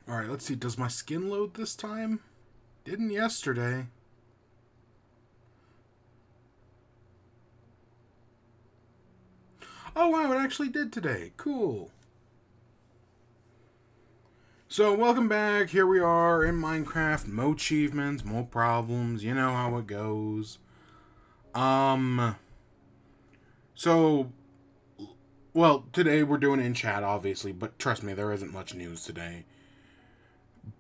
Alright, let's see. Does my skin load this time? Didn't yesterday. Oh, wow, it actually did today. Cool. So, welcome back. Here we are in Minecraft. More achievements, more problems. You know how it goes. Um, so, well, today we're doing it in chat, obviously, but trust me, there isn't much news today.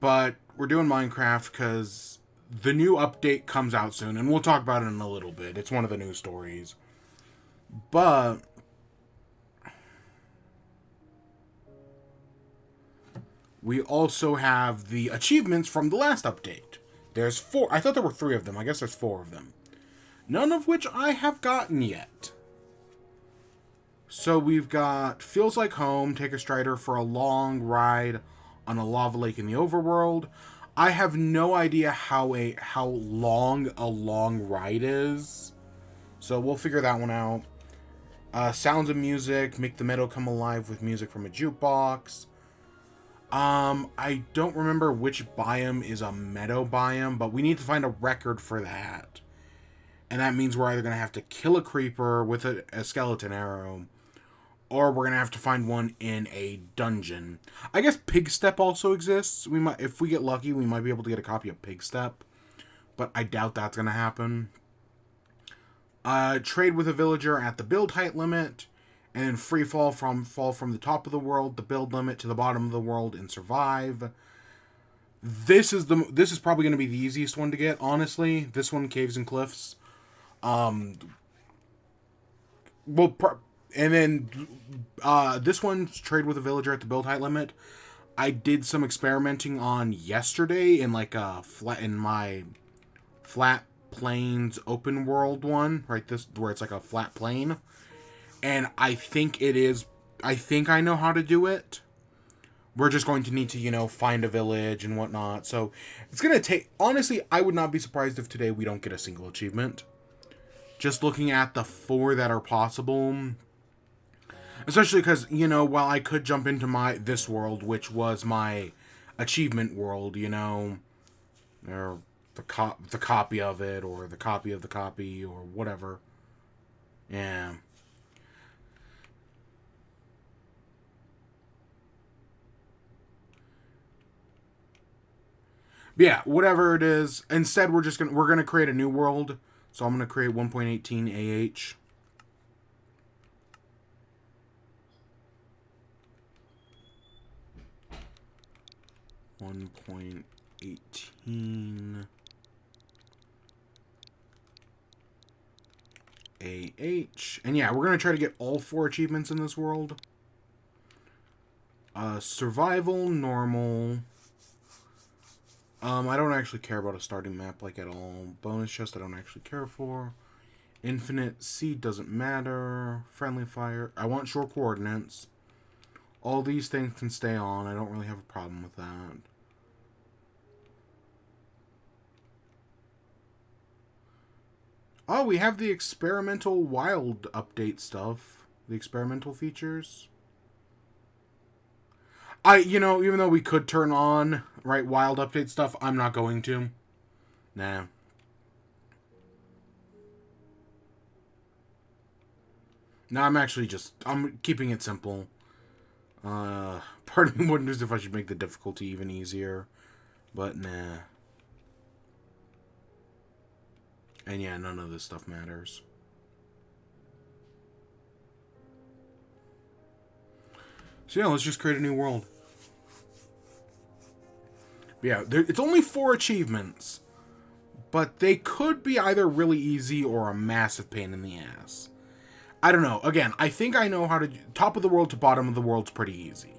But we're doing Minecraft because the new update comes out soon, and we'll talk about it in a little bit. It's one of the news stories. But we also have the achievements from the last update. There's 4. I thought there were 3 of them. I guess there's 4 of them. None of which I have gotten yet. So we've got Feels Like Home, take a strider for a long ride on a lava lake in the overworld. I have no idea how long a long ride is. So we'll figure that one out. Sounds of music, make the meadow come alive with music from a jukebox. I don't remember which biome is a meadow biome, but we need to find a record for that. And that means we're either going to have to kill a creeper with a skeleton arrow, or we're going to have to find one in a dungeon. I guess Pig Step also exists. We might, if we get lucky, we might be able to get a copy of Pig Step, but I doubt that's going to happen. Trade with a villager at the build height limit, and then fall from the top of the world, the build limit, to the bottom of the world and survive. This is probably going to be the easiest one to get, honestly. This one, Caves and Cliffs. And then this one's trade with a villager at the build height limit. I did some experimenting on yesterday in my flat plains open world one, right? This where it's like a flat plain, and I think I know how to do it. We're just going to need to, find a village and whatnot. So it's going to take... Honestly, I would not be surprised if today we don't get a single achievement. Just looking at the 4 that are possible. Especially because, while I could jump into this world, which was my achievement world, or the copy of it, or the copy of the copy, or whatever. Yeah. But yeah, whatever it is. Instead, we're gonna create a new world. So I'm gonna create 1.18 AH. (1.18) AH. And yeah, we're gonna try to get all 4 achievements in this world. Survival, normal. I don't actually care about a starting map, at all. Bonus chest I don't actually care for. Infinite seed doesn't matter. Friendly fire. I want short coordinates. All these things can stay on. I don't really have a problem with that. Oh, we have the experimental wild update stuff. The experimental features. Even though we could turn on, right, wild update stuff, I'm not going to. Nah. No, I'm keeping it simple. Part of me wonders if I should make the difficulty even easier. But nah. And yeah, none of this stuff matters. So yeah, let's just create a new world. But yeah, it's only 4 achievements. But they could be either really easy or a massive pain in the ass. I don't know. Again, I think I know how to... Top of the world to bottom of the world's pretty easy.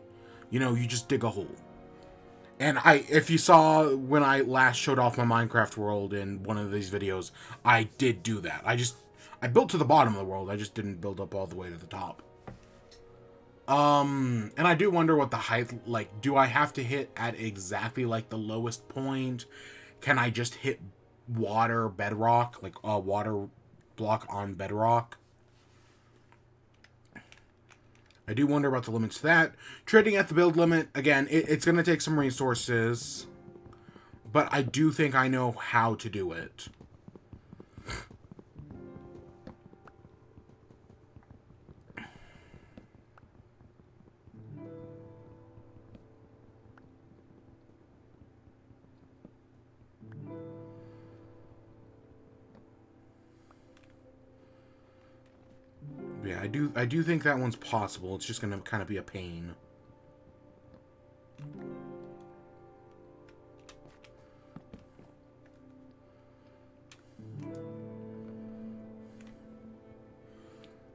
You just dig a hole. And if you saw when I last showed off my Minecraft world in one of these videos, I did do that. I built to the bottom of the world. I just didn't build up all the way to the top. And I do wonder what the height... do I have to hit at exactly, the lowest point? Can I just hit water bedrock? A water block on bedrock? I do wonder about the limits to that. Trading at the build limit, again, it's going to take some resources. But I do think I know how to do it. Yeah, I do think that one's possible. It's just going to kind of be a pain.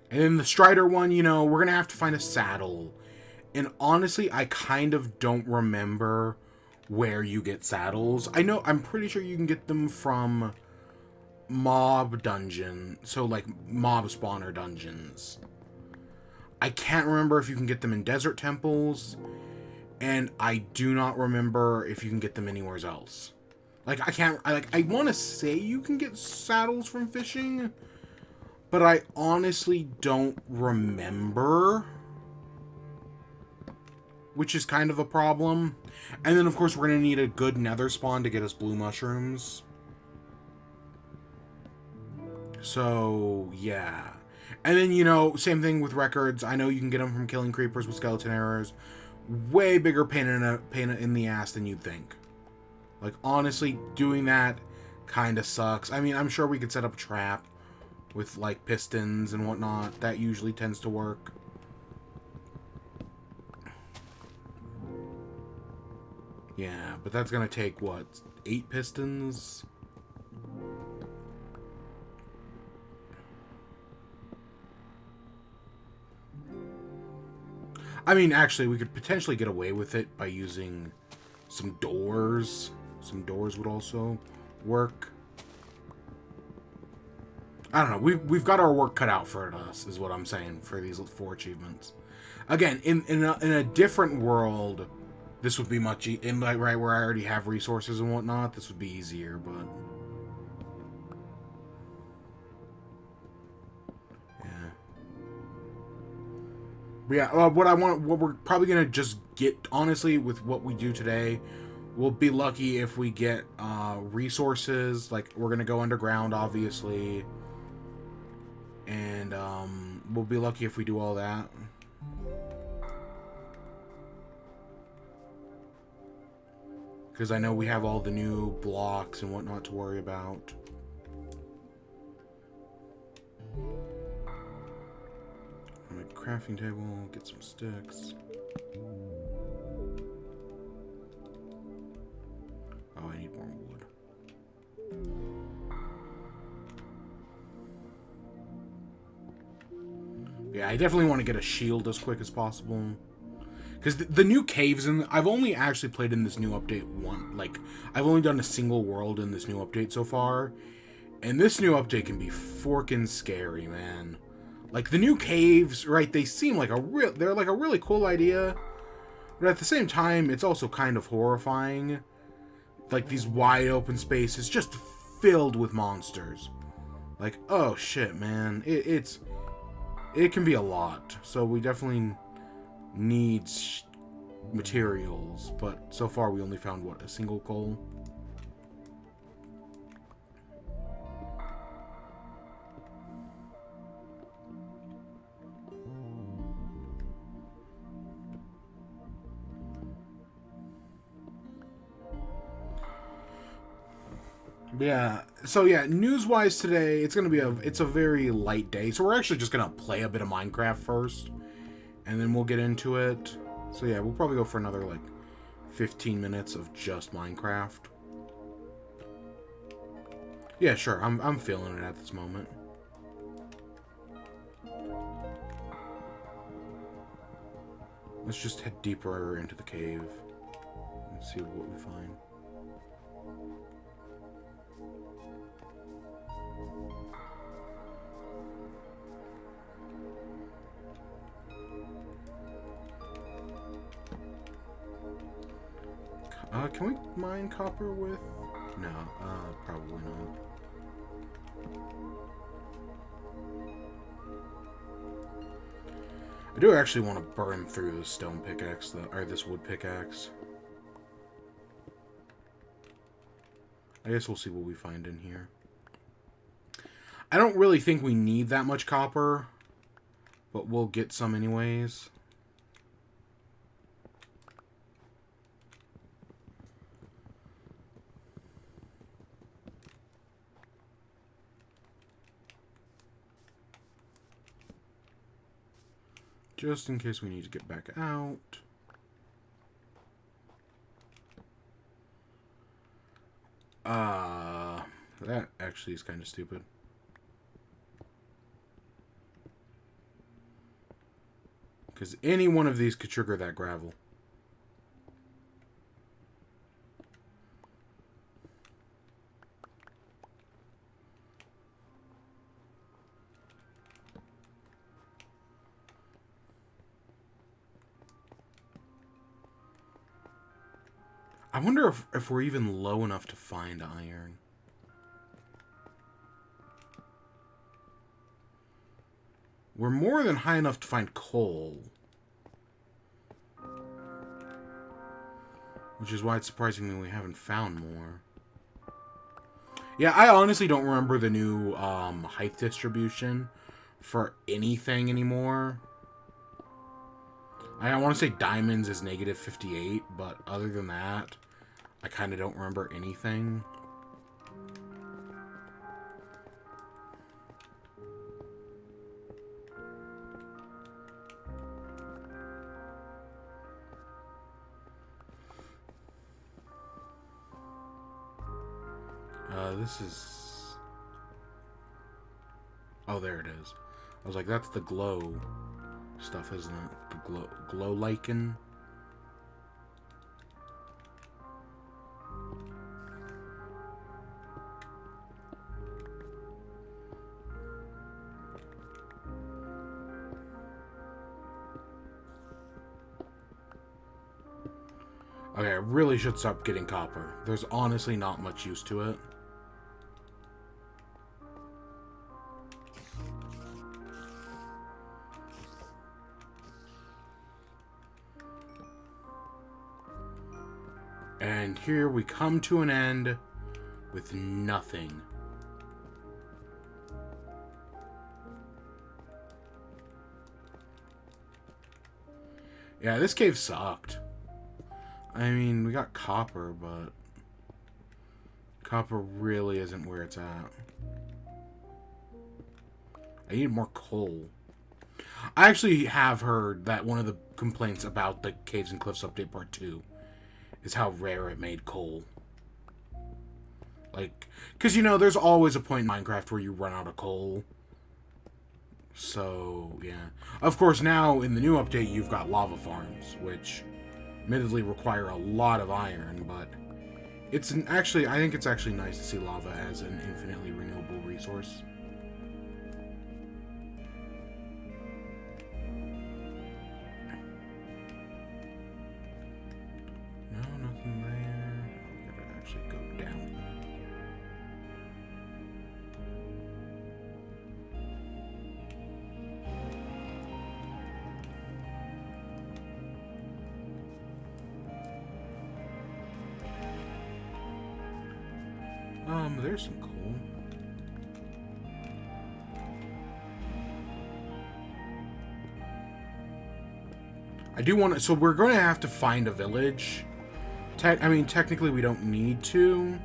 And then the Strider one, you know, we're going to have to find a saddle. And honestly, I kind of don't remember where you get saddles. I'm pretty sure you can get them from mob dungeon. So, like, mob spawner dungeons. I can't remember if you can get them in desert temples. And I do not remember if you can get them anywhere else. Like, I want to say you can get saddles from fishing. But I honestly don't remember. Which is kind of a problem. And then, of course, we're going to need a good nether spawn to get us blue mushrooms. So, yeah. And then, you know, same thing with records. I know you can get them from killing creepers with skeleton arrows. Way bigger pain in the ass than you'd think. Like, honestly, doing that kind of sucks. I mean, I'm sure we could set up a trap with, like, pistons and whatnot. That usually tends to work. Yeah, but that's gonna take, what, 8 pistons? I mean, actually, we could potentially get away with it by using some doors. Some doors would also work. I don't know. We've got our work cut out for us, is what I'm saying, for these 4 achievements. Again, in a different world, this would be much like right where I already have resources and whatnot. This would be easier, but yeah. What we're probably gonna just get, honestly, with what we do today, we'll be lucky if we get resources. Like, we're gonna go underground, obviously, and we'll be lucky if we do all that. Because I know we have all the new blocks and whatnot to worry about. Make a crafting table, get some sticks. Oh, I need more wood. Yeah, I definitely want to get a shield as quick as possible. Because the new caves, I've only actually played in this new update I've only done a single world in this new update so far. And this new update can be forkin' scary, man. Like, the new caves, right, they seem like they're like a really cool idea. But at the same time, it's also kind of horrifying. Like, these wide open spaces just filled with monsters. Like, oh shit, man. It can be a lot. So we definitely need materials. But so far we only found, what, a single coal? Yeah. So yeah, news-wise today, it's a very light day. So we're actually just gonna play a bit of Minecraft first, and then we'll get into it. So yeah, we'll probably go for another like 15 minutes of just Minecraft. Yeah, sure. I'm feeling it at this moment. Let's just head deeper into the cave and see what we find. Can we mine copper with? No, probably not. I do actually want to burn through this stone pickaxe, though, or this wood pickaxe. I guess we'll see what we find in here. I don't really think we need that much copper, but we'll get some anyways. Just in case we need to get back out. That actually is kind of stupid. Because any one of these could trigger that gravel. I wonder if we're even low enough to find iron. We're more than high enough to find coal. Which is why it's surprising me we haven't found more. Yeah, I honestly don't remember the new height distribution for anything anymore. I want to say diamonds is negative 58, but other than that, I kind of don't remember anything. This is... Oh, there it is. I was like, that's the glow stuff, isn't it? The glow lichen. Okay, I really should stop getting copper. There's honestly not much use to it. And here we come to an end with nothing. Yeah, this cave sucked. I mean, we got copper, but copper really isn't where it's at. I need more coal. I actually have heard that one of the complaints about the Caves and Cliffs update part 2 is how rare it made coal. Like, because, you know, there's always a point in Minecraft where you run out of coal. So, yeah. Of course, now, in the new update, you've got lava farms, which admittedly require a lot of iron, but it's actually, I think it's actually nice to see lava as an infinitely renewable resource. No, nothing there. I gotta actually go down. There's some coal. I do want to... So we're going to have to find a village. I mean, technically we don't need to.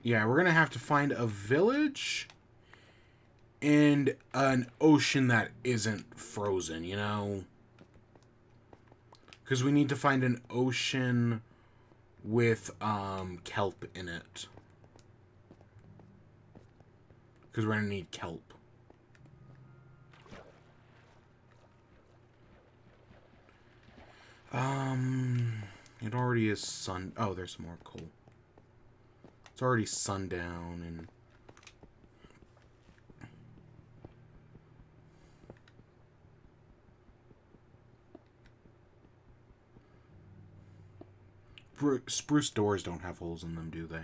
Yeah, we're going to have to find a village and an ocean that isn't frozen, you know? Because we need to find an ocean with kelp in it. Because we're going to need kelp. It already is sun... Oh, there's some more coal. It's already sundown and... spruce doors don't have holes in them, do they?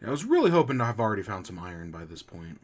Yeah, I was really hoping to have already found some iron by this point.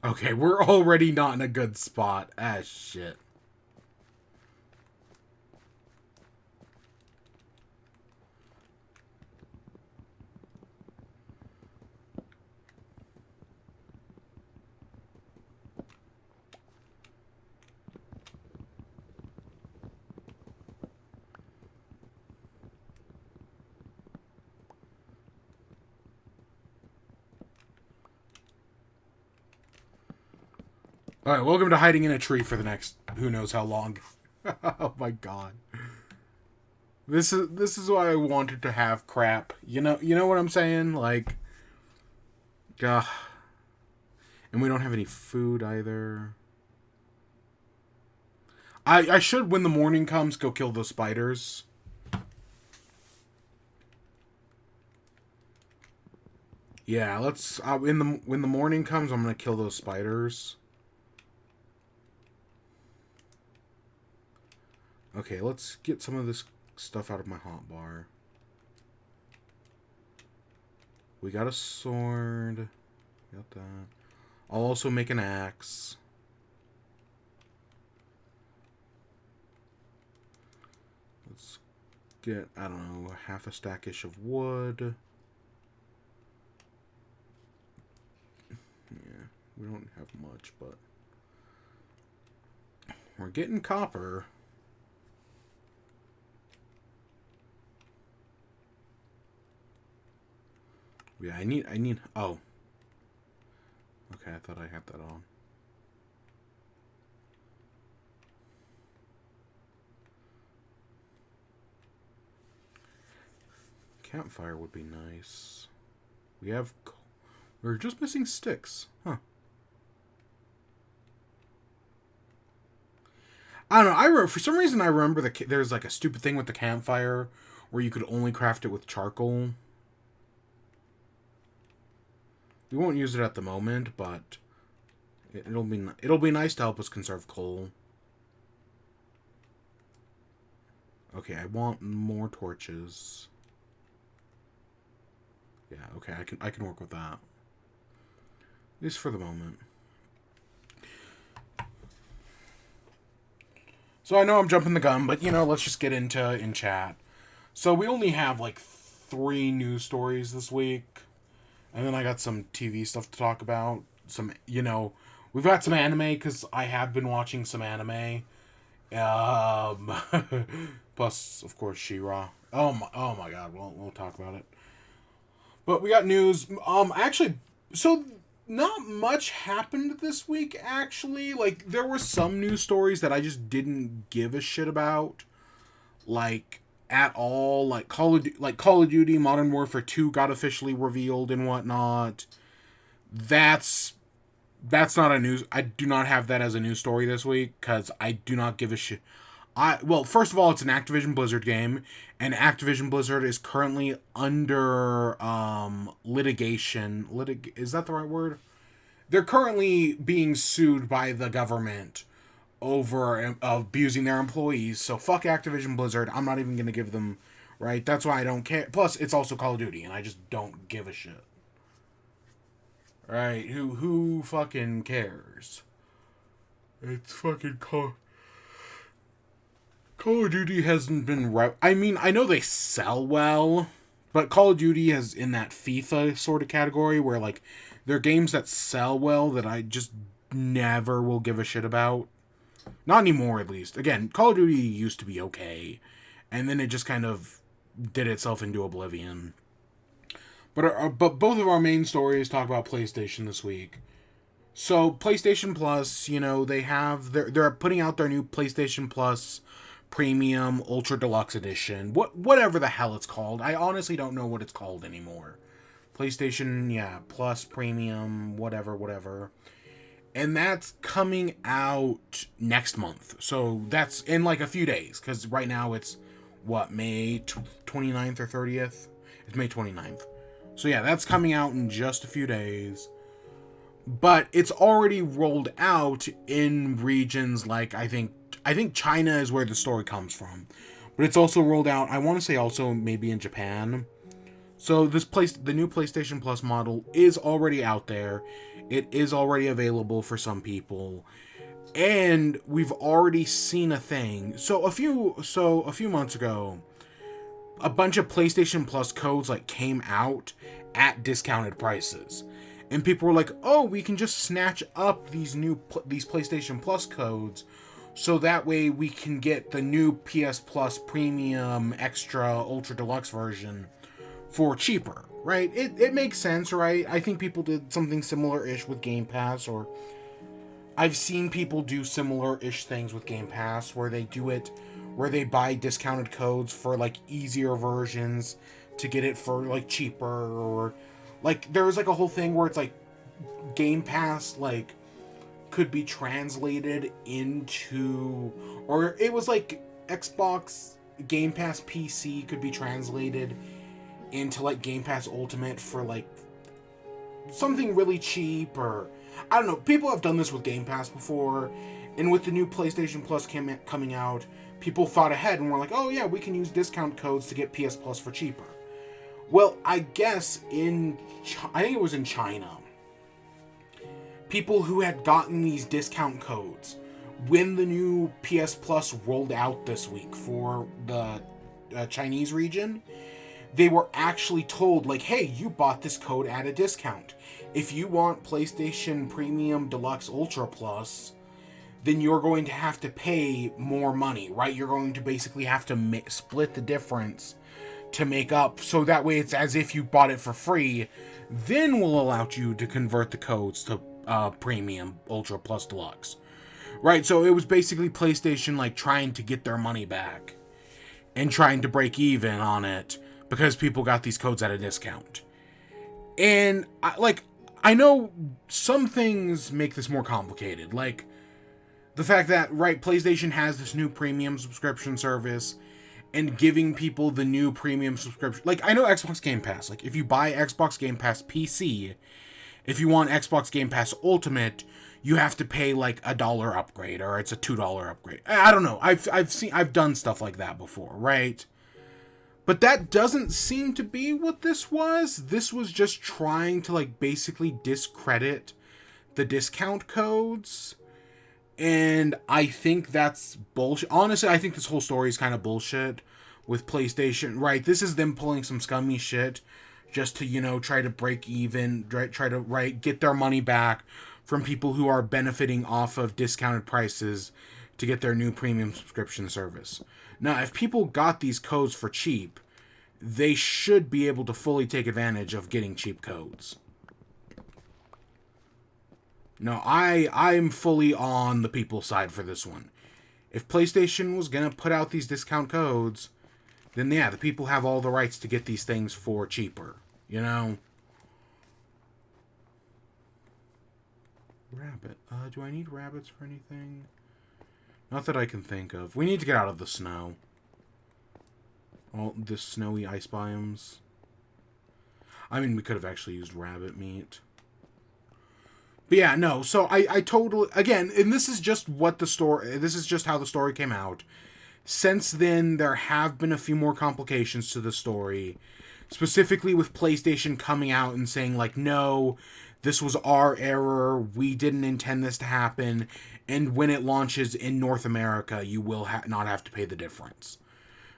Okay, we're already not in a good spot. Ah, shit. Alright, welcome to hiding in a tree for the next who knows how long. Oh my god. This is why I wanted to have crap. You know what I'm saying? Like, and we don't have any food either. I should, when the morning comes, go kill those spiders. Yeah, let's when the morning comes, I'm gonna kill those spiders. Okay, let's get some of this stuff out of my hotbar. We got a sword. Got that. I'll also make an axe. Let's get, I don't know, half a stack-ish of wood. Yeah, we don't have much, but we're getting copper. Yeah, I need, oh. Okay, I thought I had that on. Campfire would be nice. We're just missing sticks. Huh. I don't know, for some reason I remember there's like a stupid thing with the campfire where you could only craft it with charcoal. We won't use it at the moment, but it'll be nice to help us conserve coal. Okay, I want more torches. Yeah, okay, I can work with that. At least for the moment. So I know I'm jumping the gun, but let's just get into in chat. So we only have like 3 news stories this week. And then I got some TV stuff to talk about. We've got some anime, because I have been watching some anime. Plus, of course, She-Ra. Oh my god, we'll talk about it. But we got news. Actually, so not much happened this week, actually. Like, there were some news stories that I just didn't give a shit about. Like, at all. Like Call of Duty Modern Warfare 2 got officially revealed and whatnot. That's not a news. I do not have that as a news story this week, because I do not give a shit. Well, first of all, it's an Activision Blizzard game, and Activision Blizzard is currently under litigation. Is that the right word? They're currently being sued by the government over abusing their employees. So fuck Activision Blizzard. I'm not even gonna give them, right? That's why I don't care. Plus, it's also Call of Duty, and I just don't give a shit. Right? Who fucking cares? It's fucking Call of Duty hasn't been right. I mean, I know they sell well, but Call of Duty is in that FIFA sort of category where, like, they're games that sell well that I just never will give a shit about. Not anymore, at least. Again, Call of Duty used to be okay, and then it just kind of did itself into oblivion. But both of our main stories talk about PlayStation this week. So PlayStation Plus, you know, they're putting out their new PlayStation Plus Premium Ultra Deluxe Edition. Whatever the hell it's called. I honestly don't know what it's called anymore. PlayStation, yeah, Plus Premium, whatever. And that's coming out next month. So that's in like a few days, cuz right now it's what, May 29th or 30th? It's May 29th. So yeah, that's coming out in just a few days. But it's already rolled out in regions like I think China is where the story comes from. But it's also rolled out, I want to say also maybe in Japan. So the new PlayStation Plus model is already out there. It is already available for some people. And we've already seen a thing. So a few months ago, a bunch of PlayStation Plus codes like came out at discounted prices. And people were like, "Oh, we can just snatch up these PlayStation Plus codes so that way we can get the new PS Plus Premium Extra Ultra Deluxe version for cheaper." Right? It makes sense, right? I think people did something similar-ish with Game Pass, or I've seen people do similar-ish things with Game Pass where they do it where they buy discounted codes for like easier versions to get it for like cheaper, or like there was like a whole thing where it's like Game Pass like could be translated into, or it was like Xbox Game Pass PC could be translated into like Game Pass Ultimate for like something really cheap, or I don't know. People have done this with Game Pass before, and with the new PlayStation Plus coming out, people thought ahead and were like, "Oh yeah, we can use discount codes to get PS Plus for cheaper." Well, I guess I think it was in China, people who had gotten these discount codes when the new PS Plus rolled out this week for the Chinese region, they were actually told, like, "Hey, you bought this code at a discount. If you want PlayStation Premium Deluxe Ultra Plus, then you're going to have to pay more money," right? You're going to basically have to split the difference to make up, so that way it's as if you bought it for free. Then we'll allow you to convert the codes to Premium Ultra Plus Deluxe. Right, so it was basically PlayStation like trying to get their money back and trying to break even on it because people got these codes at a discount. And I know some things make this more complicated, like the fact that, right, PlayStation has this new premium subscription service, and giving people the new premium subscription. Like, I know Xbox Game Pass, like if you buy Xbox Game Pass PC, if you want Xbox Game Pass Ultimate, you have to pay like $1 upgrade, or it's a $2 upgrade. I don't know. I've done stuff like that before, right? But that doesn't seem to be what this was. This was just trying to like basically discredit the discount codes. And I think that's bullshit. Honestly, I think this whole story is kind of bullshit with PlayStation. Right, this is them pulling some scummy shit just to, you know, try to break even, try to, right, get their money back from people who are benefiting off of discounted prices to get their new premium subscription service. Now, if people got these codes for cheap, they should be able to fully take advantage of getting cheap codes. No, I'm fully on the people's side for this one. If PlayStation was gonna put out these discount codes, then yeah, the people have all the rights to get these things for cheaper. You know? Rabbit. Do I need rabbits for anything? Not that I can think of. We need to get out of the snow. All the snowy ice biomes. I mean, we could have actually used rabbit meat. But yeah, no, so I totally, again, and this is just this is just how the story came out. Since then, there have been a few more complications to the story, specifically with PlayStation coming out and saying, like, "No, this was our error, we didn't intend this to happen, and when it launches in North America, you will not have to pay the difference."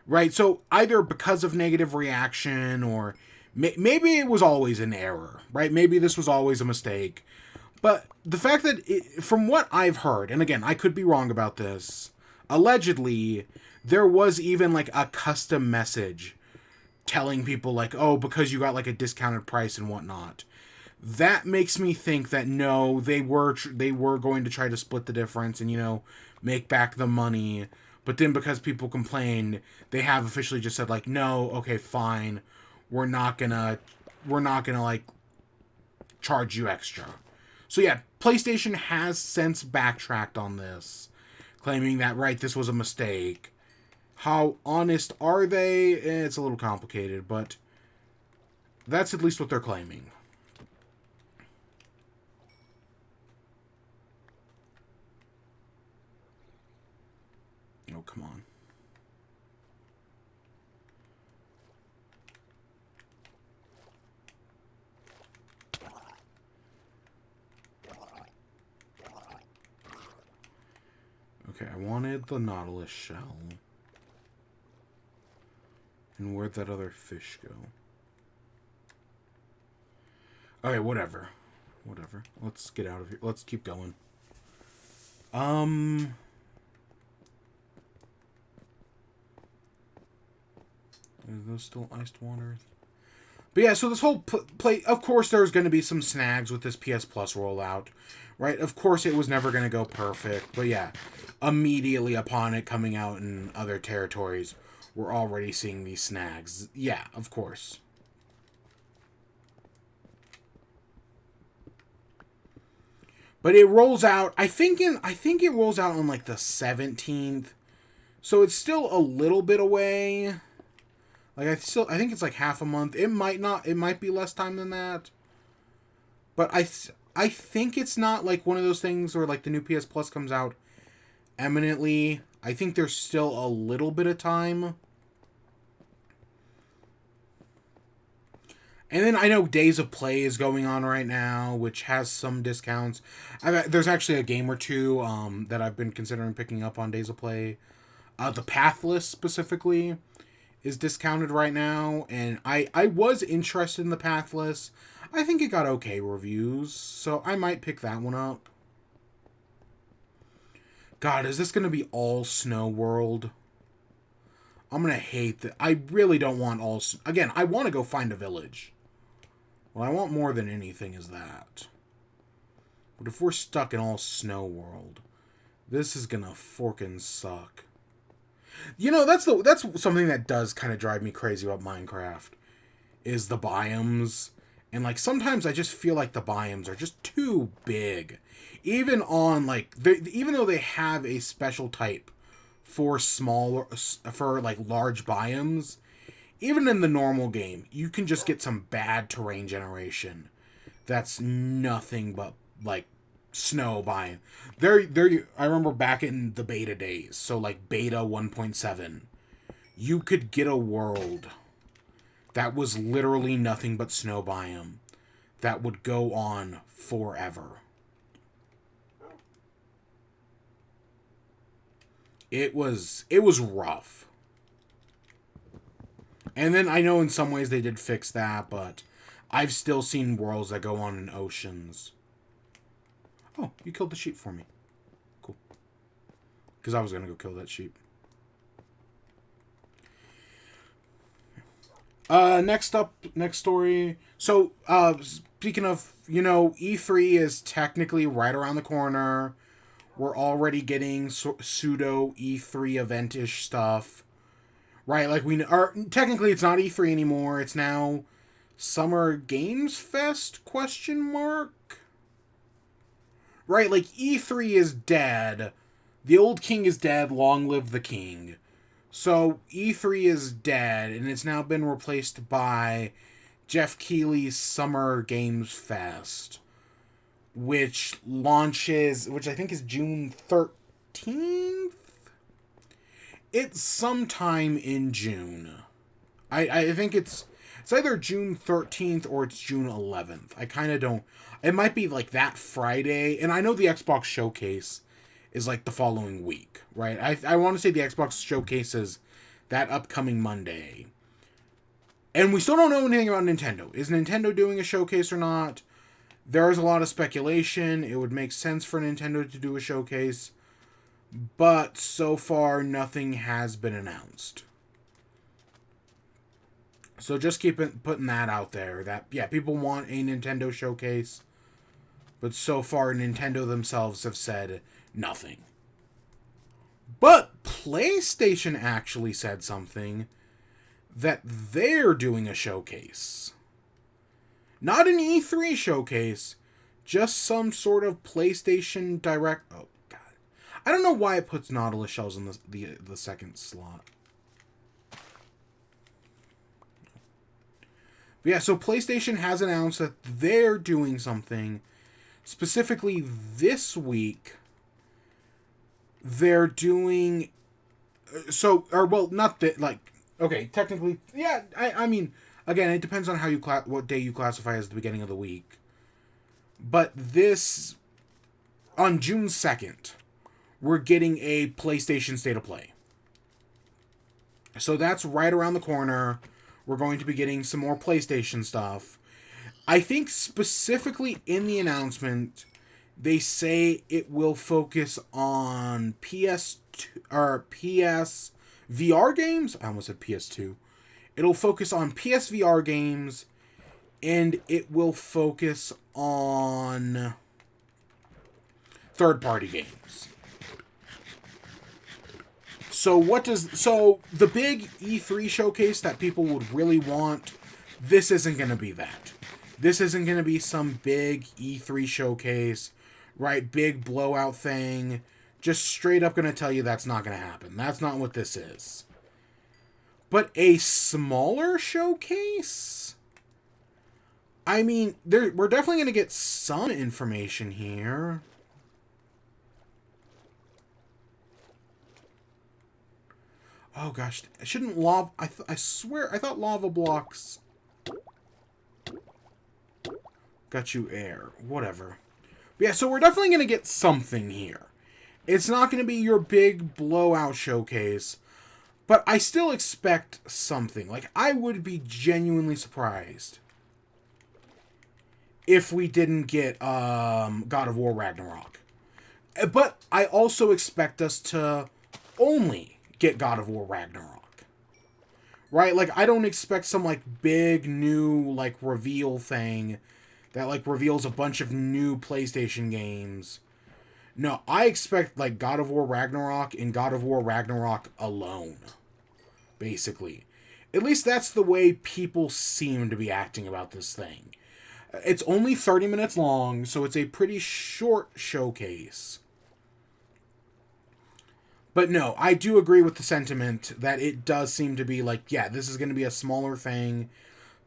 Right, so either because of negative reaction, or maybe it was always an error, right? Maybe this was always a mistake. But the fact that, from what I've heard, and again, I could be wrong about this, allegedly, there was even like a custom message telling people like, "Oh, because you got like a discounted price and whatnot, That makes me think that no, they were going to try to split the difference and, you know, make back the money. But then because people complained, they have officially just said, like, no, okay, fine. We're not gonna like charge you extra. So yeah, PlayStation has since backtracked on this, claiming that, right, this was a mistake. How honest are they? It's a little complicated, but that's at least what they're claiming. Oh, come on. Okay, I wanted the Nautilus shell. And where'd that other fish go? Okay, whatever. Whatever. Let's get out of here. Let's keep going. Are those still iced waters? But yeah, so this whole play, of course, there's going to be some snags with this PS Plus rollout, right? Of course, it was never going to go perfect, but yeah, immediately upon it coming out in other territories, we're already seeing these snags. Yeah, of course. But it rolls out. I think it rolls out on like the 17th, so it's still a little bit away. Like I think it's like half a month. It might not. It might be less time than that. But I think it's not like one of those things where like the new PS Plus comes out eminently. I think there's still a little bit of time. And then I know Days of Play is going on right now, which has some discounts. There's actually a game or two that I've been considering picking up on Days of Play. The Pathless specifically is discounted right now, and I was interested in the Pathless. I think it got okay reviews, so I might pick that one up. God, is this going to be all Snow World? I'm going to hate that. I really don't want all... Again, I want to go find a village. What I want more than anything is that. But if we're stuck in all Snow World, this is gonna forkin' suck. You know, that's something that does kind of drive me crazy about Minecraft, is the biomes. And like sometimes I just feel like the biomes are just too big. Even on like even though they have a special type for like large biomes, even in the normal game, you can just get some bad terrain generation. That's nothing but like snow biome. I remember back in the beta days, so like beta 1.7, you could get a world that was literally nothing but snow biome that would go on forever. It was rough. And then I know in some ways they did fix that, but I've still seen worlds that go on in oceans. Oh, you killed the sheep for me. Cool. Because I was going to go kill that sheep. Next story. So, speaking of, you know, E3 is technically right around the corner. We're already getting pseudo E3 event-ish stuff. Right, like technically it's not E3 anymore. It's now Summer Games Fest ? Right, like E3 is dead. The old king is dead. Long live the king. So E3 is dead, and it's now been replaced by Jeff Keighley's Summer Games Fest, which I think is June 13th. It's sometime in June. I think it's either June 13th or it's June 11th. I kind of don't... It might be like that Friday. And I know the Xbox Showcase is like the following week, right? I want to say the Xbox Showcase is that upcoming Monday. And we still don't know anything about Nintendo. Is Nintendo doing a showcase or not? There is a lot of speculation. It would make sense for Nintendo to do a showcase. But so far, nothing has been announced. So just putting that out there. That, yeah, people want a Nintendo showcase. But so far, Nintendo themselves have said nothing. But PlayStation actually said something, that they're doing a showcase. Not an E3 showcase, just some sort of PlayStation Direct. Oh, God. I don't know why it puts Nautilus shells in the second slot. But yeah, so PlayStation has announced that they're doing something. Specifically this week, they're doing... not that, like... Okay, technically, yeah, I mean, again, it depends on how you what day you classify as the beginning of the week. But this... On June 2nd, we're getting a PlayStation State of Play. So that's right around the corner. We're going to be getting some more PlayStation stuff. I think specifically in the announcement, they say it will focus on PS2 or PS VR games. I almost said PS2. It'll focus on PSVR games, and it will focus on third-party games. So the big E3 showcase that people would really want, this isn't going to be that. This isn't going to be some big E3 showcase, right? Big blowout thing. Just straight up going to tell you that's not going to happen. That's not what this is. But a smaller showcase? I mean, we're definitely going to get some information here. Oh gosh, shouldn't lava... I swear, I thought lava blocks... Got you air. Whatever. But yeah, so we're definitely going to get something here. It's not going to be your big blowout showcase, but I still expect something. Like, I would be genuinely surprised if we didn't get God of War Ragnarok. But I also expect us to only get God of War Ragnarok. Right? Like, I don't expect some, like, big new, like, reveal thing that, like, reveals a bunch of new PlayStation games. No, I expect, like, God of War Ragnarok and God of War Ragnarok alone. Basically. At least that's the way people seem to be acting about this thing. It's only 30 minutes long, so it's a pretty short showcase. But no, I do agree with the sentiment that it does seem to be like, yeah, this is going to be a smaller thing.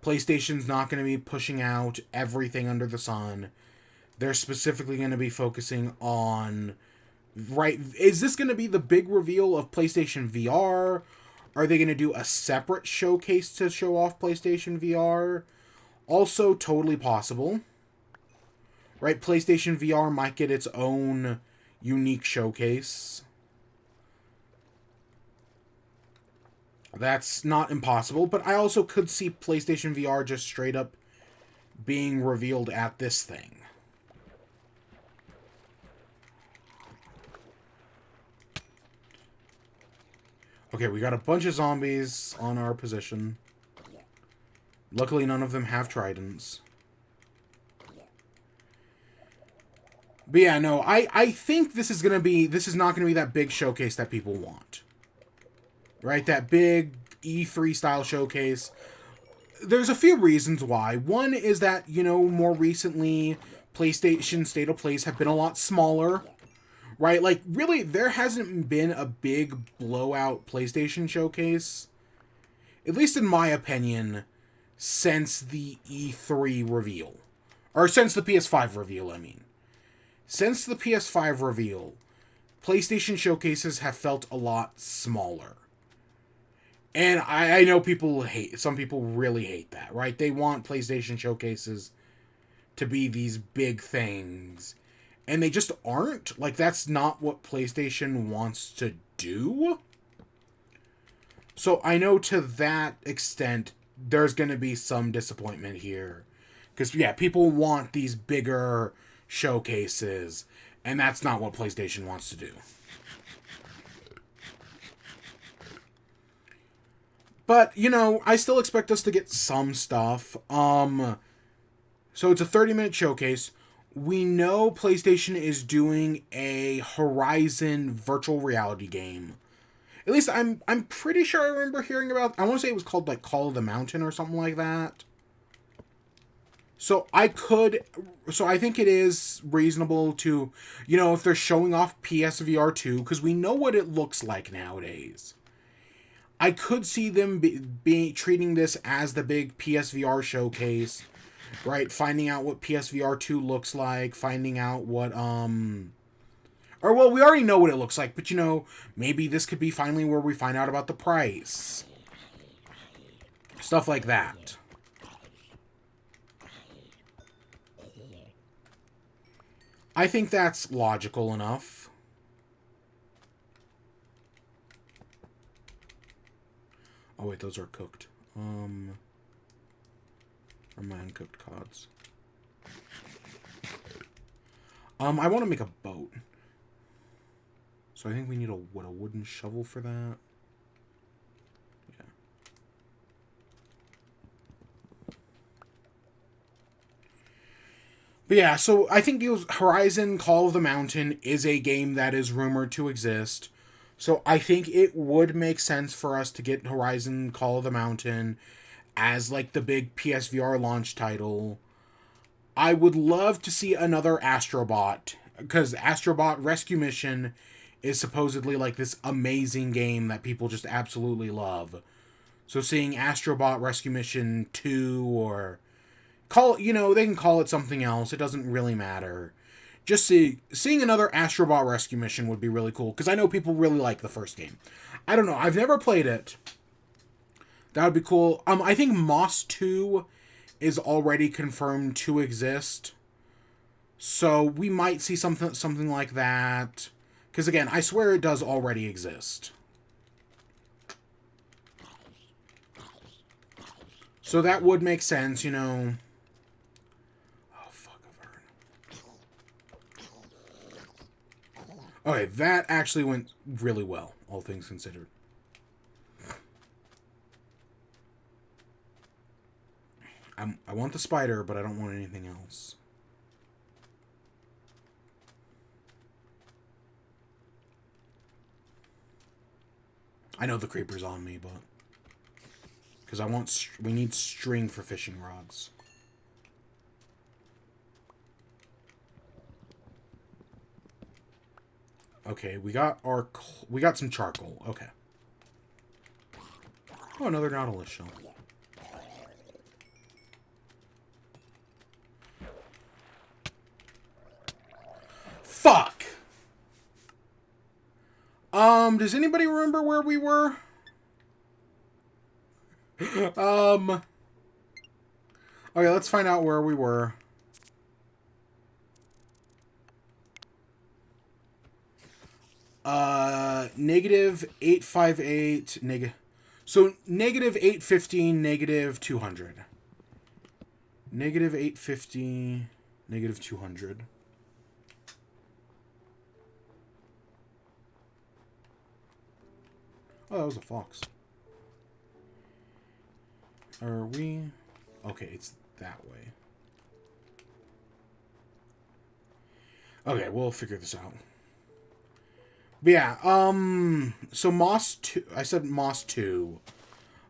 PlayStation's not going to be pushing out everything under the sun. They're specifically going to be focusing on... Right, is this going to be the big reveal of PlayStation VR? Are they going to do a separate showcase to show off PlayStation VR? Also totally possible. Right, PlayStation VR might get its own unique showcase. That's not impossible, but I also could see PlayStation VR just straight up being revealed at this thing. Okay, we got a bunch of zombies on our position. Luckily, none of them have tridents. But yeah, no, I think this is not gonna be that big showcase that people want. Right? That big E3 style showcase. There's a few reasons why. One is that, you know, more recently, PlayStation State of Plays have been a lot smaller. Right? Like, really, there hasn't been a big blowout PlayStation showcase, at least in my opinion, since the E3 reveal. Or since the PS5 reveal, I mean. Since the PS5 reveal, PlayStation showcases have felt a lot smaller. And I know some people really hate that, right? They want PlayStation showcases to be these big things. And they just aren't. Like, that's not what PlayStation wants to do. So I know to that extent, there's going to be some disappointment here. Because, yeah, people want these bigger showcases. And that's not what PlayStation wants to do. But, you know, I still expect us to get some stuff. So it's a 30-minute showcase. We know PlayStation is doing a Horizon virtual reality game. At least I'm pretty sure I remember hearing about. I want to say it was called like Call of the Mountain or something like that. So I think it is reasonable to, you know, if they're showing off PSVR 2, because we know what it looks like nowadays. I could see them be treating this as the big PSVR showcase, right? Finding out what PSVR 2 looks like, finding out what, or, well, we already know what it looks like, but, you know, maybe this could be finally where we find out about the price. Stuff like that. I think that's logical enough. Oh, wait, those are cooked. Or my uncooked cods. I want to make a boat. So I think we need a wooden shovel for that? Yeah. But yeah, so I think Horizon Call of the Mountain is a game that is rumored to exist. So I think it would make sense for us to get Horizon Call of the Mountain as like the big PSVR launch title. I would love to see another Astrobot, because Astrobot Rescue Mission is supposedly like this amazing game that people just absolutely love. So seeing Astrobot Rescue Mission 2, or you know, they can call it something else, it doesn't really matter. Just seeing another Astrobot Rescue Mission would be really cool, because I know people really like the first game. I don't know, I've never played it. That would be cool. I think Moss 2 is already confirmed to exist. So we might see something like that. Because again, I swear it does already exist. So that would make sense, you know. Oh, fuck, a burn. Okay, that actually went really well, all things considered. I want the spider, but I don't want anything else. I know the creeper's on me, but... because we need string for fishing rods. Okay, we got some charcoal. Okay. Oh, another Nautilus shell. Fuck! Does anybody remember where we were? Okay, let's find out where we were. -858, so -815, -200. -850, -200. Oh, that was a fox. Are we... okay, it's that way. Okay, we'll figure this out. But yeah, so Moss 2... I said Moss 2.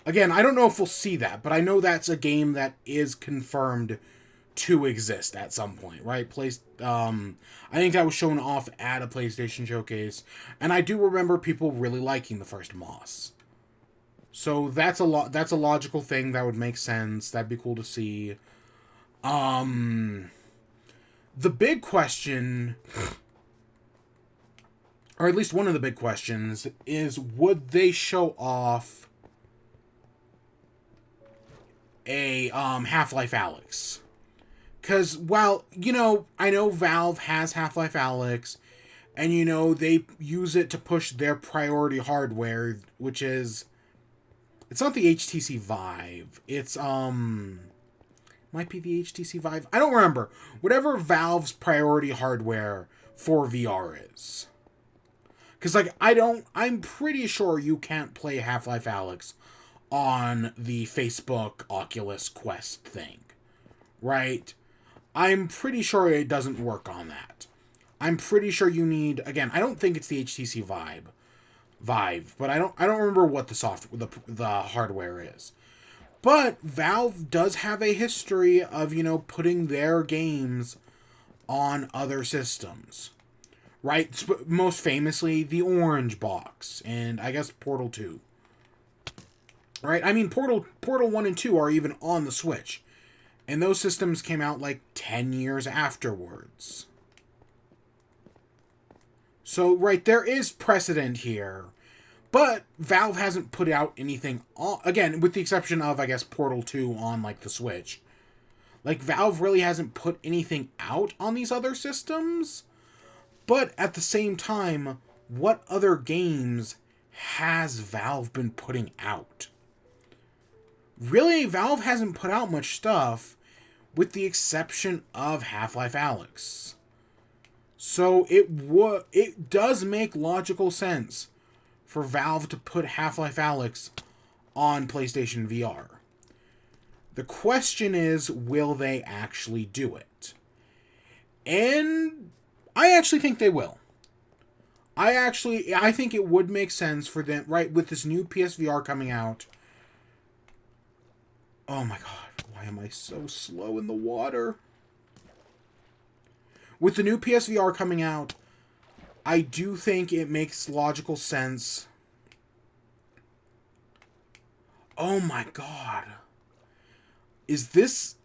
Again, I don't know if we'll see that, but I know that's a game that is confirmed to exist at some point, right? I think that was shown off at a PlayStation showcase, and I do remember people really liking the first Moss. So that's a logical thing that would make sense. That'd be cool to see. The big question, or at least one of the big questions, is would they show off a Half-Life Alyx? Because, well, you know, I know Valve has Half-Life Alyx, and, you know, they use it to push their priority hardware, which is... it's not the HTC Vive. It's, might be the HTC Vive. I don't remember. Whatever Valve's priority hardware for VR is. Because, like, I'm pretty sure you can't play Half-Life Alyx on the Facebook Oculus Quest thing, right? I'm pretty sure it doesn't work on that. I'm pretty sure you need, again, I don't think it's the HTC Vive, but I don't remember what the hardware is. But Valve does have a history of, putting their games on other systems. Right? Most famously, the Orange Box, and I guess Portal 2. Right? I mean, Portal 1 and 2 are even on the Switch. And those systems came out like 10 years afterwards. So, right, there is precedent here. But Valve hasn't put out anything, again, with the exception of, I guess, Portal 2 on, like, the Switch. Like, Valve really hasn't put anything out on these other systems. But at the same time, what other games has Valve been putting out? Really, Valve hasn't put out much stuff, with the exception of Half-Life Alyx. So it does make logical sense for Valve to put Half-Life Alyx on PlayStation VR. The question is, will they actually do it? And I actually think they will. I think it would make sense for them, right, with this new PSVR coming out. Oh my god, why am I so slow in the water? With the new PSVR coming out, I do think it makes logical sense. Oh my god. Is this...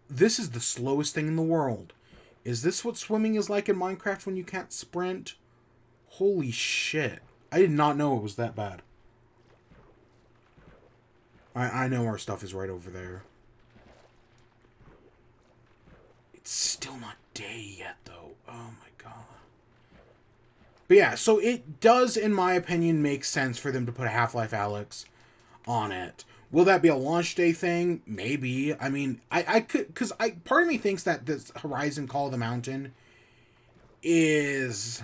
This is the slowest thing in the world. Is this what swimming is like in Minecraft when you can't sprint? Holy shit. I did not know it was that bad. I know our stuff is right over there. It's still not day yet, though. Oh my god. But yeah, so it does, in my opinion, make sense for them to put a Half-Life Alyx on it. Will that be a launch day thing? Maybe. I mean, I could... Because part of me thinks that this Horizon Call of the Mountain is...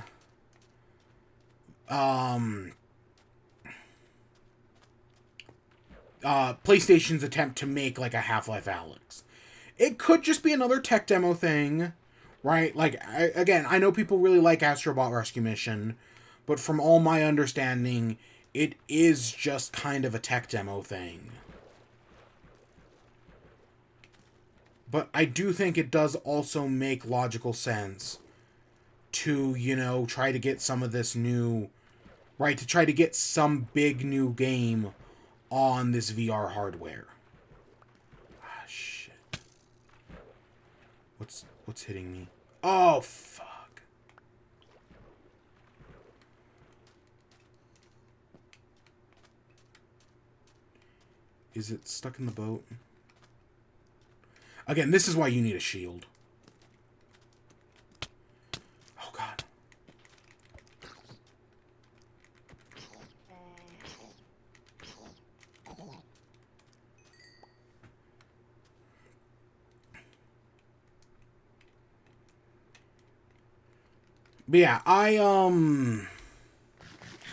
PlayStation's attempt to make, like, a Half-Life Alyx. It could just be another tech demo thing, right? Like, again, I know people really like Astrobot Rescue Mission, but from all my understanding, it is just kind of a tech demo thing. But I do think it does also make logical sense to, try to get some of this new... Right, to try to get some big new game on this VR hardware. Ah, shit. What's hitting me? Oh, fuck. Is it stuck in the boat? Again, this is why you need a shield. Oh, God. But yeah,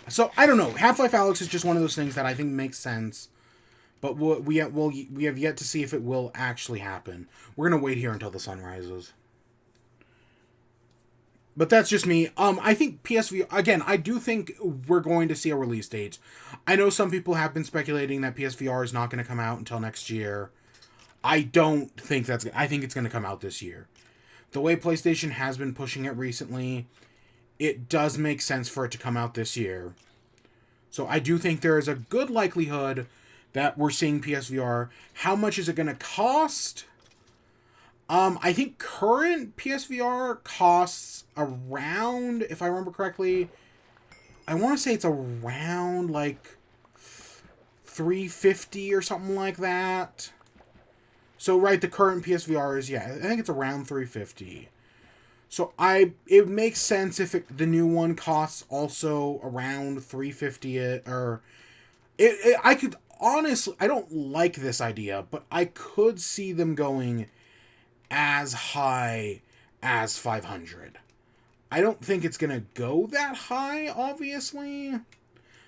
so, I don't know. Half-Life Alyx is just one of those things that I think makes sense. But we have yet to see if it will actually happen. We're going to wait here until the sun rises. But that's just me. I think PSVR... Again, I do think we're going to see a release date. I know some people have been speculating that PSVR is not going to come out until next year. I don't think that's... I think it's going to come out this year. The way PlayStation has been pushing it recently, it does make sense for it to come out this year. So I do think there is a good likelihood that we're seeing PSVR. How much is it going to cost? I think current PSVR costs around, if I remember correctly, I want to say it's around like $350 or something like that. So, right, the current PSVR is, yeah, I think it's around $350. So, it makes sense if the new one costs also around $350, or... I could, honestly, I don't like this idea, but I could see them going as high as $500. I don't think it's going to go that high, obviously,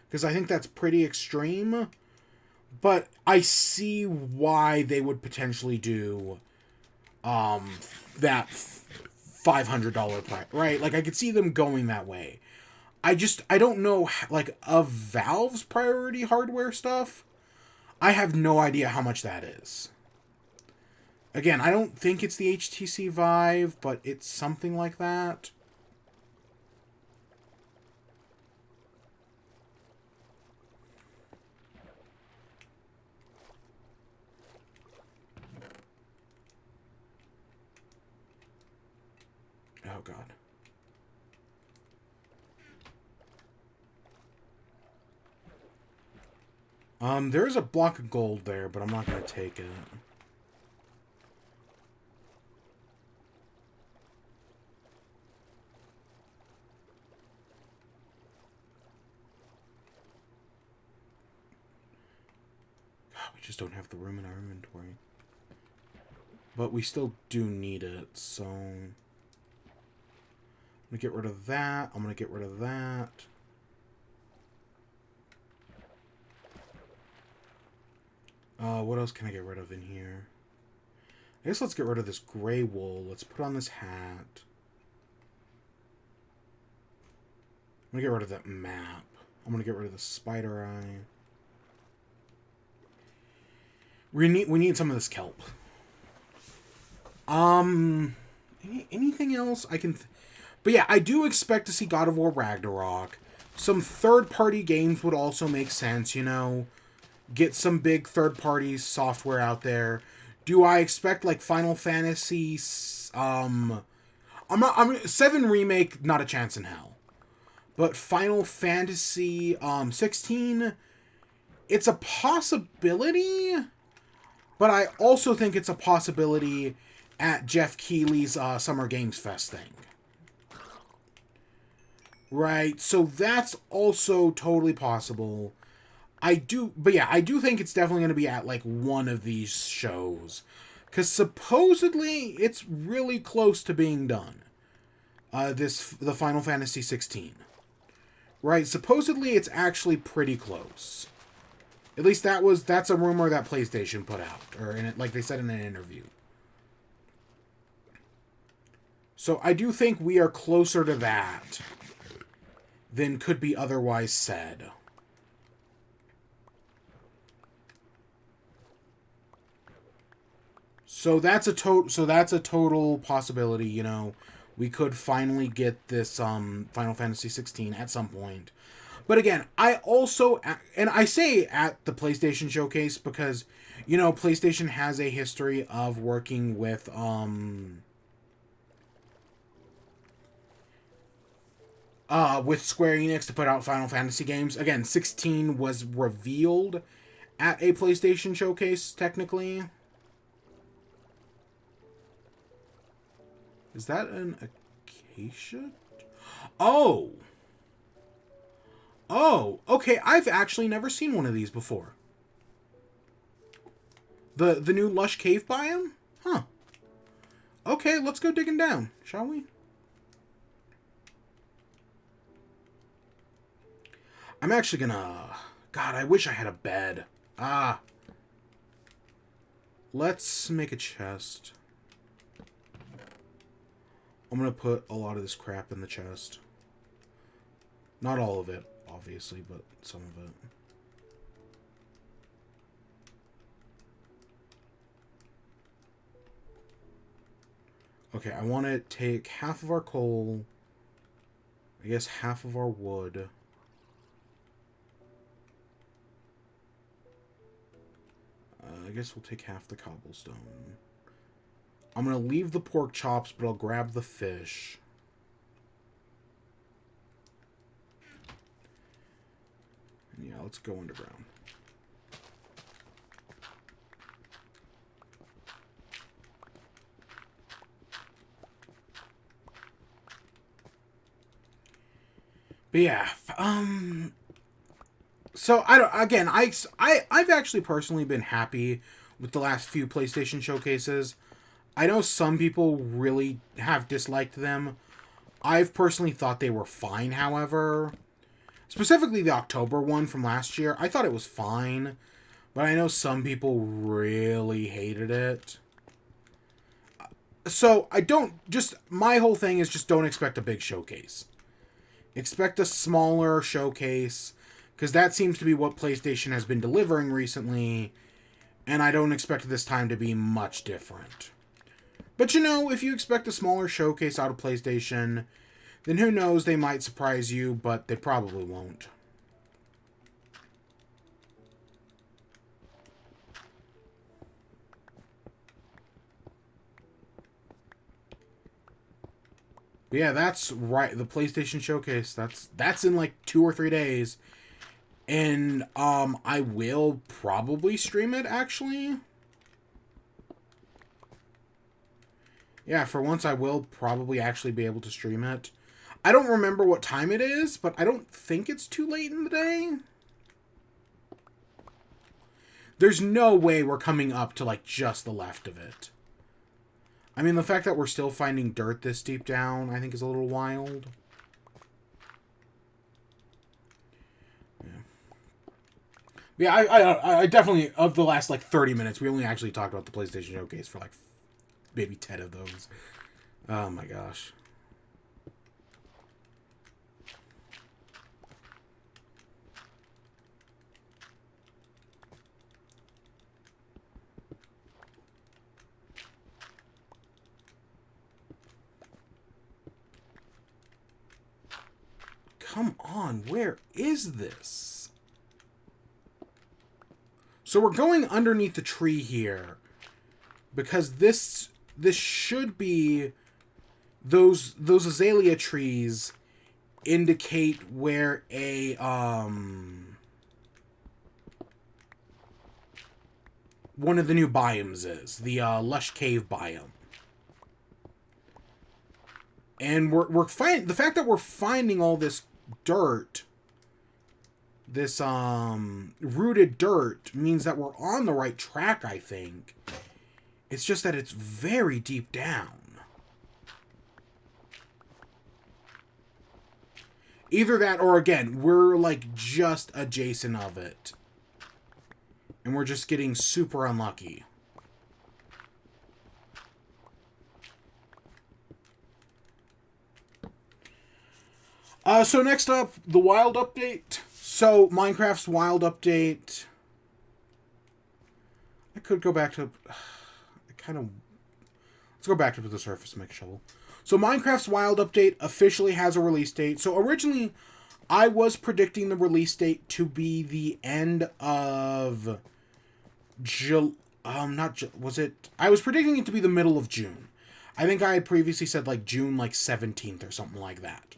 because I think that's pretty extreme. But I see why they would potentially do that $500 price, right? Like, I could see them going that way. I don't know, like, of Valve's priority hardware stuff, I have no idea how much that is. Again, I don't think it's the HTC Vive, but it's something like that. Oh, God. There's a block of gold there, but I'm not going to take it. God, we just don't have the room in our inventory. But we still do need it, so... I'm going to get rid of that. I'm going to get rid of that. What else can I get rid of in here? I guess let's get rid of this gray wool. Let's put on this hat. I'm going to get rid of that map. I'm going to get rid of the spider eye. We need some of this kelp. Anything else I can... But yeah, I do expect to see God of War Ragnarok. Some third-party games would also make sense, you know. Get some big third-party software out there. Do I expect, like, Final Fantasy... 7 Remake, not a chance in hell. But Final Fantasy 16, it's a possibility, but I also think it's a possibility at Jeff Keighley's Summer Games Fest thing. Right, so that's also totally possible. But yeah, I do think it's definitely going to be at, like, one of these shows. Because supposedly, it's really close to being done. The Final Fantasy 16. Right, supposedly it's actually pretty close. At least that's a rumor that PlayStation put out. Or, like they said in an interview. So I do think we are closer to that than could be otherwise said. So that's a total possibility, you know. We could finally get this Final Fantasy 16 at some point. But again, I also, and I say at the PlayStation Showcase because, you know, PlayStation has a history of working with Square Enix to put out Final Fantasy games. Again, 16 was revealed at a PlayStation Showcase, technically. Is that an acacia? Oh! Oh, okay, I've actually never seen one of these before. The new Lush cave biome? Huh. Okay, let's go digging down, shall we? I'm actually gonna... God, I wish I had a bed. Let's make a chest. I'm gonna put a lot of this crap in the chest. Not all of it, obviously, but some of it. Okay, I want to take half of our coal. I guess half of our wood. I guess we'll take half the cobblestone. I'm going to leave the pork chops, but I'll grab the fish. And yeah, let's go underground. But yeah, so I've actually personally been happy with the last few PlayStation showcases. I know some people really have disliked them. I've personally thought they were fine, however. Specifically the October one from last year. I thought it was fine. But I know some people really hated it. So I don't just my whole thing is just don't expect a big showcase. Expect a smaller showcase because that seems to be what PlayStation has been delivering recently, and I don't expect this time to be much different. But you know, if you expect a smaller showcase out of PlayStation, then who knows, they might surprise you, but they probably won't. But yeah, that's right. The PlayStation Showcase. That's in like 2 or 3 days, and I will probably stream it actually. Yeah, for once I will probably actually be able to stream it. I don't remember what time it is, but I don't think it's too late in the day. There's no way we're coming up to like just the left of it. I mean, the fact that we're still finding dirt this deep down, I think is a little wild. Yeah, I definitely, of the last, like, 30 minutes, we only actually talked about the PlayStation Showcase for, like, maybe 10 of those. Oh, my gosh. Come on, where is this? So we're going underneath the tree here, because this should be those azalea trees indicate where a one of the new biomes is, the Lush cave biome. And we're finding the fact that we're finding all this dirt, this rooted dirt, means that we're on the right track, I think. It's just that it's very deep down. Either that or, again, we're like just adjacent of it. And we're just getting super unlucky. So next up, the wild update. So Minecraft's wild update. I could go back to... Let's go back to the surface mix shovel. So Minecraft's wild update officially has a release date. So originally, I was predicting the release date to be the end of... I was predicting it to be the middle of June. I think I had previously said like June like 17th or something like that.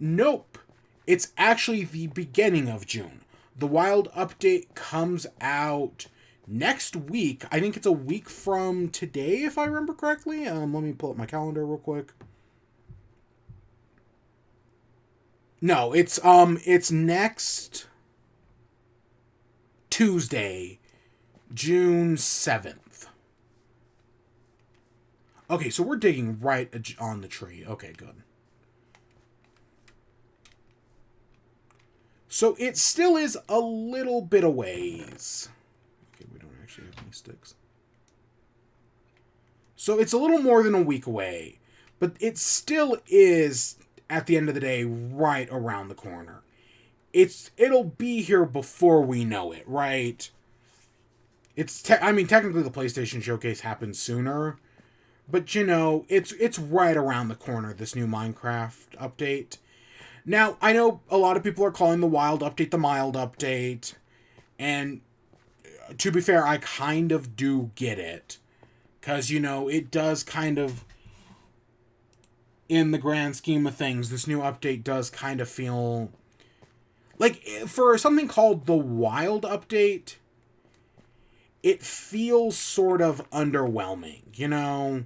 Nope. It's actually the beginning of June. The wild update comes out next week. I think it's a week from today, if I remember correctly. Let me pull up my calendar real quick. No, it's next Tuesday, June 7th. Okay, so we're digging right on the tree. Okay, good. So it still is a little bit of ways. Okay, we don't actually have any sticks. So it's a little more than a week away. But it still is, at the end of the day, right around the corner. It'll be here before we know it, right? I mean, technically the PlayStation Showcase happened sooner. But, you know, it's right around the corner, this new Minecraft update. Now, I know a lot of people are calling the wild update the mild update, and to be fair, I kind of do get it, because, you know, it does kind of, in the grand scheme of things, this new update does kind of feel, like, for something called the wild update, it feels sort of underwhelming, you know?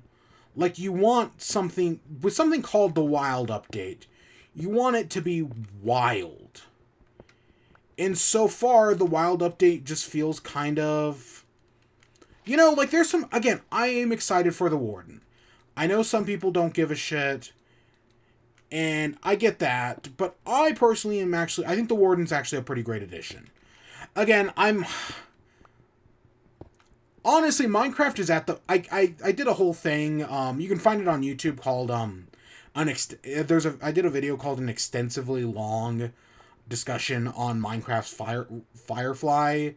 Like, you want something, with something called the wild update, you want it to be wild. And so far, the wild update just feels kind of... You know, like, there's some... Again, I am excited for the Warden. I know some people don't give a shit. And I get that. But I personally am actually... I think the Warden's actually a pretty great addition. Again, I'm honestly, Minecraft is at the... I did a whole thing. You can find it on YouTube called... I did a video called An Extensively Long Discussion on Minecraft's Firefly.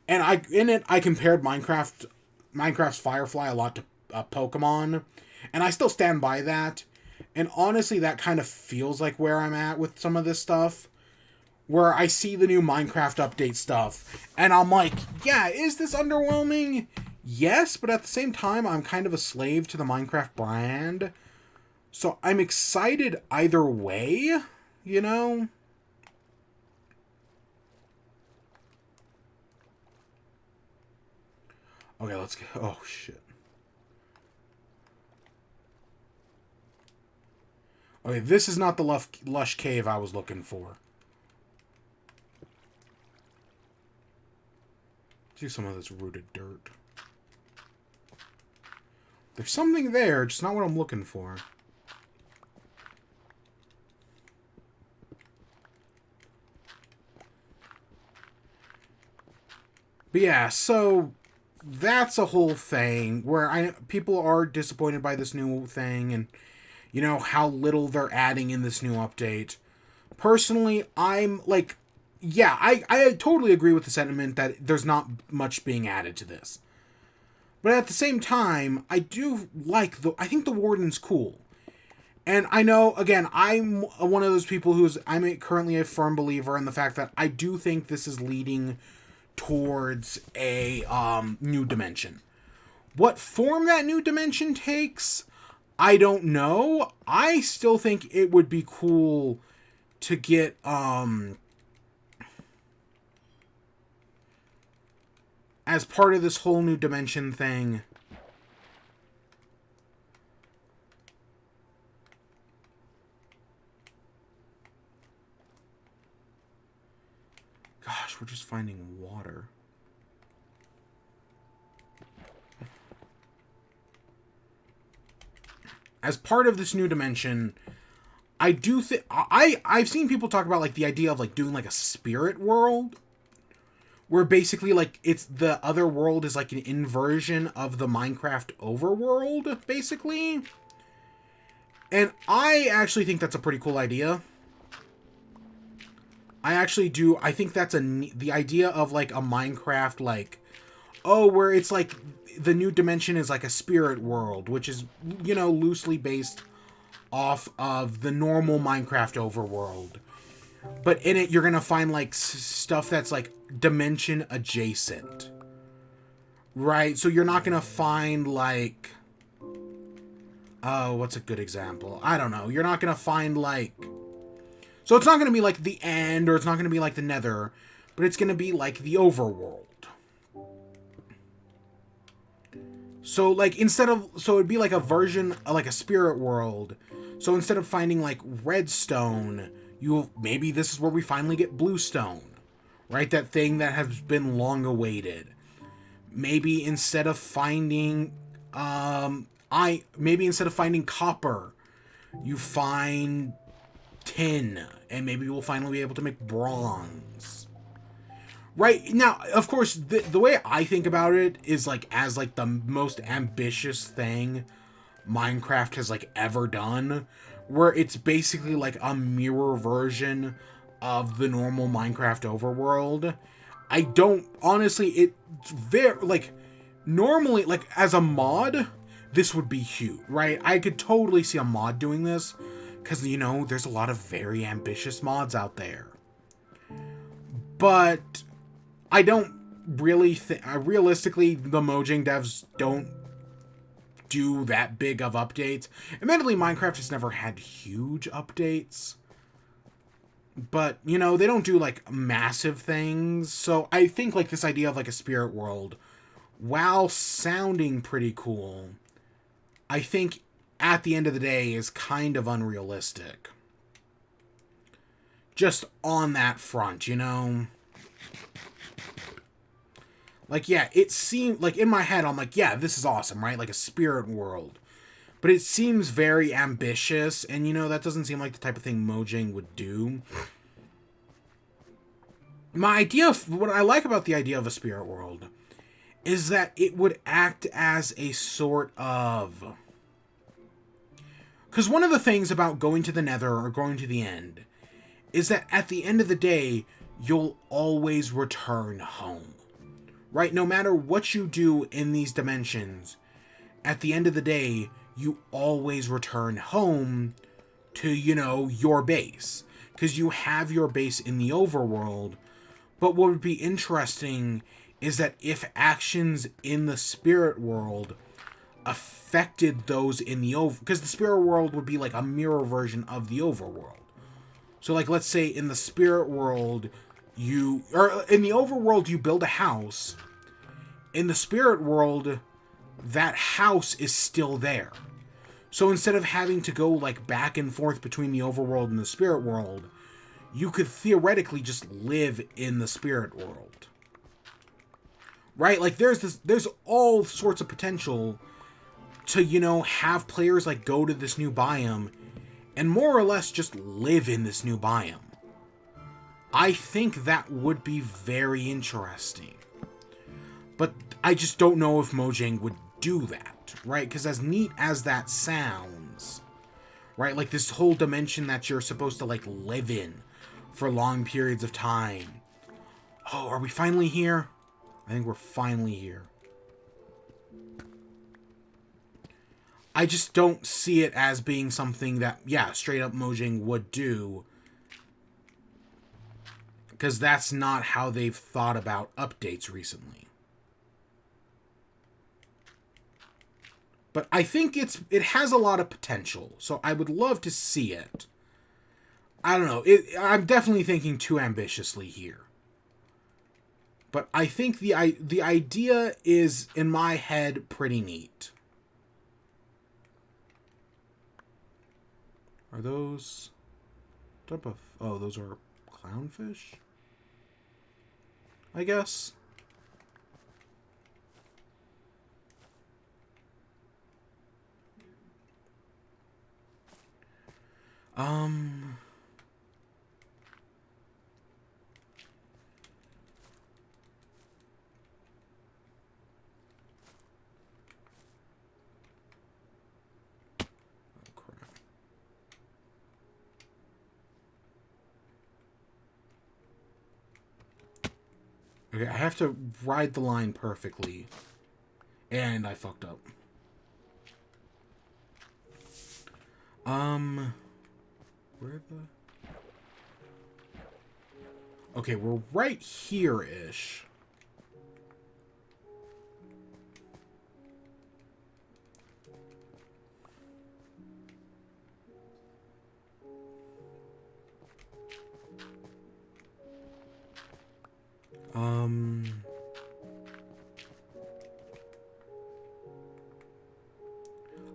And in it, I compared Minecraft's Firefly a lot to Pokemon. And I still stand by that. And honestly, that kind of feels like where I'm at with some of this stuff. Where I see the new Minecraft update stuff, and I'm like, yeah, is this underwhelming? Yes, but at the same time, I'm kind of a slave to the Minecraft brand. So I'm excited either way, you know? Okay, let's go. Oh, shit. Okay, this is not the lush cave I was looking for. See some of this rooted dirt. There's something there, just not what I'm looking for. But yeah, so that's a whole thing where people are disappointed by this new thing and, you know, how little they're adding in this new update. Personally, I'm like, yeah, I totally agree with the sentiment that there's not much being added to this. But at the same time, I do like I think the Warden's cool. And I know, again, I'm one of those people I'm currently a firm believer in the fact that I do think this is leading towards a new dimension. What form that new dimension takes, I don't know. I still think it would be cool to get as part of this whole new dimension thing. Gosh, we're just finding water. As part of this new dimension, I do think I've seen people talk about like the idea of like doing like a spirit world, where basically like it's the other world is like an inversion of the Minecraft overworld, basically. And I actually think that's a pretty cool idea. I actually do. I think that's the idea of like a Minecraft like, oh, where it's like the new dimension is like a spirit world, which is, you know, loosely based off of the normal Minecraft overworld. But in it, you're going to find like stuff that's like dimension adjacent. Right? So you're not going to find like, oh, what's a good example? I don't know. You're not going to find like, so it's not going to be like the end, or it's not going to be like the Nether, but it's going to be like the overworld. So like so it'd be like a version, like a spirit world. So instead of finding like redstone, maybe this is where we finally get bluestone, right? That thing that has been long awaited. Maybe instead of finding, maybe instead of finding copper, you find tin, and maybe we'll finally be able to make bronze. Right now, of course, the way I think about it is like as like the most ambitious thing Minecraft has like ever done, where it's basically like a mirror version of the normal Minecraft overworld. I don't honestly, it's very like normally like as a mod, this would be huge, right? I could totally see a mod doing this because, you know, there's a lot of very ambitious mods out there. But I don't really think, realistically, the Mojang devs don't do that big of updates. Admittedly, Minecraft has never had huge updates. But, you know, they don't do, like, massive things. So I think, like, this idea of, like, a spirit world, while sounding pretty cool, I think at the end of the day is kind of unrealistic. Just on that front, you know? Like, yeah, it seemed, like, in my head, I'm like, yeah, this is awesome, right? Like a spirit world. But it seems very ambitious, and, you know, that doesn't seem like the type of thing Mojang would do. My idea of, what I like about the idea of a spirit world is that it would act as a sort of... Because one of the things about going to the Nether or going to the End is that at the end of the day, you'll always return home. Right? No matter what you do in these dimensions, at the end of the day, you always return home to, you know, your base. Because you have your base in the overworld. But what would be interesting is that if actions in the spirit world affected those in the over... Because the spirit world would be like a mirror version of the overworld. So, like, let's say in the spirit world, or in the overworld, you build a house. In the spirit world, that house is still there. So instead of having to go, like, back and forth between the overworld and the spirit world, you could theoretically just live in the spirit world. Right? Like, there's all sorts of potential to, you know, have players, like, go to this new biome and more or less just live in this new biome. I think that would be very interesting. But I just don't know if Mojang would do that, right? Because as neat as that sounds, right? Like this whole dimension that you're supposed to, like, live in for long periods of time. Oh, are we finally here? I think we're finally here. I just don't see it as being something that, yeah, straight up Mojang would do. Because that's not how they've thought about updates recently. But I think it has a lot of potential, so I would love to see it. I don't know. I'm definitely thinking too ambitiously here. But I think the idea is, in my head, pretty neat. Are those... type of... Oh, those are clownfish? I guess. Okay, I have to ride the line perfectly. And I fucked up. Where the... Okay, we're right here-ish.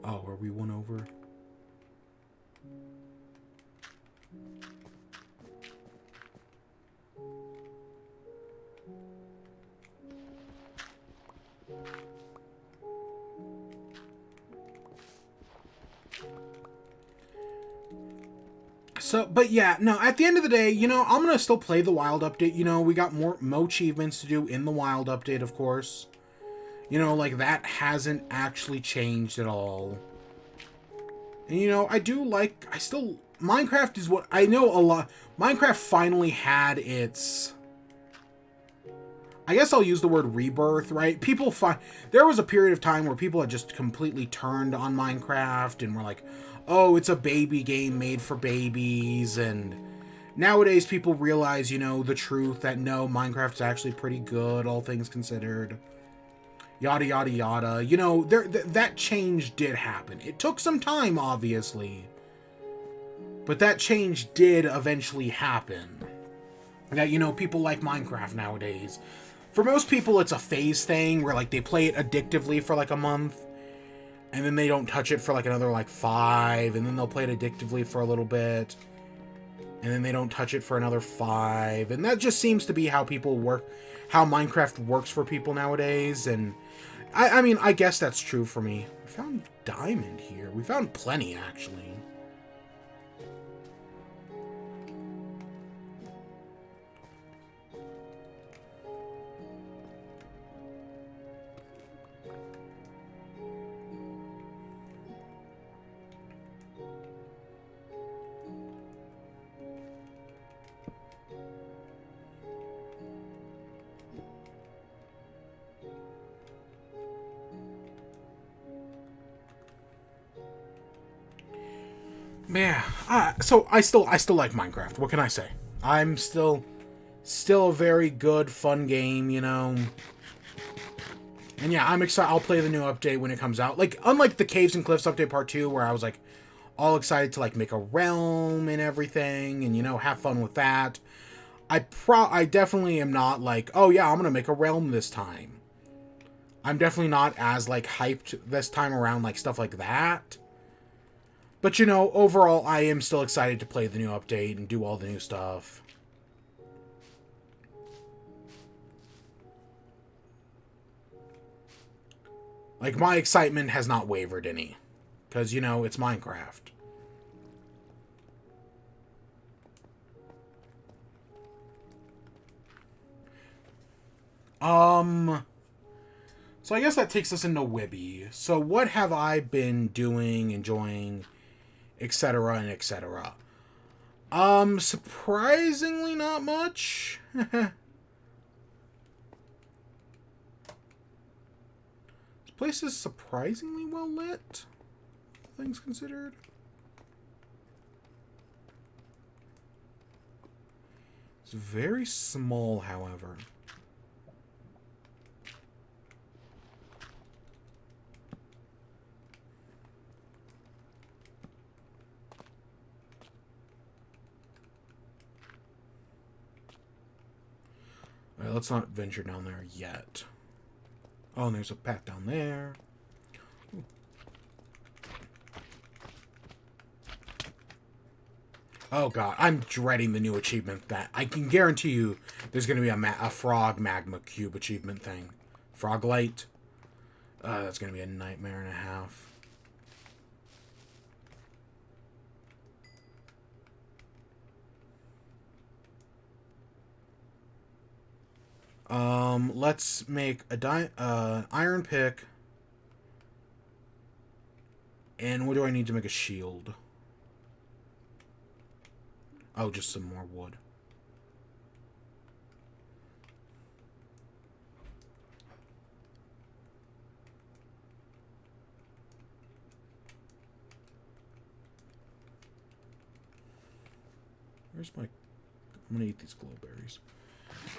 Oh, are we one over? So, but yeah, no, at the end of the day, you know, I'm going to still play the Wild update. You know, we got more achievements to do in the Wild update, of course. You know, like, that hasn't actually changed at all. And, you know, I do like, Minecraft is what, I know a lot, Minecraft finally had its, I guess I'll use the word rebirth, right? There was a period of time where people had just completely turned on Minecraft and were like, oh, it's a baby game made for babies, and nowadays people realize, you know, the truth that no, Minecraft's actually pretty good, all things considered. Yada, yada, yada. You know, that change did happen. It took some time, obviously. But that change did eventually happen. That, you know, people like Minecraft nowadays. For most people, it's a phase thing where, like, they play it addictively for, like, a month. And then they don't touch it for, like, another, like, 5. And then they'll play it addictively for a little bit. And then they don't touch it for another 5. And that just seems to be how people work, how Minecraft works for people nowadays. And I mean, I guess that's true for me. We found diamond here. We found plenty, actually. Yeah. So I still like Minecraft. What can I say? I'm still a very good, fun game, you know. And yeah, I'm excited. I'll play the new update when it comes out. Like, unlike the Caves and Cliffs update part 2, where I was like all excited to like make a realm and everything, and you know, have fun with that. I definitely am not like, oh yeah, I'm gonna make a realm this time. I'm definitely not as like hyped this time around, like stuff like that. But you know, overall, I am still excited to play the new update and do all the new stuff. Like, my excitement has not wavered any. Because, you know, it's Minecraft. So I guess that takes us into WIBE. So what have I been doing, enjoying, etc. and etc.? Surprisingly not much. This place is surprisingly well lit, things considered. It's very small, however. Alright, let's not venture down there yet. Oh, and there's a path down there. Ooh. Oh god, I'm dreading the new achievement that I can guarantee you there's going to be a frog magma cube achievement thing. Frog light. That's going to be a nightmare and a half. Let's make a iron pick. And what do I need to make a shield? Oh, just some more wood. Where's my... I'm gonna eat these glowberries.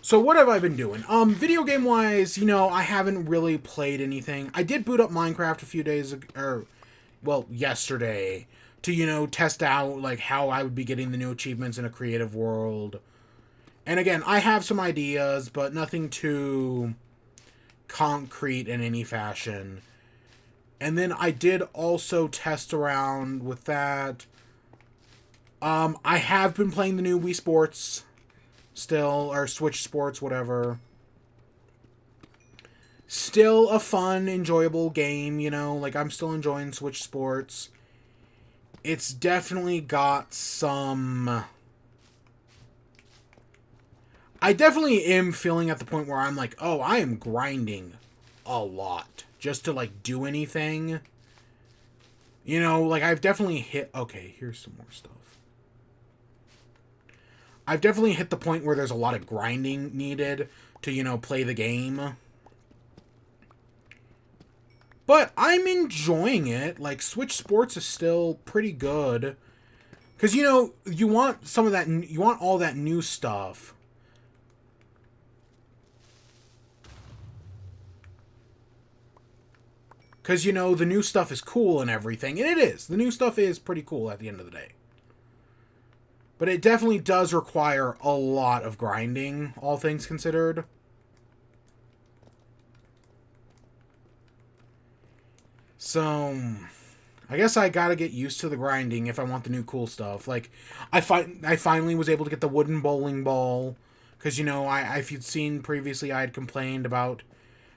So what have I been doing? Video game wise, you know, I haven't really played anything. I did boot up Minecraft a few days ago, or, well, yesterday, to, you know, test out, like, how I would be getting the new achievements in a creative world. And again, I have some ideas, but nothing too concrete in any fashion. And then I did also test around with that. I have been playing the new Wii Sports still, or Switch Sports, whatever. Still a fun, enjoyable game, you know, like, I'm still enjoying Switch Sports. It's definitely got some... I definitely am feeling at the point where I'm like, oh, I am grinding a lot just to, like, do anything. You know, like, I've definitely hit... Okay, here's some more stuff. I've definitely hit the point where there's a lot of grinding needed to, you know, play the game. But I'm enjoying it. Like, Switch Sports is still pretty good. Because, you know, you want some of that... You want all that new stuff. Because, you know, the new stuff is cool and everything. And it is. The new stuff is pretty cool at the end of the day. But it definitely does require a lot of grinding, all things considered. So, I guess I gotta get used to the grinding if I want the new cool stuff. Like, I finally was able to get the wooden bowling ball. Because, you know, if you'd seen previously, I had complained about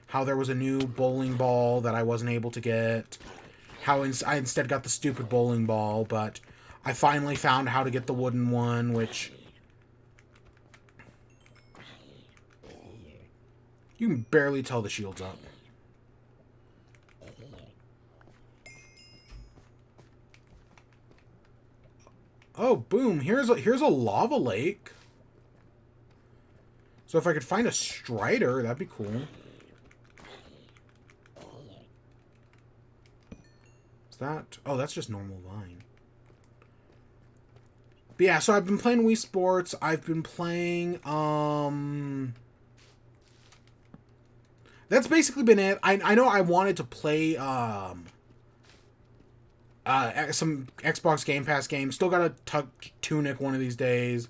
how there was a new bowling ball that I wasn't able to get. How I instead got the stupid bowling ball, but... I finally found how to get the wooden one, which... You can barely tell the shield's up. Oh, boom. Here's a lava lake. So if I could find a strider, that'd be cool. Is that... Oh, that's just normal vine. But yeah, so I've been playing Wii Sports. I've been playing, that's basically been it. I know I wanted to play, some Xbox Game Pass games. Still gotta touch Tunic one of these days.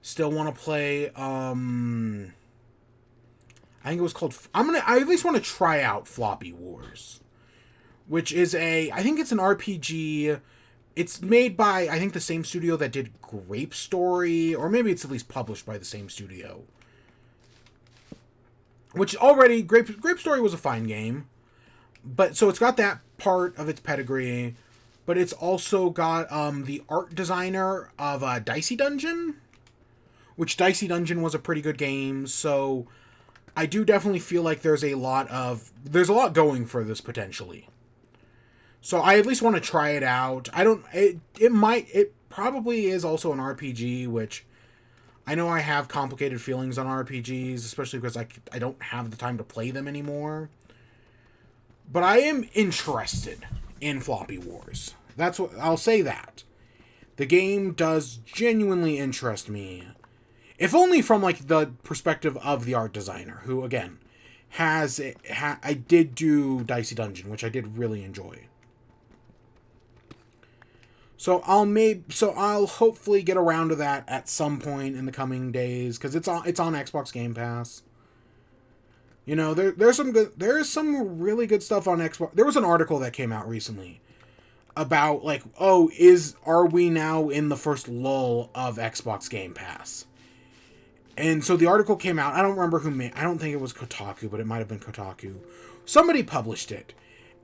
Still want to play, I think it was called, I at least want to try out Floppy Wars, which is I think it's an RPG. It's made by, I think, the same studio that did Grape Story, or maybe it's at least published by the same studio. Which already, Grape Story was a fine game. But, so it's got that part of its pedigree, but it's also got the art designer of Dicey Dungeon, which Dicey Dungeon was a pretty good game, so I do definitely feel like there's a lot going for this potentially. So I at least want to try it out. It probably is also an RPG, which I know I have complicated feelings on RPGs, especially because I don't have the time to play them anymore. But I am interested in Floppy Wars. That's what I'll say that. The game does genuinely interest me. If only from like the perspective of the art designer, who again I did do Dicey Dungeon, which I did really enjoy. So I'll hopefully get around to that at some point in the coming days, because it's on Xbox Game Pass. You know, there's some really good stuff on Xbox. There was an article that came out recently about like, are we now in the first lull of Xbox Game Pass? And so the article came out. I don't remember I don't think it was Kotaku, but it might have been Kotaku. Somebody published it,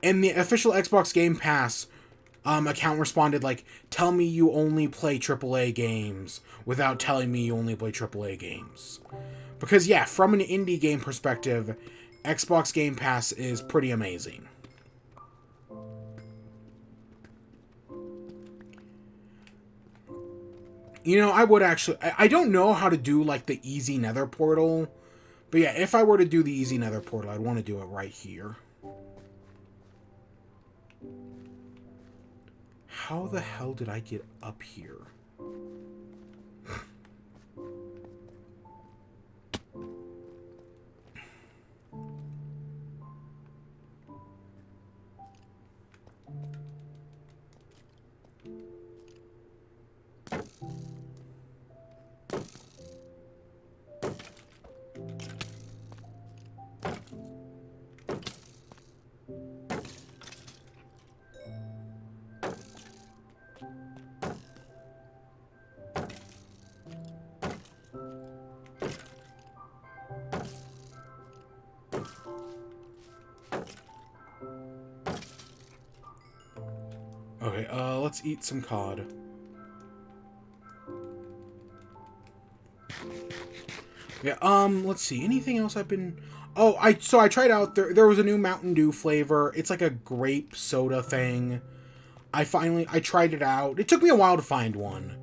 and the official Xbox Game Pass account responded like, tell me you only play AAA games without telling me you only play AAA games. Because yeah, from an indie game perspective, Xbox Game Pass is pretty amazing. You know, I don't know how to do like the easy Nether portal, but yeah, if I were to do the easy Nether portal, I'd want to do it right here. How the hell did I get up here? Okay, let's eat some cod. Yeah, let's see. Anything else I've been... Oh, I tried out... There was a new Mountain Dew flavor. It's like a grape soda thing. I tried it out. It took me a while to find one,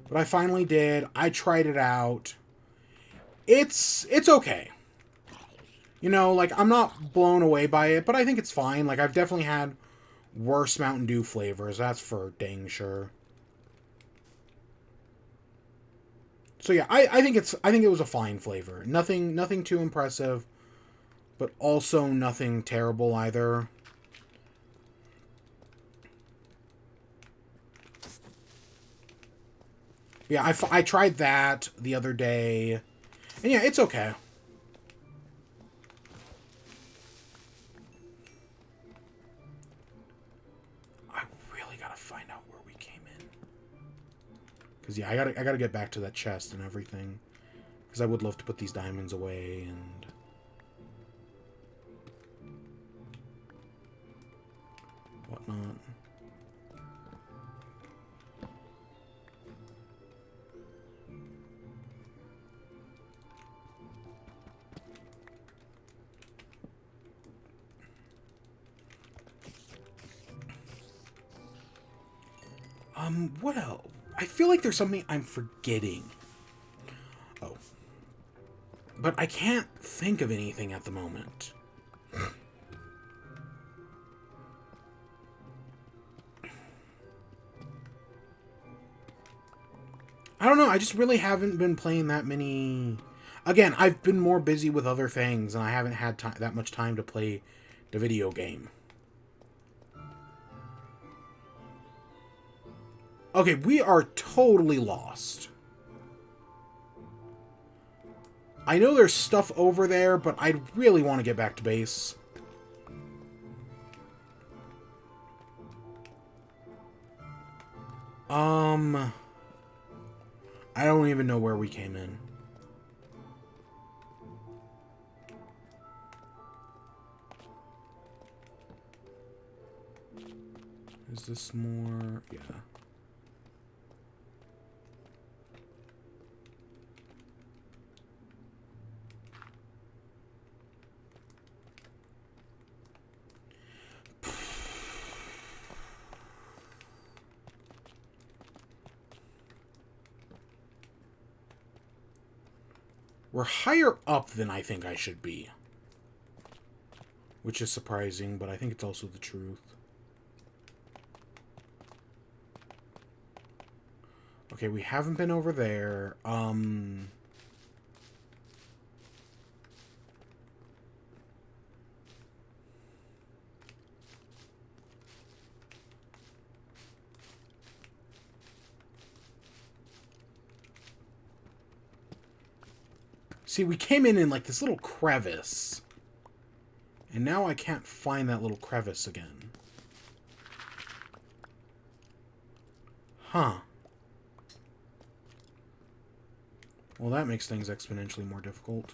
but I finally did. I tried it out. It's okay. You know, like, I'm not blown away by it, but I think it's fine. Like, I've definitely had worse Mountain Dew flavors. That's for dang sure. So yeah, I think it was a fine flavor. Nothing too impressive, but also nothing terrible either. Yeah, I tried that the other day, and yeah, it's okay. I really gotta find out where we came in, because yeah, I gotta get back to that chest and everything, because I would love to put these diamonds away and whatnot. What else? I feel like there's something I'm forgetting. Oh. But I can't think of anything at the moment. don't know. I just really haven't been playing that many. Again, I've been more busy with other things, and I haven't had that much time to play the video game. Okay, we are totally lost. I know there's stuff over there, but I really want to get back to base. I don't even know where we came in. Is this more? Yeah. We're higher up than I think I should be. Which is surprising, but I think it's also the truth. Okay, we haven't been over there. See, we came in like this little crevice. And now I can't find that little crevice again. Huh. Well, that makes things exponentially more difficult.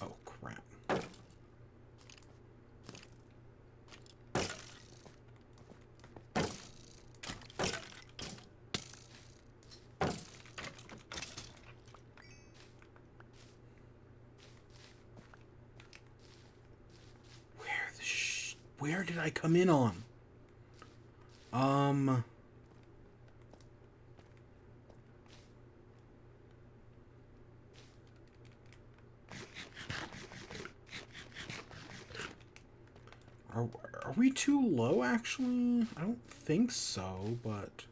Oh, crap. Where did I come in on? Are we too low, actually? I don't think so, but...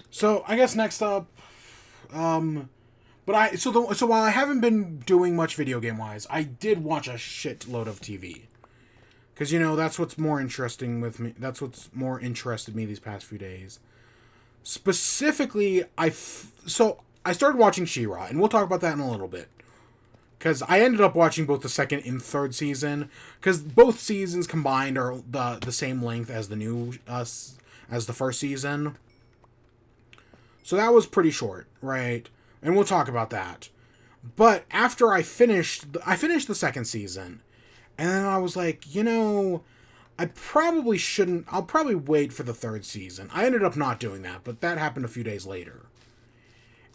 So, I guess next up, so while I haven't been doing much video game wise, I did watch a shitload of TV. Because, you know, that's what's more interesting with me. That's what's more interested me these past few days. Specifically, so I started watching She-Ra, and we'll talk about that in a little bit. Because I ended up watching both the second and third season, because both seasons combined are the same length as as the first season. So that was pretty short, right? And we'll talk about that. But after I finished the second season, and then I was like, you know, I probably shouldn't. I'll probably wait for the third season. I ended up not doing that, but that happened a few days later.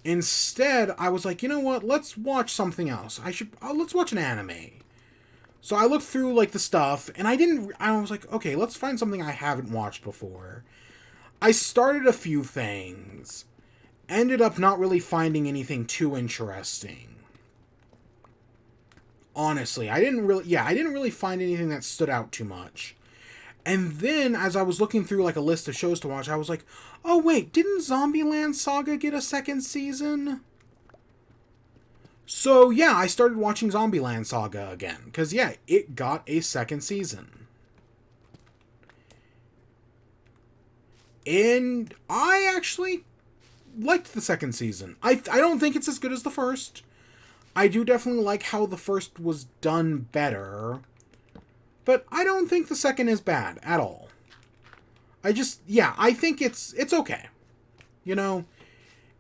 Instead, I was like, you know what? Let's watch something else. Let's watch an anime. So I looked through like the stuff, and I was like, okay, let's find something I haven't watched before. I started a few things. Ended up not really finding anything too interesting. Honestly, I didn't really find anything that stood out too much. And then, as I was looking through like a list of shows to watch, I was like, oh wait, didn't Zombieland Saga get a second season? So yeah, I started watching Zombieland Saga again. Because yeah, it got a second season. And I actually liked the second season. I don't think it's as good as the first. I do definitely like how the first was done better. But I don't think the second is bad at all. I think it's okay. You know,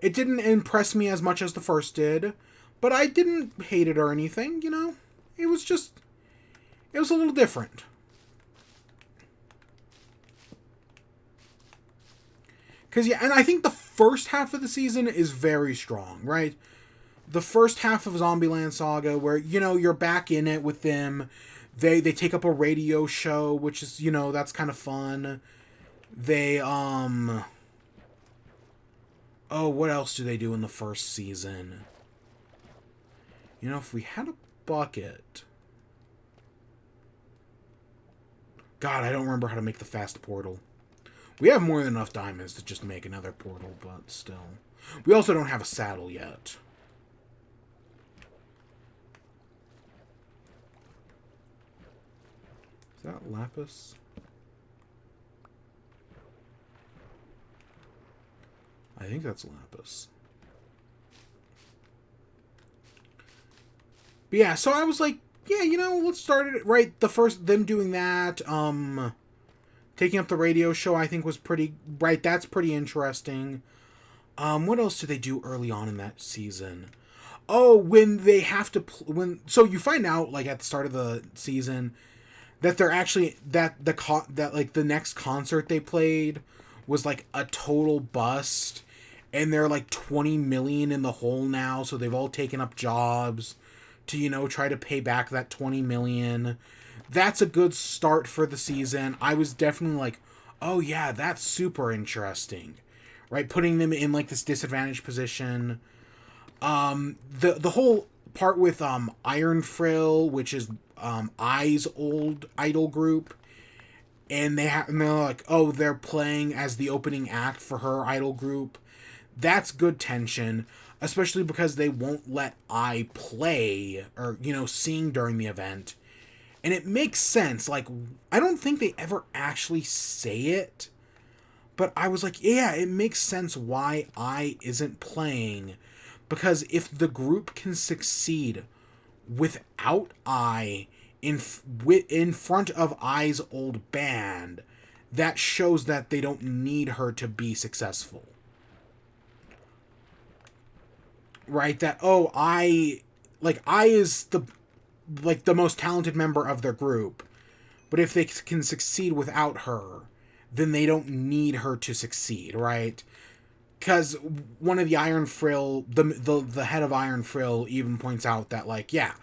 it didn't impress me as much as the first did, but I didn't hate it or anything, you know? It was a little different. Because, yeah, and I think the first half of the season is very strong, right? The first half of Zombieland Saga, where, you know, you're back in it with them. They take up a radio show, which is, that's kind of fun. They oh, what else do they do in the first season? If we had a bucket. God, I don't remember how to make the fast portal. We have more than enough diamonds to just make another portal, but still. We also don't have a saddle yet. Is that lapis? I think that's lapis. But yeah, so I was like, yeah, let's start it right. Them doing that, taking up the radio show, I think was pretty, right, that's pretty interesting. What else did they do early on in that season? Oh, when they have to, so you find out, like, at the start of the season, that they're actually, that the next concert they played was, like, a total bust, and they're, like, 20 million in the hole now, so they've all taken up jobs to, try to pay back that 20 million. That's a good start for the season. I was definitely like, oh yeah, that's super interesting. Right? Putting them in, like, this disadvantaged position. The whole part with Iron Frill, which is I's old idol group, and they're like, oh, they're playing as the opening act for her idol group. That's good tension, especially because they won't let I play or, sing during the event. And it makes sense. Like, I don't think they ever actually say it, but I was like, yeah, it makes sense why I isn't playing. Because if the group can succeed without I in front of I's old band, that shows that they don't need her to be successful. Right? That, oh, I is the most talented member of their group. But if they can succeed without her, then they don't need her to succeed, right? Because one of the Iron Frill, the head of Iron Frill even points out that, like, yeah,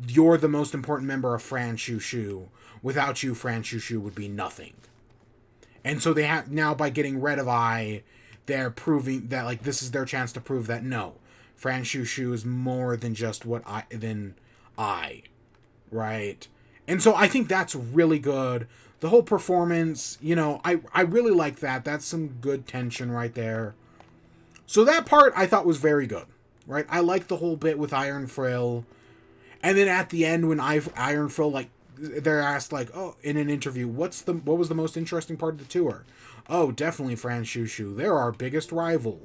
you're the most important member of Fran Shu Shu. Without you, Fran Shu Shu would be nothing. And so they have, now by getting rid of I, they're proving that, like, this is their chance to prove that, no, Fran Shu Shu is more than just I, right? And so I think that's really good. The whole performance, I really like that. That's some good tension right there. So that part I thought was very good, right? I like the whole bit with Iron Frill. And then at the end when Iron Frill, like, they're asked, like, oh, in an interview, what was the most interesting part of the tour? Oh, definitely Fran Shu Shu. They're our biggest rival.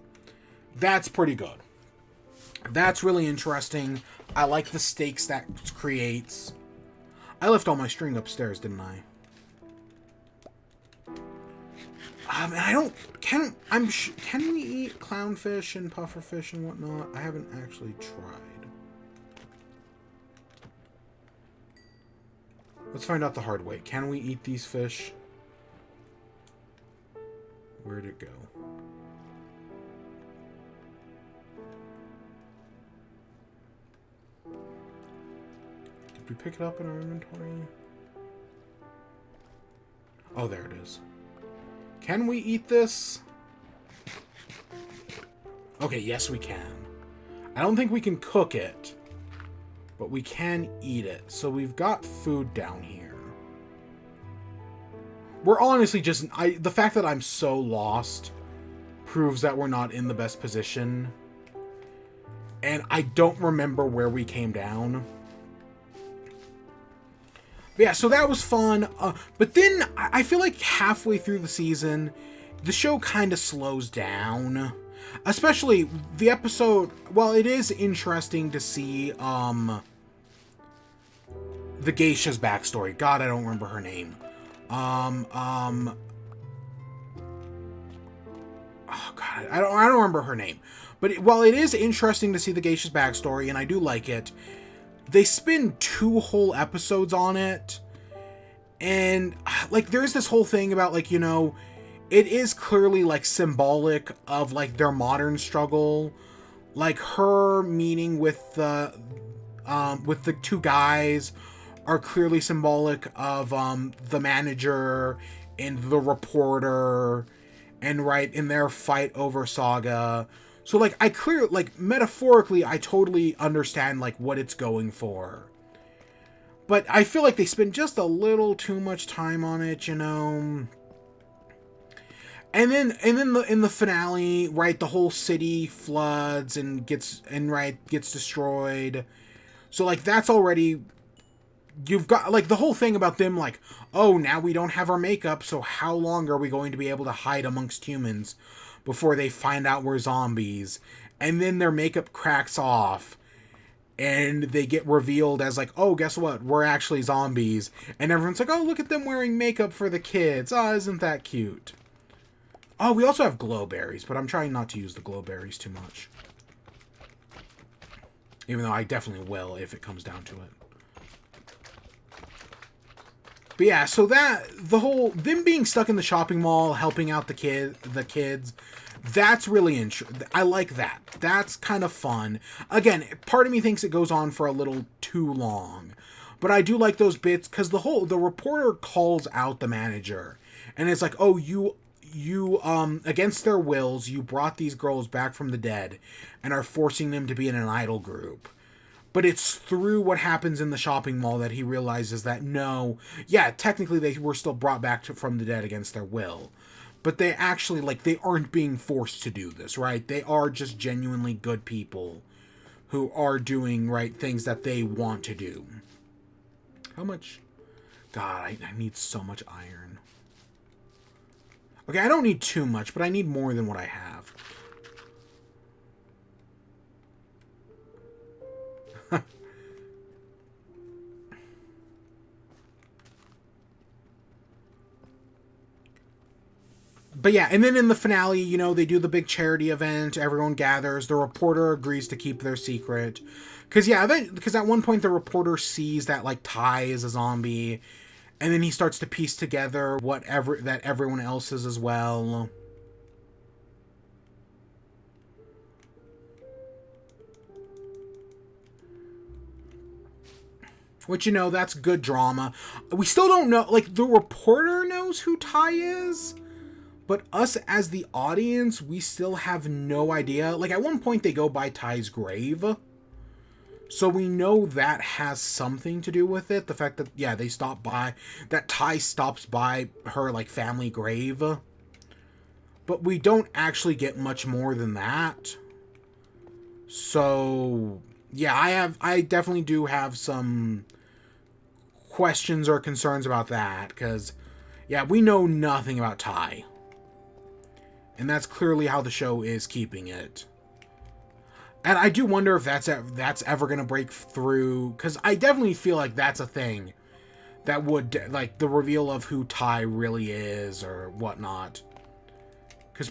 That's pretty good. That's really interesting. I like the stakes that creates. I left all my string upstairs, didn't I? Can we eat clownfish and pufferfish and whatnot? I haven't actually tried. Let's find out the hard way. Can we eat these fish? Where'd it go? Did we pick it up in our inventory? Oh, there it is. Can we eat this? Okay, yes we can. I don't think we can cook it, but we can eat it. So we've got food down here. We're honestly just... the fact that I'm so lost proves that we're not in the best position. And I don't remember where we came down. But yeah, so that was fun. But then I feel like halfway through the season, the show kind of slows down. Especially the episode... Well, it is interesting to see the geisha's backstory. God, I don't remember her name. Oh God, I don't remember her name. But while it is interesting to see the geisha's backstory, and I do like it, they spend 2 whole episodes on it. And, like, there's this whole thing about, like, it is clearly, like, symbolic of, like, their modern struggle. Like, her meeting with the 2 guys are clearly symbolic of the manager and the reporter, and right in their fight over Saga. So like like metaphorically I totally understand like what it's going for. But I feel like they spend just a little too much time on it, you know. And then in the finale, right, the whole city floods and gets destroyed. So like that's already, you've got like the whole thing about them like, oh, now we don't have our makeup, so how long are we going to be able to hide amongst humans before they find out we're zombies? And then their makeup cracks off and they get revealed as like, oh, guess what? We're actually zombies. And everyone's like, oh, look at them wearing makeup for the kids. Oh, isn't that cute? Oh, we also have glowberries, but I'm trying not to use the glowberries too much. Even though I definitely will if it comes down to it. But yeah, so that, the whole, them being stuck in the shopping mall, helping out the kids, that's really I like that. That's kind of fun. Again, part of me thinks it goes on for a little too long. But I do like those bits, because the reporter calls out the manager. And it's like, oh, you against their wills, you brought these girls back from the dead and are forcing them to be in an idol group. But it's through what happens in the shopping mall that he realizes that no, yeah, technically they were still brought back from the dead against their will. But they actually, like, they aren't being forced to do this, right? They are just genuinely good people who are doing, right, things that they want to do. How much? God, I need so much iron. Okay, I don't need too much, but I need more than what I have. But yeah, and then in the finale, you know, they do the big charity event. Everyone gathers. The reporter agrees to keep their secret. Because, yeah, because at one point the reporter sees that, like, Ty is a zombie. And then he starts to piece together whatever that everyone else is as well. Which, you know, that's good drama. We still don't know, like, the reporter knows who Ty is. But us as the audience, we still have no idea. Like, at one point they go by Ty's grave. So we know that has something to do with it. The fact that, yeah, they stop by, that Ty stops by her, like, family grave. But we don't actually get much more than that. So, yeah, I definitely do have some questions or concerns about that. Because, yeah, we know nothing about Ty. And that's clearly how the show is keeping it. And I do wonder if that's ever going to break through. Because I definitely feel like that's a thing. That would, like, the reveal of who Ty really is or whatnot. Because...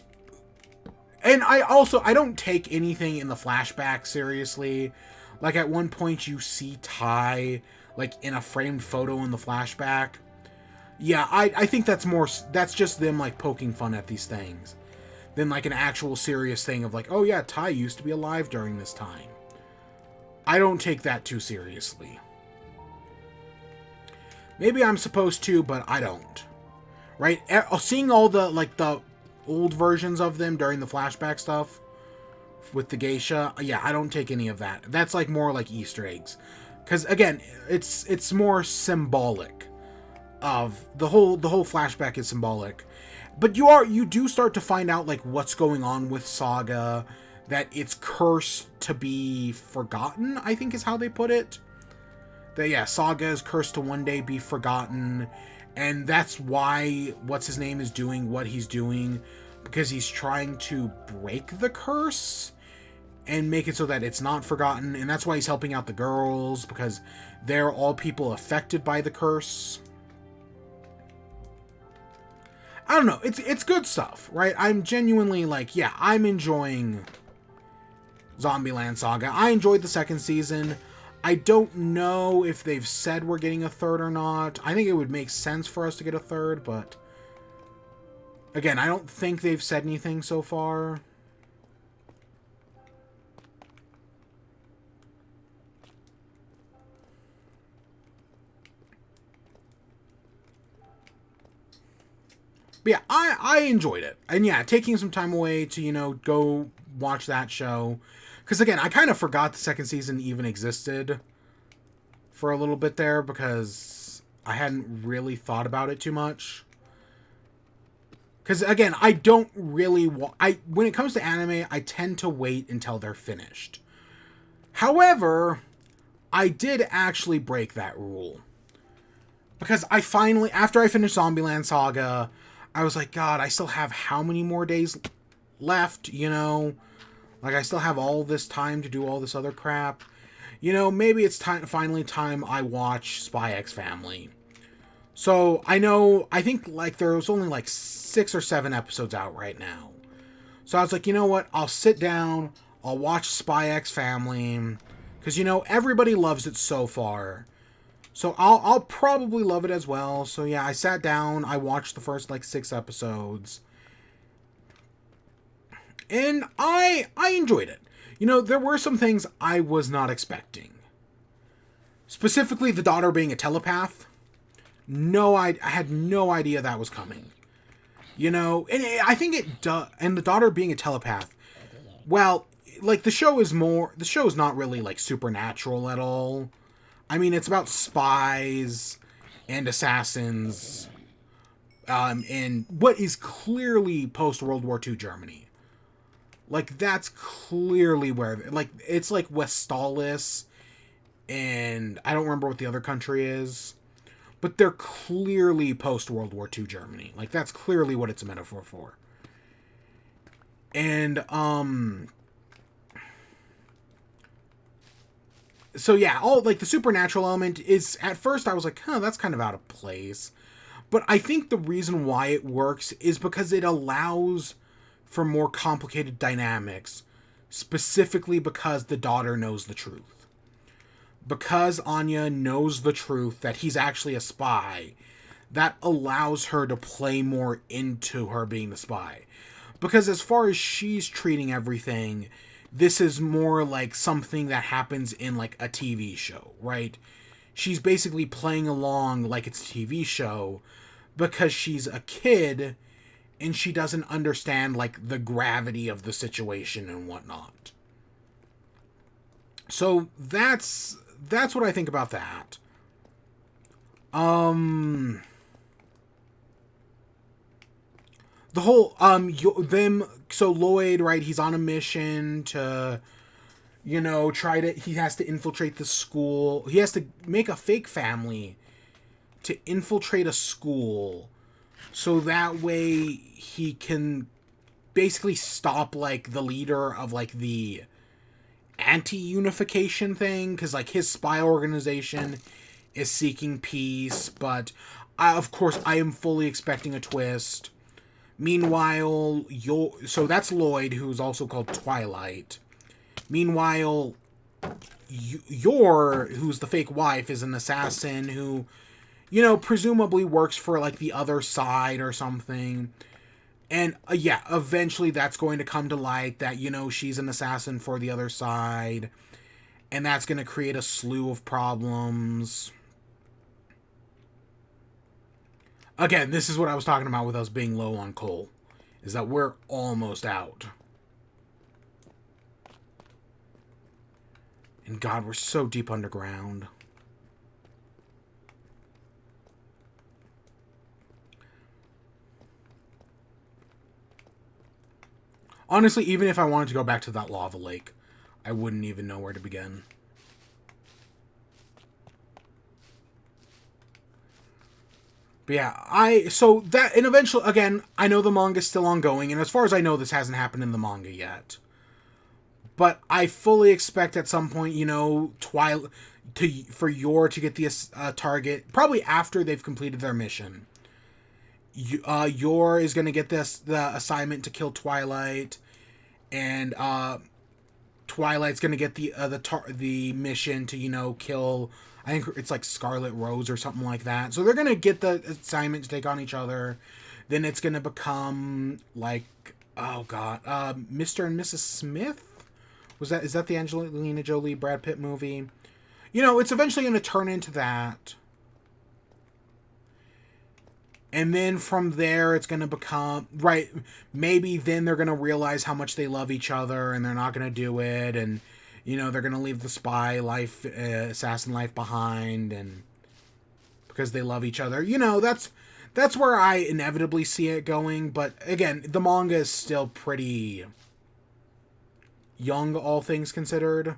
And I don't take anything in the flashback seriously. Like, at one point you see Ty, like, in a framed photo in the flashback. Yeah, I think that's just them, like, poking fun at these things. Than like an actual serious thing of like, oh yeah, Ty used to be alive during this time. I don't take that too seriously. Maybe I'm supposed to, but I don't. Right? Seeing all the, like, the old versions of them during the flashback stuff with the geisha, yeah, I don't take any of that. That's like more like Easter eggs. Because again, it's more symbolic of the whole flashback is symbolic. But you do start to find out, like, what's going on with Saga, that it's cursed to be forgotten, I think is how they put it. That, yeah, Saga is cursed to one day be forgotten, and that's why what's-his-name is doing what he's doing, because he's trying to break the curse and make it so that it's not forgotten, and that's why he's helping out the girls, because they're all people affected by the curse. I don't know, it's good stuff, right? I'm genuinely, like, yeah, I'm enjoying Zombieland Saga. I enjoyed the second season. I don't know if they've said we're getting a third or not. I think it would make sense for us to get a third, but again, I don't think they've said anything so far. But yeah, I enjoyed it. And yeah, taking some time away to, go watch that show. Because again, I kind of forgot the second season even existed for a little bit there because I hadn't really thought about it too much. Because again, I don't really when it comes to anime, I tend to wait until they're finished. However, I did actually break that rule. Because I finally, after I finished Zombieland Saga, I was like, God, I still have how many more days left, Like, I still have all this time to do all this other crap. Maybe it's finally time I watch Spy X Family. So, I think, like, there's only, like, 6 or 7 episodes out right now. So I was like, you know what? I'll sit down, I'll watch Spy X Family, because, everybody loves it so far. So I'll probably love it as well. So yeah, I sat down, I watched the first, like, 6 episodes. And I enjoyed it. There were some things I was not expecting. Specifically, the daughter being a telepath. I had no idea that was coming. And I think it does. And the daughter being a telepath, well, like, the show is not really, like, supernatural at all. I mean, it's about spies and assassins in what is clearly post-World War II Germany. Like, that's clearly where... Like, it's like Westalis, and I don't remember what the other country is. But they're clearly post-World War II Germany. Like, that's clearly what it's a metaphor for. And, so yeah, all, like, the supernatural element is, at first I was like, that's kind of out of place. But I think the reason why it works is because it allows for more complicated dynamics, specifically because the daughter knows the truth. Because Anya knows the truth that he's actually a spy, that allows her to play more into her being the spy. Because as far as she's treating everything, this is more like something that happens in, like, a TV show, right? She's basically playing along like it's a TV show because she's a kid and she doesn't understand, like, the gravity of the situation and whatnot. So that's what I think about that. The whole, so Lloyd, right, he's on a mission to, he has to infiltrate the school. He has to make a fake family to infiltrate a school so that way he can basically stop, like, the leader of, like, the anti-unification thing, because, like, his spy organization is seeking peace, but of course I am fully expecting a twist. Meanwhile, so that's Lloyd, who's also called Twilight. Meanwhile, who's the fake wife, is an assassin who, presumably works for, like, the other side or something. And, yeah, eventually that's going to come to light that, she's an assassin for the other side. And that's going to create a slew of problems. Again, this is what I was talking about with us being low on coal. Is that we're almost out. And God, we're so deep underground. Honestly, even if I wanted to go back to that lava lake, I wouldn't even know where to begin. But yeah, and eventually, again, I know the manga's still ongoing, and as far as I know, this hasn't happened in the manga yet. But I fully expect at some point, for Yor to get the target, probably after they've completed their mission. Yor is going to get the assignment to kill Twilight, and Twilight's going to get the mission to, kill, I think it's like Scarlet Rose or something like that. So they're going to get the assignment to take on each other. Then it's going to become, like, oh god, Mr. and Mrs. Smith? Is that the Angelina Jolie Brad Pitt movie? It's eventually going to turn into that. And then from there, it's going to become, right, maybe then they're going to realize how much they love each other and they're not going to do it. And, you know, they're going to leave the spy life, assassin life behind, and because they love each other. You know, that's where I inevitably see it going. But again, the manga is still pretty young, all things considered.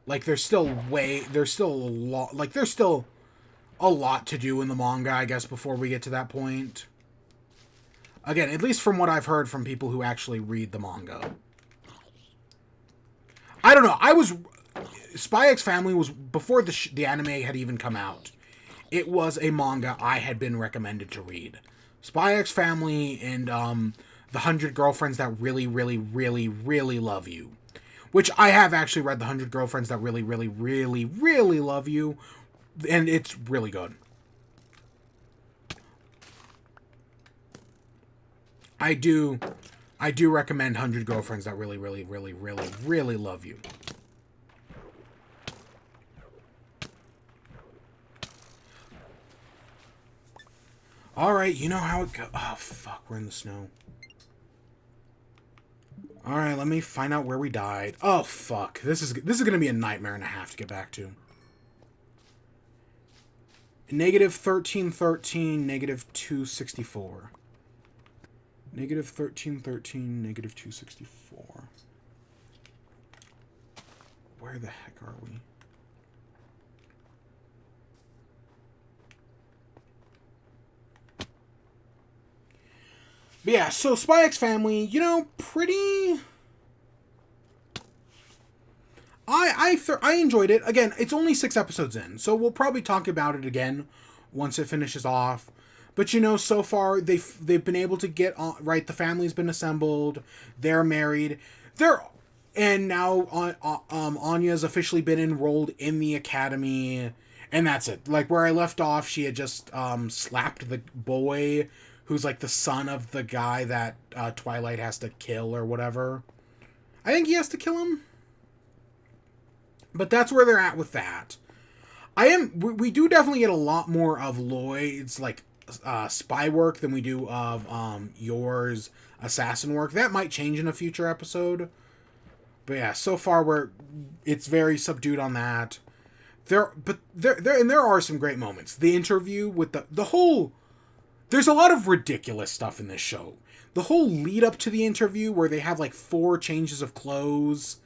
Like, there's still a lot to do in the manga, I guess, before we get to that point. Again, at least from what I've heard from people who actually read the manga. I don't know. Spy X Family was before the anime had even come out. It was a manga I had been recommended to read. Spy X Family and the 100 Girlfriends That Really, Really, Really, Really Love You. Which I have actually read the 100 Girlfriends That Really, Really, Really, Really Love You. And it's really good. I do recommend 100 Girlfriends That Really, Really, Really, Really, Really Love You. Alright, you know how it goes. Oh, fuck, we're in the snow. Alright, let me find out where we died. Oh, fuck. This is going to be a nightmare and a half to get back to. Negative 1313, negative 264. Negative 1313, negative 264. Where the heck are we? But yeah, so Spy X Family, you know, pretty... I enjoyed it. Again, it's only 6 episodes in, so we'll probably talk about it again once it finishes off. But you know, so far they've been able to get on, right. The family's been assembled. They're married. And now Anya's officially been enrolled in the academy, and that's it. Like where I left off, she had just slapped the boy who's like the son of the guy that Twilight has to kill or whatever. I think he has to kill him. But that's where they're at with that. We do definitely get a lot more of Lloyd's like spy work than we do of Yor's assassin work. That might change in a future episode. But yeah, so far it's very subdued on that. There are some great moments. The interview with the whole. There's a lot of ridiculous stuff in this show. The whole lead up to the interview where they have like 4 changes of clothes.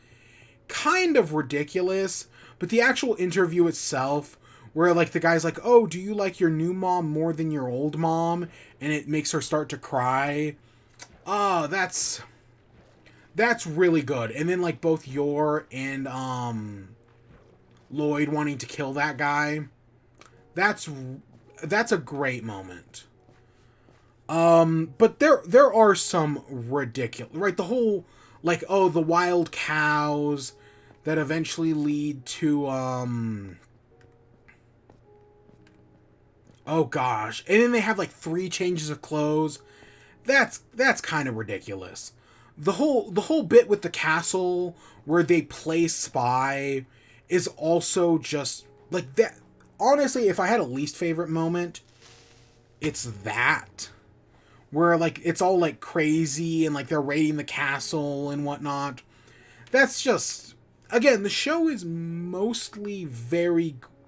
Kind of ridiculous, but the actual interview itself, where like the guy's like, "Oh, do you like your new mom more than your old mom?" and it makes her start to cry. Oh, that's really good. And then like both Yor and Lloyd wanting to kill that guy. That's a great moment. But there are some ridiculous, right? The whole like, oh, the wild cows that eventually lead to oh gosh, and then they have like 3 changes of clothes. That's kind of ridiculous. The whole bit with the castle where they play spy is also just like that. Honestly, if I had a least favorite moment, it's that. Where like it's all like crazy and like they're raiding the castle and whatnot. That's just, again, the show is mostly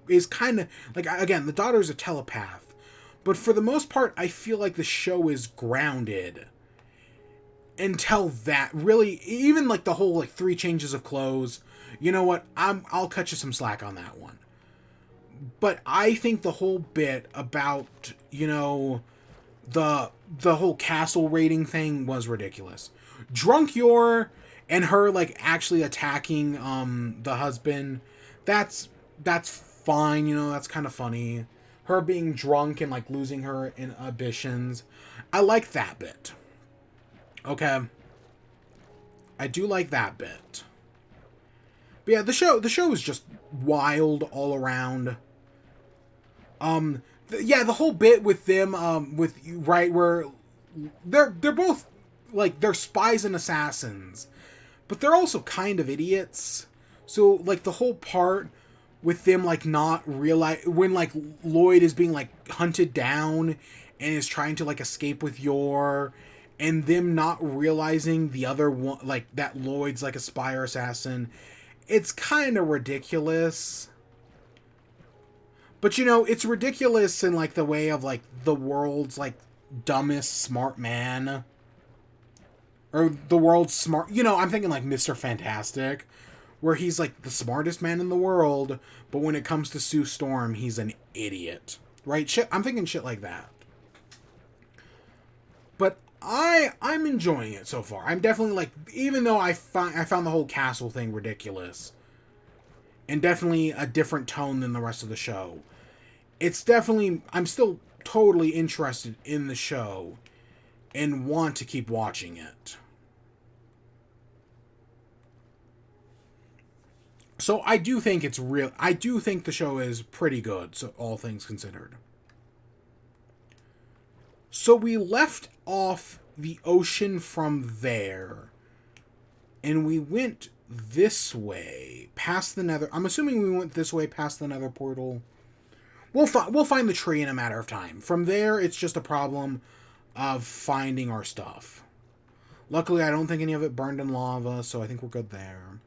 is kind of like, again, the daughter's a telepath, but for the most part I feel like the show is grounded until that really, even like the whole like 3 changes of clothes. You know what, I'll cut you some slack on that one. But I think the whole bit about, you know, the whole castle raiding thing was ridiculous. Drunk Yor and her like actually attacking the husband, that's fine, you know, that's kind of funny. Her being drunk and like losing her inhibitions, I like that bit. Okay, I do like that bit. But yeah, the show is just wild all around. The whole bit with them, with right where they're both like they're spies and assassins, but they're also kind of idiots. So like the whole part with them like not realize when like Lloyd is being like hunted down and is trying to like escape with Yor, and them not realizing the other one, like that Lloyd's like a spy or assassin. It's kind of ridiculous. But you know, it's ridiculous in like the way of like the world's like dumbest smart man, or the world's smart, you know, I'm thinking like Mr. Fantastic, where he's like the smartest man in the world, but when it comes to Sue Storm, he's an idiot. Right? Shit, I'm thinking shit like that. But I'm enjoying it so far. I'm definitely like, even though I found the whole castle thing ridiculous and definitely a different tone than the rest of the show. It's definitely, I'm still totally interested in the show and want to keep watching it. So I do think it's real. I do think the show is pretty good, so all things considered. So we left off the ocean from there, and we went this way past the Nether. I'm assuming we went this way past the Nether portal. We'll find the tree in a matter of time. From there, it's just a problem of finding our stuff. Luckily, I don't think any of it burned in lava, so I think we're good there.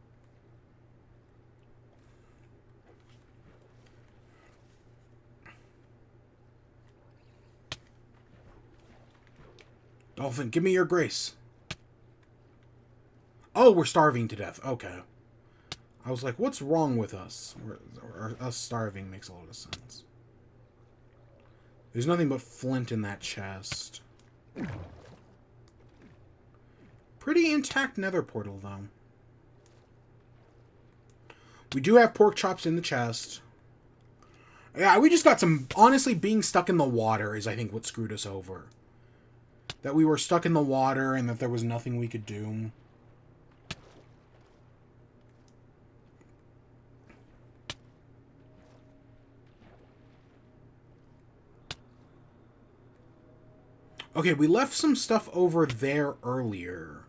Dolphin, give me your grace. Oh, we're starving to death. Okay. I was like, what's wrong with us? Us starving makes a lot of sense. There's nothing but flint in that chest. Pretty intact Nether portal, though. We do have pork chops in the chest. Yeah, we just got some... Honestly, being stuck in the water is, I think, what screwed us over. That we were stuck in the water and that there was nothing we could do. Okay, we left some stuff over there earlier.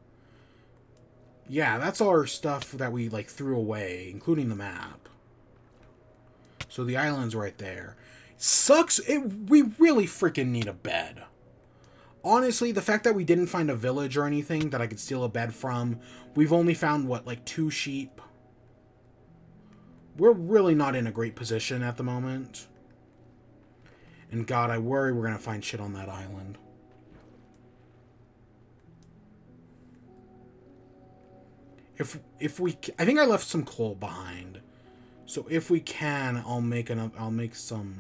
Yeah, that's all our stuff that we, like, threw away, including the map. So the island's right there. Sucks. We really freaking need a bed. Honestly, the fact that we didn't find a village or anything that I could steal a bed from, we've only found, what, like 2 sheep? We're really not in a great position at the moment. And God, I worry we're going to find shit on that island. If we... I think I left some coal behind. So if we can, I'll make some...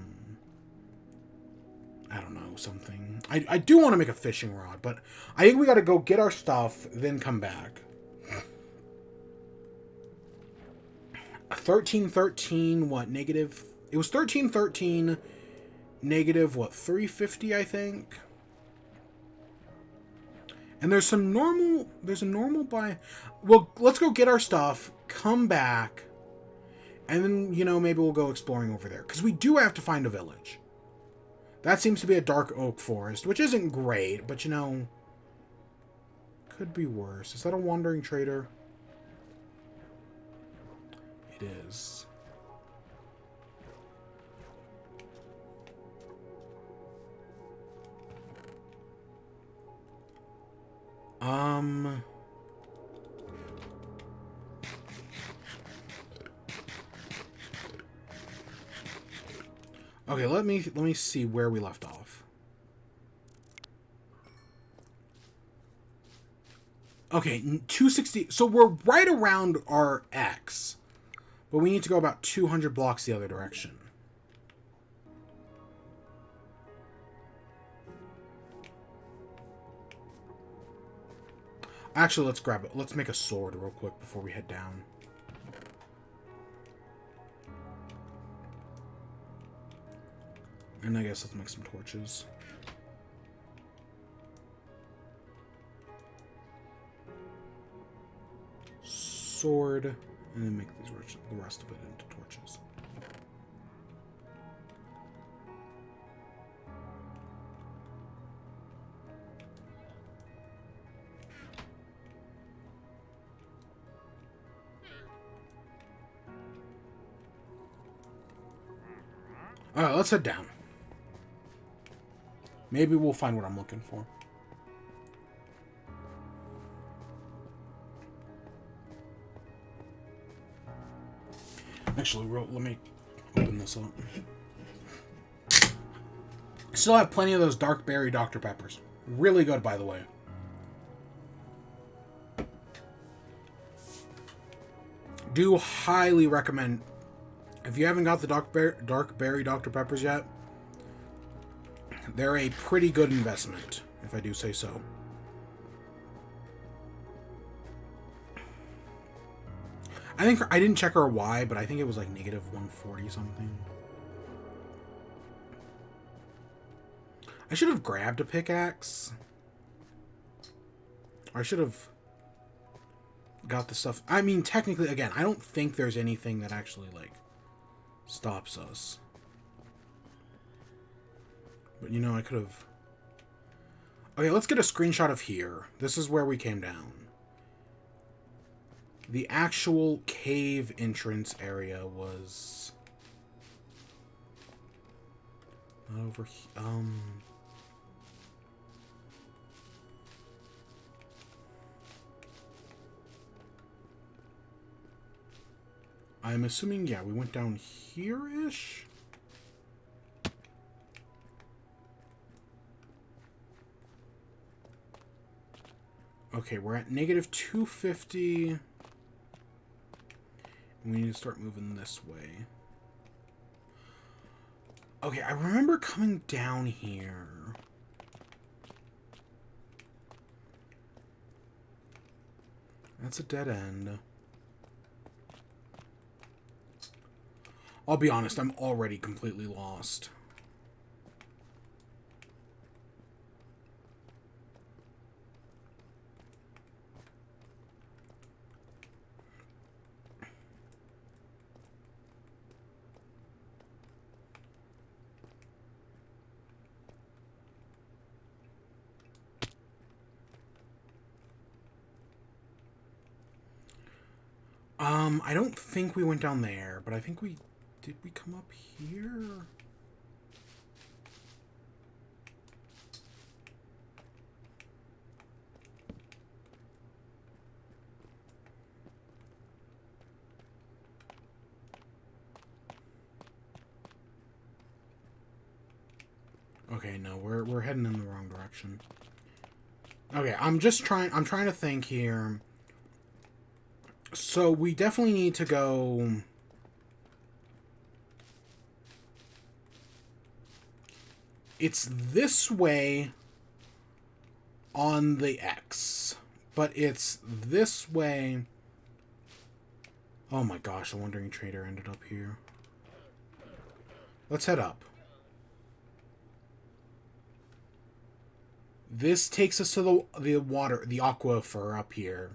I don't know, something. I do want to make a fishing rod, but I think we got to go get our stuff, then come back. 1313, what, negative... It was 1313, negative, what, 350, I think? And there's a normal buy... Well, let's go get our stuff, come back, and then, you know, maybe we'll go exploring over there. Because we do have to find a village. That seems to be a dark oak forest, which isn't great, but, you know, could be worse. Is that a wandering trader? It is. Okay, let me see where we left off. Okay, 260. So we're right around our X. But we need to go about 200 blocks the other direction. Actually, let's grab it. Let's make a sword real quick before we head down. And I guess let's make some torches. Sword. And then make the rest of it into torches. Alright, let's head down. Maybe we'll find what I'm looking for. Actually, let me open this up. Still have plenty of those dark berry Dr. Peppers. Really good, by the way. Do highly recommend. If you haven't got the dark berry Dr. Peppers yet, they're a pretty good investment, if I do say so. I think I didn't check her why, but I think it was like negative 140 something. I should have grabbed a pickaxe. Or I should have got the stuff. I mean, technically, again, I don't think there's anything that actually, like, stops us. But, you know, I could have... Okay, let's get a screenshot of here. This is where we came down. The actual cave entrance area was... Not over here. I'm assuming, yeah, we went down here-ish? Okay, we're at negative 250. We need to start moving this way. Okay, I remember coming down here. That's a dead end. I'll be honest, I'm already completely lost. I don't think we went down there, but I think we... Did we come up here? Okay, no, we're heading in the wrong direction. Okay, I'm trying to think here. So we definitely need to go... It's this way on the X, but it's this way... Oh my gosh, the Wandering Trader ended up here. Let's head up. This takes us to the water, the aquifer up here.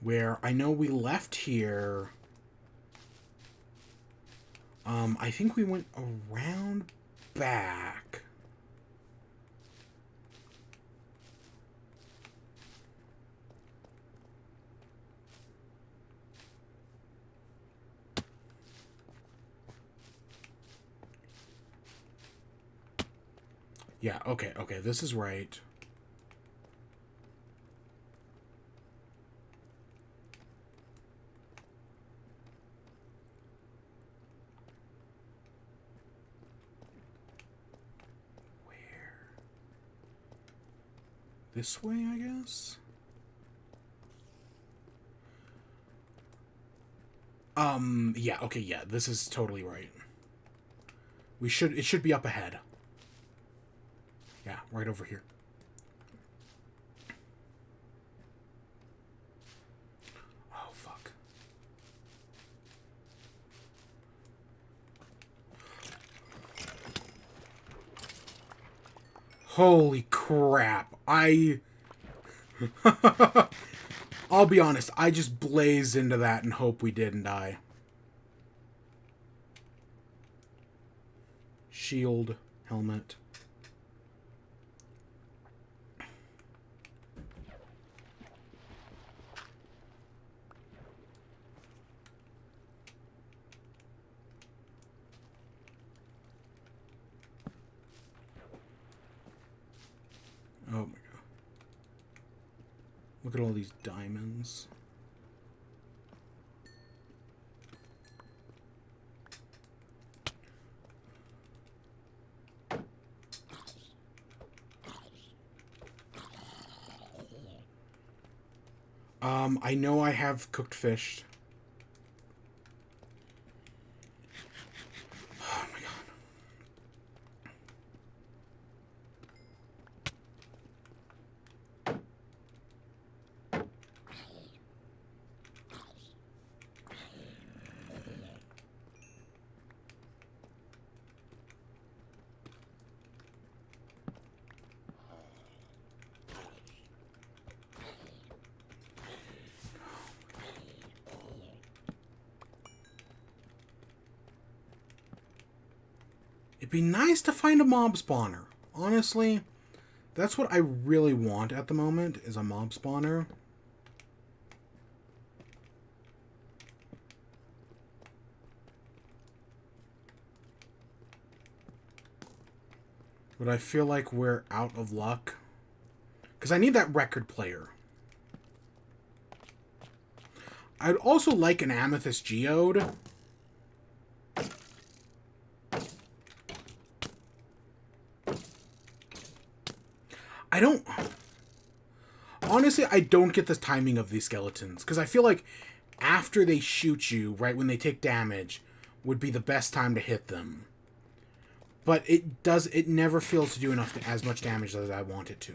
Where I know we left here. I think we went around back. Yeah, okay, this is right. This way, I guess? Yeah, okay, yeah, this is totally right. It should be up ahead. Yeah, right over here. Oh, fuck. Holy crap. I'll be honest, I just blazed into that and hope we didn't die. Shield, helmet. Look at all these diamonds. I know I have cooked fish. Oh my god. It'd be nice to find a mob spawner. Honestly, that's what I really want at the moment, is a mob spawner. But I feel like we're out of luck. Because I need that record player. I'd also like an amethyst geode. I don't... Honestly, I don't get the timing of these skeletons. Because I feel like after they shoot you, right when they take damage, would be the best time to hit them. But it never feels to do as much damage as I want it to.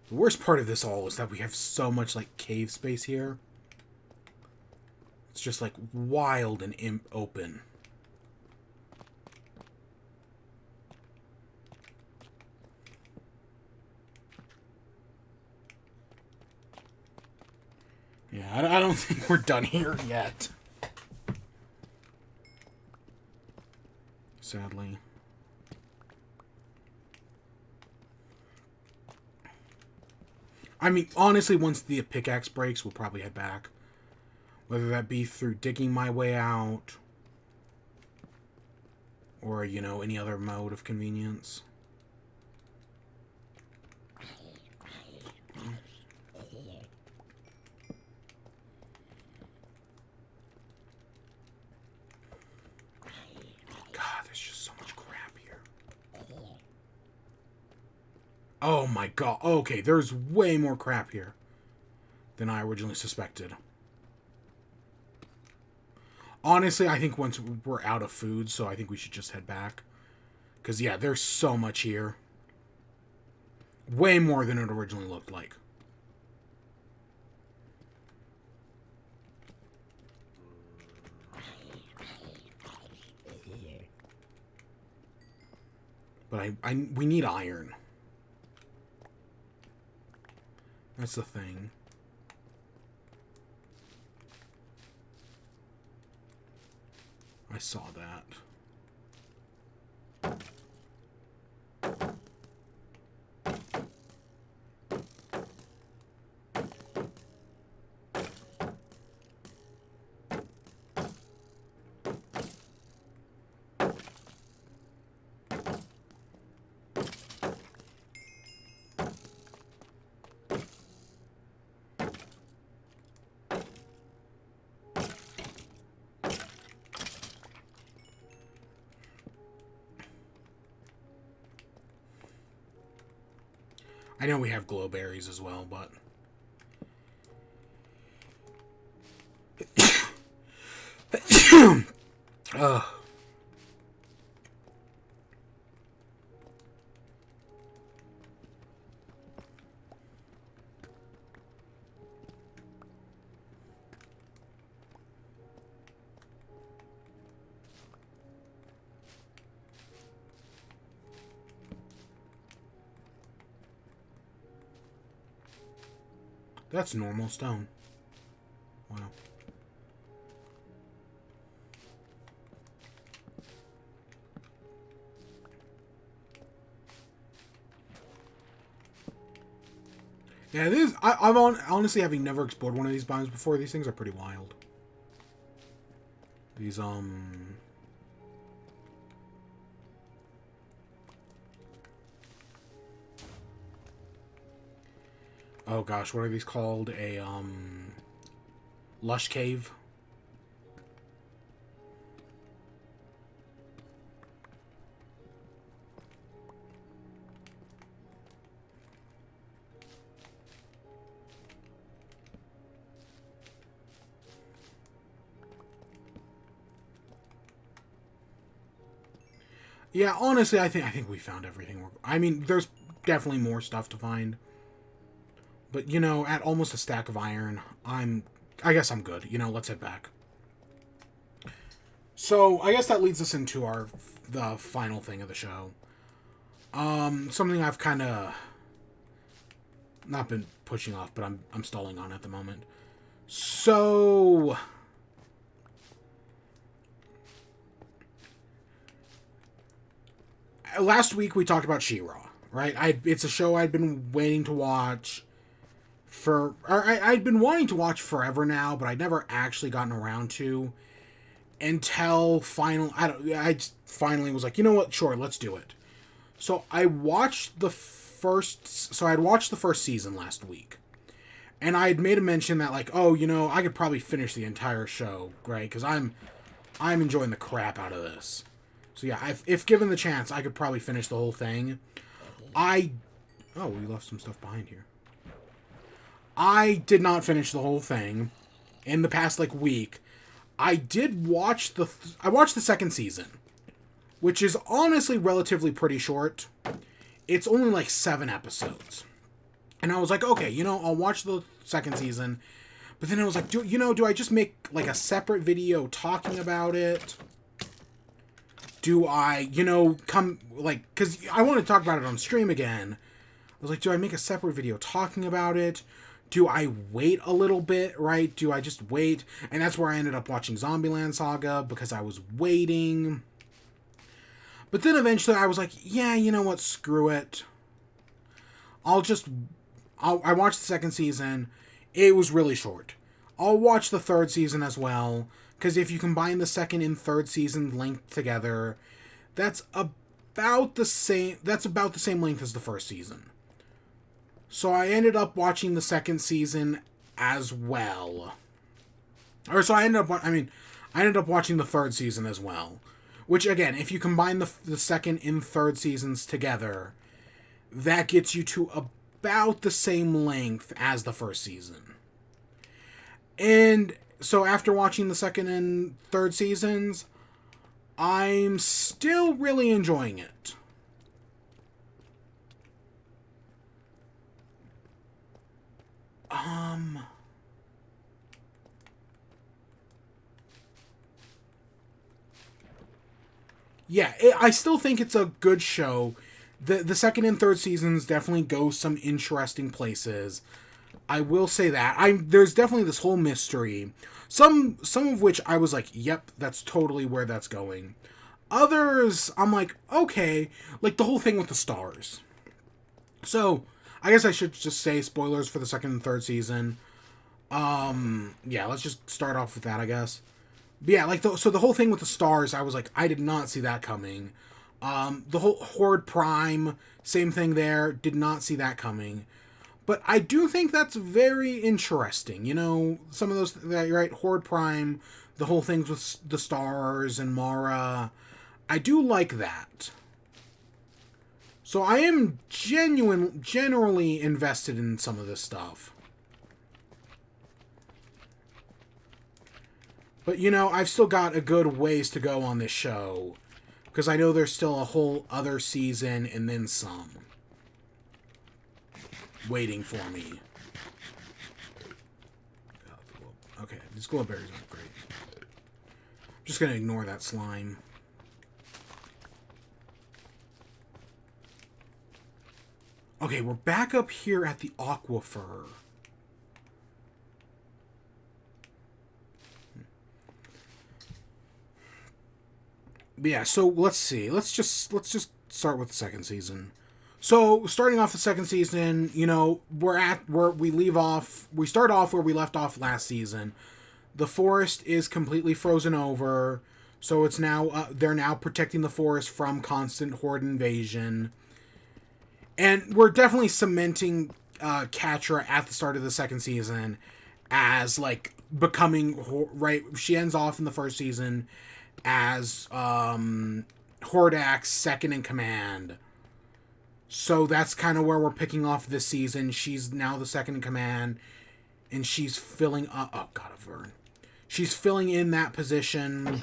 The worst part of this all is that we have so much, like, cave space here. It's just, like, wild and open. Yeah, I don't think we're done here yet. Sadly. I mean, honestly, once the pickaxe breaks, we'll probably head back. Whether that be through digging my way out, or, you know, any other mode of convenience. God, there's just so much crap here. Oh my god. Okay, there's way more crap here than I originally suspected. Honestly, I think once we're out of food, so I think we should just head back. Because, yeah, there's so much here. Way more than it originally looked like. But we need iron. That's the thing. I saw that. I know we have glowberries as well, but... That's normal stone. Wow. Yeah, this I'm honestly, having never explored one of these biomes before, these things are pretty wild. These oh gosh, what are these called? A, Lush cave? Yeah, honestly, I think we found everything. I mean, there's definitely more stuff to find. But, you know, at almost a stack of iron, I guess I'm good. You know, let's head back. So, I guess that leads us into the final thing of the show. Something I've kind of not been pushing off, but I'm stalling on at the moment. So, last week we talked about She-Ra, right? It's a show I'd been waiting to watch I'd been wanting to watch forever now, but I'd never actually gotten around to until I just finally was like, you know what? Sure, let's do it. So I'd watched the first season last week. And I had made a mention that, like, oh, you know, I could probably finish the entire show, right? Because I'm enjoying the crap out of this. So yeah, if given the chance, I could probably finish the whole thing. Oh, we left some stuff behind here. I did not finish the whole thing in the past, like, week. I did watch I watched the second season, which is honestly relatively pretty short. It's only like 7 episodes. And I was like, okay, you know, I'll watch the second season. But then I was like, do I just make, like, a separate video talking about it? Do I, you know, because I want to talk about it on stream again. I was like, do I make a separate video talking about it? Do I wait a little bit, right? Do I just wait? And that's where I ended up watching Zombieland Saga, because I was waiting. But then eventually I was like, yeah, you know what, screw it. I watched the second season. It was really short. I'll watch the third season as well, because if you combine the second and third season length together, that's about the same length as the first season. So I ended up watching the second season as well. I ended up watching the third season as well. Which, again, if you combine the second and third seasons together, that gets you to about the same length as the first season. And so after watching the second and third seasons, I'm still really enjoying it. Yeah, I still think it's a good show. The second and third seasons definitely go some interesting places. I will say that. There's definitely this whole mystery. Some of which I was like, yep, that's totally where that's going. Others, I'm like, okay, like the whole thing with the stars. So, I guess I should just say spoilers for the second and third season. Yeah, let's just start off with that, I guess. But yeah, like, so the whole thing with the stars, I was like, I did not see that coming. The whole Horde Prime, same thing there, did not see that coming. But I do think that's very interesting. You know, some of those, right, Horde Prime, the whole things with the stars and Mara, I do like that. So I am generally invested in some of this stuff. But, you know, I've still got a good ways to go on this show. Because I know there's still a whole other season and then some waiting for me. Okay, these glow berries aren't great. I'm just going to ignore that slime. Okay, we're back up here at the aquifer. But yeah, so let's see. Let's just start with the second season. So, starting off the second season, you know, we start off where we left off last season. The forest is completely frozen over, so it's now they're now protecting the forest from constant horde invasion. And we're definitely cementing Catra at the start of the second season as like becoming right. She ends off in the first season as Hordak's second in command. So that's kind of where we're picking off this season. She's now the second in command, and she's filling up. Oh God, a Vern. She's filling in that position.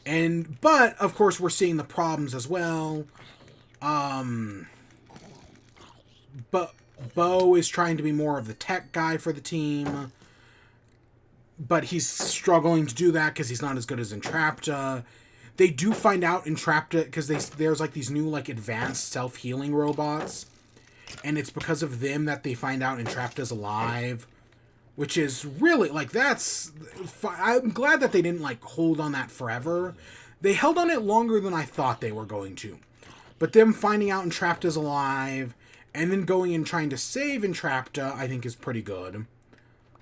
But of course we're seeing the problems as well. But Bo is trying to be more of the tech guy for the team, but he's struggling to do that because he's not as good as Entrapta. They do find out Entrapta because there's like these new like advanced self-healing robots, and it's because of them that they find out Entrapta's alive, which is really like I'm glad that they didn't like hold on that forever. They held on it longer than I thought they were going to, but them finding out Entrapta's alive and then going and trying to save Entrapta, I think is pretty good.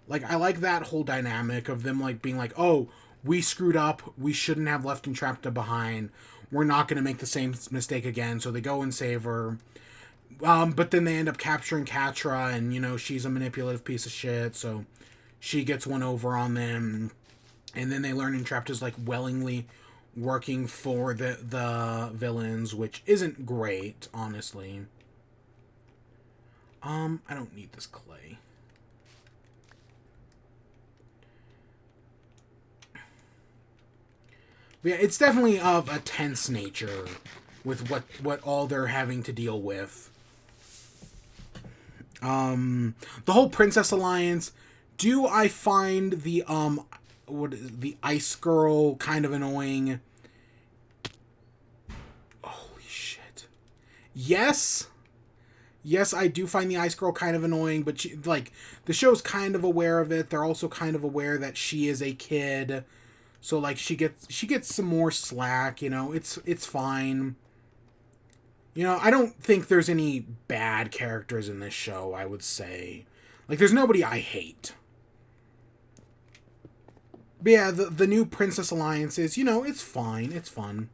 Like, I like that whole dynamic of them, like, being like, oh, we screwed up. We shouldn't have left Entrapta behind. We're not going to make the same mistake again. So they go and save her. But then they end up capturing Catra, and, you know, she's a manipulative piece of shit. So she gets one over on them. And then they learn Entrapta's, like, willingly working for the villains, which isn't great, honestly. I don't need this clay. But yeah, it's definitely of a tense nature with what all they're having to deal with. The whole Princess Alliance, do I find the the Ice Girl kind of annoying? Holy shit. Yes. Yes, I do find the Ice Girl kind of annoying, but she, like, the show's kind of aware of it. They're also kind of aware that she is a kid. So, like, she gets some more slack, you know. It's fine. You know, I don't think there's any bad characters in this show, I would say. Like, there's nobody I hate. But yeah, the new Princess Alliance is, you know, it's fine. It's fun.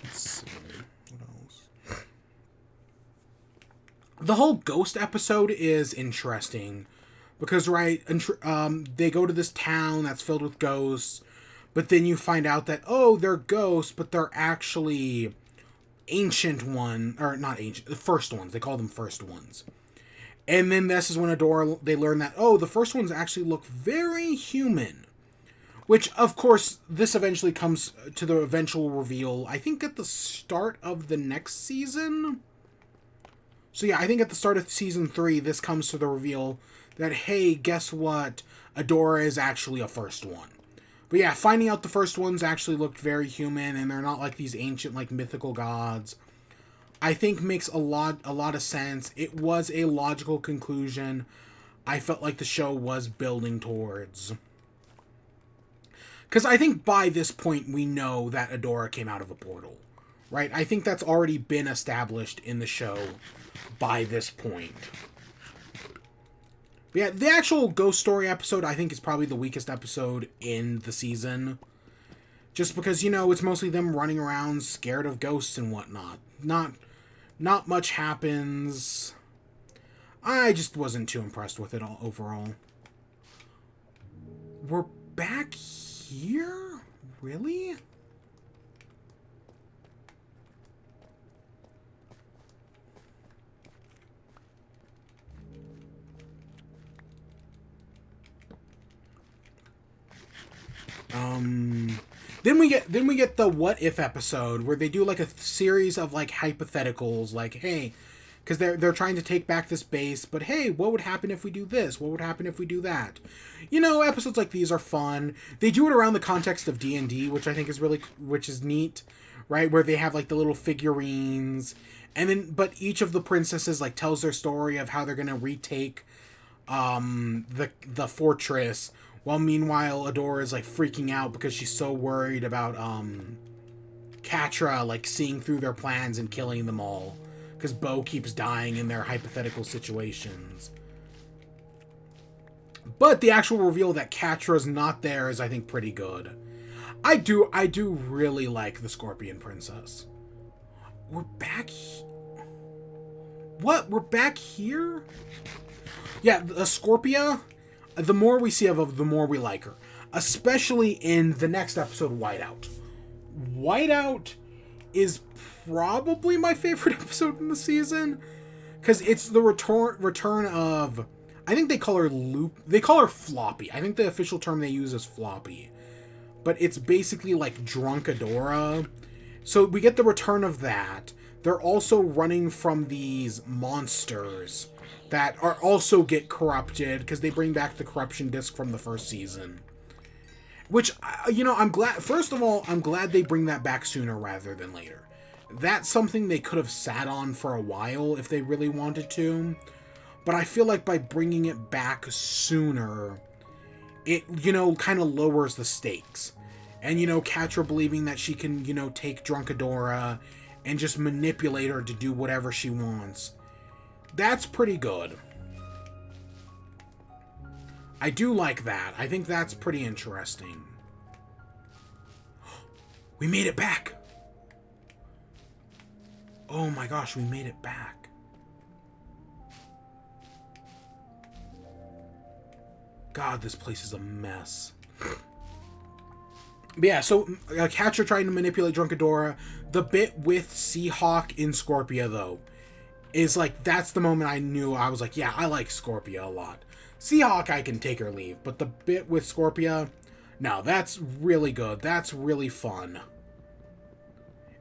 Let's see. What else? The whole ghost episode is interesting because, right, they go to this town that's filled with ghosts, but then you find out that, oh, they're ghosts, but they're actually ancient one, or not ancient, the first ones. They call them first ones. And then this is when they learn that, oh, the first ones actually look very human. Which, of course, this eventually comes to the eventual reveal, I think at the start of the next season? So yeah, I think at the start of season 3, this comes to the reveal that, hey, guess what? Adora is actually a first one. But yeah, finding out the first ones actually looked very human, and they're not like these ancient, like, mythical gods, I think makes a lot of sense. It was a logical conclusion I felt like the show was building towards. Because I think by this point we know that Adora came out of a portal, right? I think that's already been established in the show by this point. But yeah, the actual ghost story episode I think is probably the weakest episode in the season. Just because, you know, it's mostly them running around scared of ghosts and whatnot. Not much happens. I just wasn't too impressed with it all overall. We're back here? Really? Then we get the what if episode where they do like a series of like hypotheticals, like, hey, because they're trying to take back this base, but hey, what would happen if we do this? What would happen if we do that? You know, episodes like these are fun. They do it around the context of D&D, which I think is which is neat, right? Where they have like the little figurines, and then but each of the princesses like tells their story of how they're gonna retake the fortress, while meanwhile Adora is like freaking out because she's so worried about Catra like seeing through their plans and killing them all. Because Bo keeps dying in their hypothetical situations. But the actual reveal that Catra's not there is, I think, pretty good. I do really like the Scorpion Princess. We're back. What? We're back here? Yeah, the Scorpia. The more we see of her, the more we like her. Especially in the next episode, Whiteout. Whiteout is probably my favorite episode in the season, because it's the return of, I think they call her They call her Floppy. I think the official term they use is Floppy, but it's basically like Drunkadora. So we get the return of that. They're also running from these monsters that are also get corrupted because they bring back the corruption disc from the first season. Which, I'm glad. First of all, I'm glad they bring that back sooner rather than later. That's something they could have sat on for a while if they really wanted to. But I feel like by bringing it back sooner, it, kind of lowers the stakes. And, Catra believing that she can, take Drunkadora and just manipulate her to do whatever she wants. That's pretty good. I do like that. I think that's pretty interesting. We made it back! Oh my gosh, we made it back. God, this place is a mess. But yeah, so Catra trying to manipulate Drunkadora. The bit with Seahawk in Scorpia, though, is like, that's the moment I knew. I was like, yeah, I like Scorpia a lot. Seahawk, I can take or leave, but the bit with Scorpia, no, that's really good. That's really fun.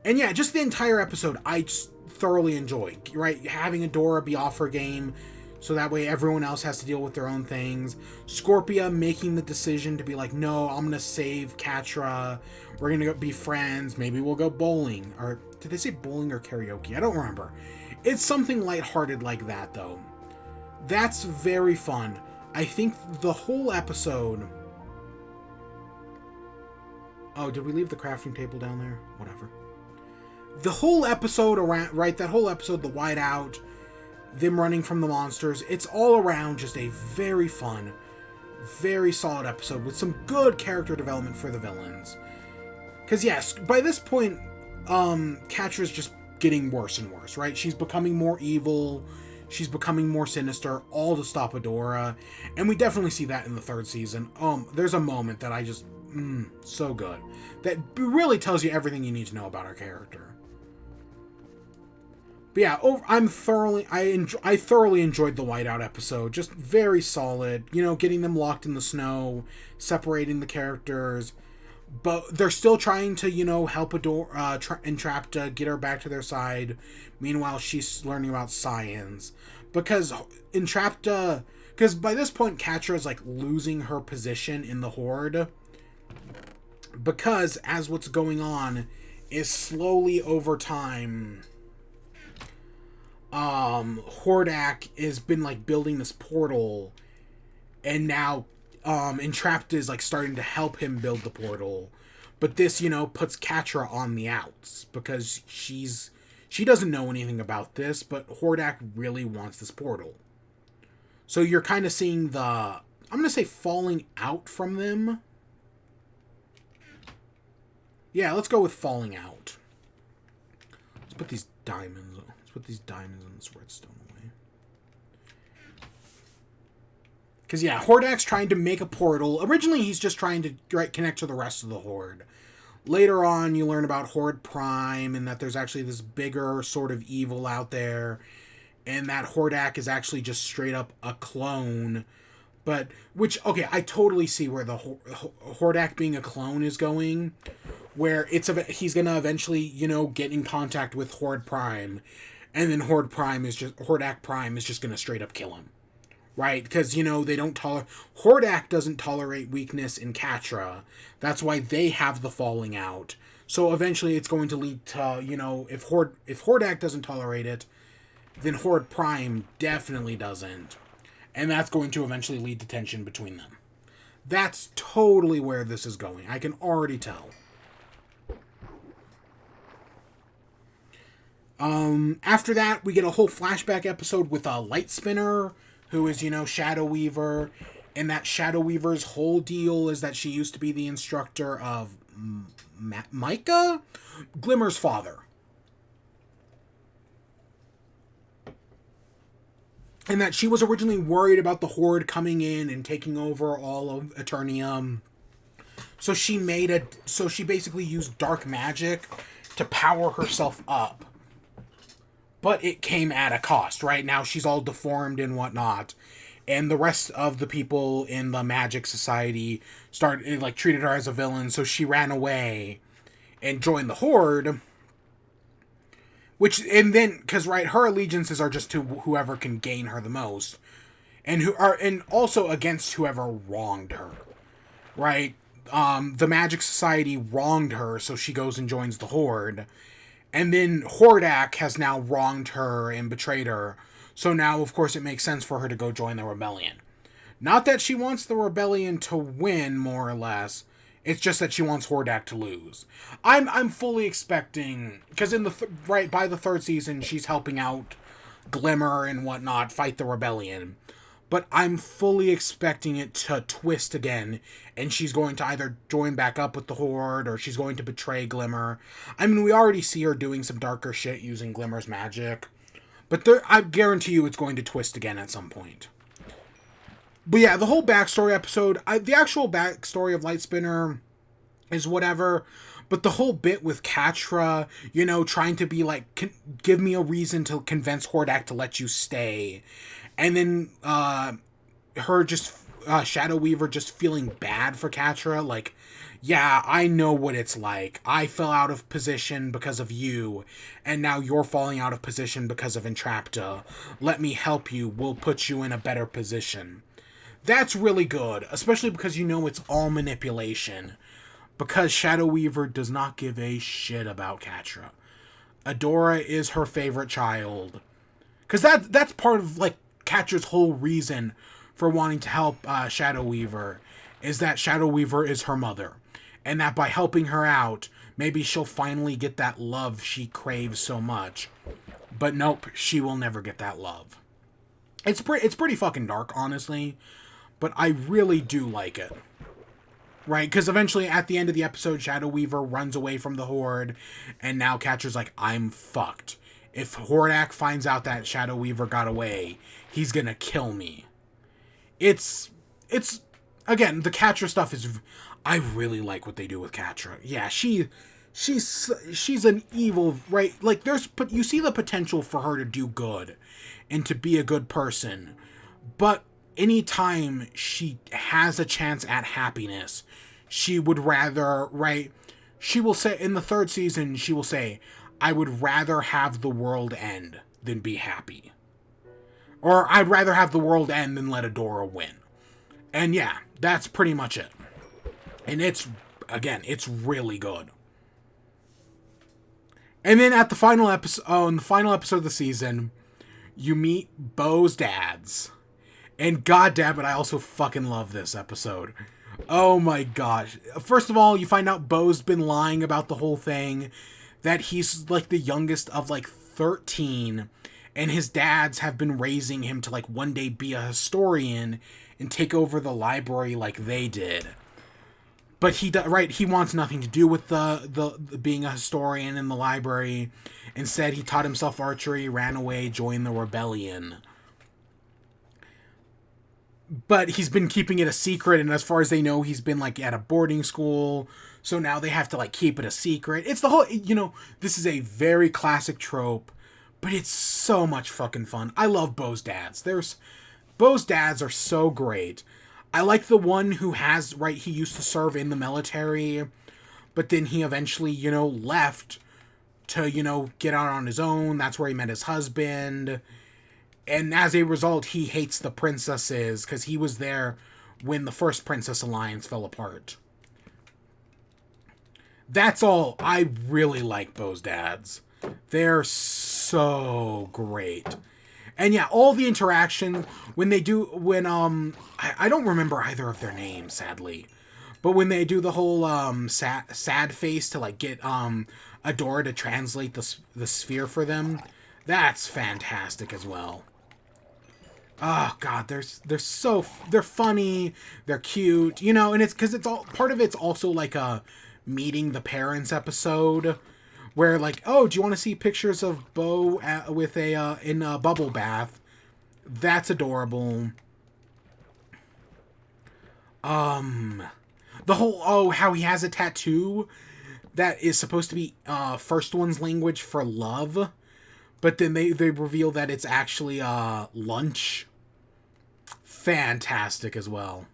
And yeah, just the entire episode, I just thoroughly enjoy, right? Having Adora be off her game, so that way everyone else has to deal with their own things. Scorpia making the decision to be like, no, I'm gonna save Catra. We're gonna be friends. Maybe we'll go bowling. Or did they say bowling or karaoke? I don't remember. It's something lighthearted like that, though. That's very fun. I think the whole episode... Oh, did we leave the crafting table down there? Whatever. The whole episode around, right? That whole episode, the Whiteout, them running from the monsters, it's all around just a very fun, very solid episode with some good character development for the villains. Because yes, by this point, Catra's just getting worse and worse, right? She's becoming more evil, she's becoming more sinister, all to stop Adora, and we definitely see that in the third season. There's a moment that I just, so good. That really tells you everything you need to know about our character. But yeah, I thoroughly enjoyed the Whiteout episode. Just very solid. Getting them locked in the snow, separating the characters, but they're still trying to, help Entrapta get her back to their side. Meanwhile, she's learning about science because by this point, Catra is like losing her position in the Horde. Because as what's going on is slowly over time, Hordak has been like building this portal, and now Entrapta is like starting to help him build the portal, but this puts Catra on the outs because she doesn't know anything about this, but Hordak really wants this portal. So you're kind of seeing the, I'm gonna say, falling out from them. Yeah, let's go with falling out. Let's put these diamonds and this redstone away. Because, yeah, Hordak's trying to make a portal. Originally, he's just trying to connect to the rest of the Horde. Later on, you learn about Horde Prime and that there's actually this bigger sort of evil out there. And that Hordak is actually just straight up a clone. But, okay, I totally see where the Hordak being a clone is going. Where he's going to eventually, get in contact with Horde Prime. And then Hordak Prime is just going to straight up kill him. Right? Because, they don't Hordak doesn't tolerate weakness in Catra. That's why they have the falling out. So eventually it's going to lead to, if Hordak doesn't tolerate it, then Horde Prime definitely doesn't. And that's going to eventually lead to tension between them. That's totally where this is going. I can already tell. After that, we get a whole flashback episode with a Light Spinner, who is, Shadow Weaver, And that Shadow Weaver's whole deal is that she used to be the instructor of Micah, Glimmer's father. And that she was originally worried about the Horde coming in and taking over all of Eternium. So she basically used dark magic to power herself up. But it came at a cost, right? Now she's all deformed and whatnot. And the rest of the people in the Magic Society treated her as a villain, so she ran away and joined the Horde. Because her allegiances are just to whoever can gain her the most. And also against whoever wronged her. Right? The Magic Society wronged her, so she goes and joins the Horde. And then Hordak has now wronged her and betrayed her. So now, of course, it makes sense for her to go join the rebellion. Not that she wants the rebellion to win, more or less. It's just that she wants Hordak to lose. I'm fully expecting, because by the third season, she's helping out Glimmer and whatnot fight the rebellion. But I'm fully expecting it to twist again, and she's going to either join back up with the Horde, or she's going to betray Glimmer. I mean, we already see her doing some darker shit using Glimmer's magic. But I guarantee you it's going to twist again at some point. But yeah, the whole backstory episode, the actual backstory of Lightspinner is whatever. But the whole bit with Catra, trying to be like, give me a reason to convince Hordak to let you stay. And then Shadow Weaver just feeling bad for Catra, like, yeah, I know what it's like. I fell out of position because of you, and now you're falling out of position because of Entrapta. Let me help you. We'll put you in a better position. That's really good, especially because it's all manipulation. Because Shadow Weaver does not give a shit about Catra. Adora is her favorite child. Because that's part of, Catra's whole reason for wanting to help Shadow Weaver, is that Shadow Weaver is her mother. And that by helping her out, maybe she'll finally get that love she craves so much. But nope, she will never get that love. It's pretty fucking dark, honestly. But I really do like it. Right? Because eventually, at the end of the episode, Shadow Weaver runs away from the Horde. And now Catra's like, I'm fucked. If Hordak finds out that Shadow Weaver got away, he's gonna kill me. It's again, the Catra stuff is... I really like what they do with Catra. Yeah, she's an evil, right? Like, you see the potential for her to do good and to be a good person. But anytime she has a chance at happiness, she would rather, right? She will say, in the third season, she will say, I would rather have the world end than be happy. Or I'd rather have the world end than let Adora win. And yeah, that's pretty much it. And it's really good. And then at the final episode, in the final episode of the season, you meet Bo's dads. And goddamn it, I also fucking love this episode. Oh my gosh. First of all, you find out Bo's been lying about the whole thing. That he's like the youngest of 13. And his dads have been raising him to one day be a historian and take over the library like they did. But he wants nothing to do with the being a historian in the library. Instead, he taught himself archery, ran away, joined the rebellion. But he's been keeping it a secret, and as far as they know, he's been at a boarding school. So now they have to keep it a secret. It's the whole, this is a very classic trope, but it's so much fucking fun. I love Bo's dads. Bo's dads are so great. I like the one who he used to serve in the military, but then he eventually, left to, get out on his own. That's where he met his husband. And as a result, he hates the princesses because he was there when the first Princess Alliance fell apart. That's all. I really like Bo's dads. They're so great. And yeah, all the interaction I don't remember either of their names, sadly. But when they do the whole sad face to get Adora to translate the sphere for them, that's fantastic as well. Oh god, they're funny, they're cute, you know, and it's because it's all part of it's also like a meeting the parents episode where like, oh, do you want to see pictures of Bo with a in a bubble bath? That's adorable. The whole, oh, how he has a tattoo that is supposed to be first one's language for love, but then they reveal that it's actually lunch. Fantastic as well.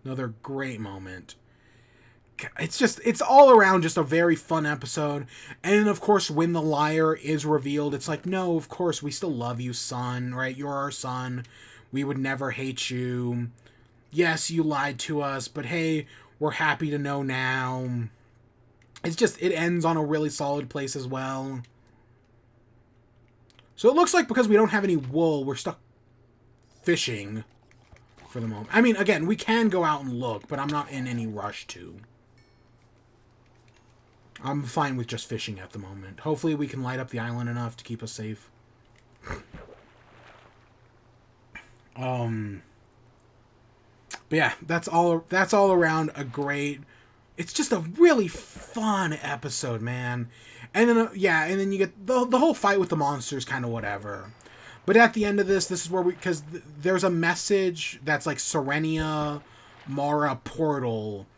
Another great moment. It's all around just a very fun episode. And of course, when the liar is revealed, it's like, no, of course, we still love you, son, right? You're our son. We would never hate you. Yes, you lied to us, but hey, we're happy to know now. It's just, it ends on a really solid place as well. So it looks like because we don't have any wool, we're stuck fishing for the moment. I mean, again, we can go out and look, but I'm not in any rush to. I'm fine with just fishing at the moment. Hopefully we can light up the island enough to keep us safe. But yeah, that's all around a great... It's just a really fun episode, man. And then, yeah, and then you get the whole fight with the monsters, kind of whatever. But at the end of this is where we... Because there's a message that's like Serenia Mara portal.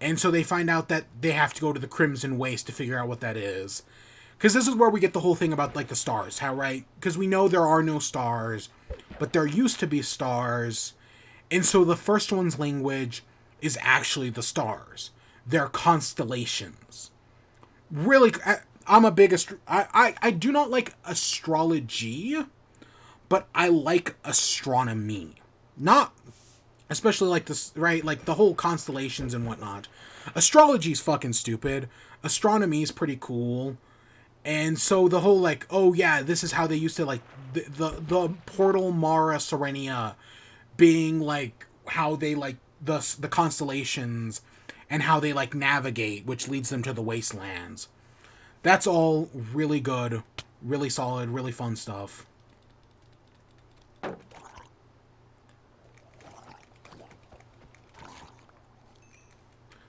And so they find out that they have to go to the Crimson Waste to figure out what that is. Because this is where we get the whole thing about, like, the stars. How, right? Because we know there are no stars. But there used to be stars. And so the first one's language is actually the stars. They're constellations. Really, I'm a big... I do not like astrology, but I like astronomy. Not... Especially like this, right? Like the whole constellations and whatnot. Astrology's fucking stupid. Astronomy's pretty cool. And so the whole like, oh yeah, this is how they used to like the portal Mara Serenia being like how they like the constellations and how they like navigate, which leads them to the wastelands. That's all really good, really solid, really fun stuff.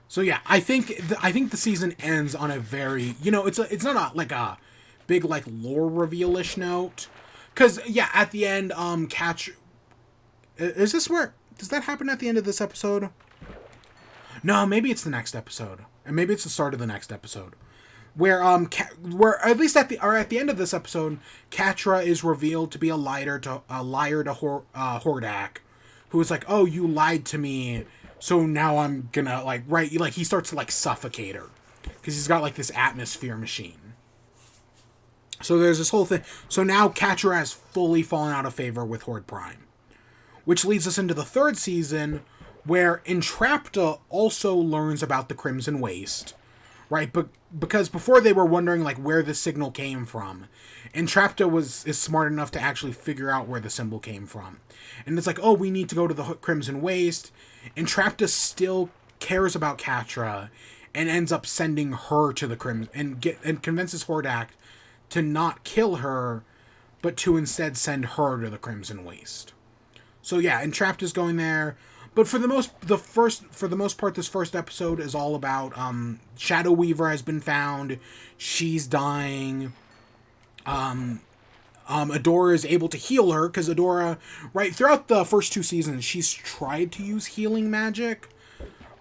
So yeah, I think the season ends on a very, you know, it's not like a big like lore reveal-ish note, because yeah, at the end, Catch, is this where, does that happen at the end of this episode? No, maybe it's the next episode, and maybe it's the start of the next episode, where where at least at the end of this episode, Catra is revealed to be a liar to Hordak, who is like, oh, you lied to me. So now I'm gonna, like, right, like, he starts to, like, suffocate her. Because he's got, like, this atmosphere machine. So there's this whole thing. So now Catra has fully fallen out of favor with Horde Prime. Which leads us into the third season, where Entrapta also learns about the Crimson Waste. Right? But because before they were wondering, like, where the signal came from. Entrapta is smart enough to actually figure out where the symbol came from. And it's like, oh, we need to go to the Crimson Waste. Entrapta still cares about Catra and ends up sending her to the Crimson and convinces Hordak to not kill her, but to instead send her to the Crimson Waste. So yeah, Entrapta's going there, but for the most part, this first episode is all about Shadow Weaver has been found, she's dying. Adora is able to heal her, because Adora, right, throughout the first two seasons, she's tried to use healing magic,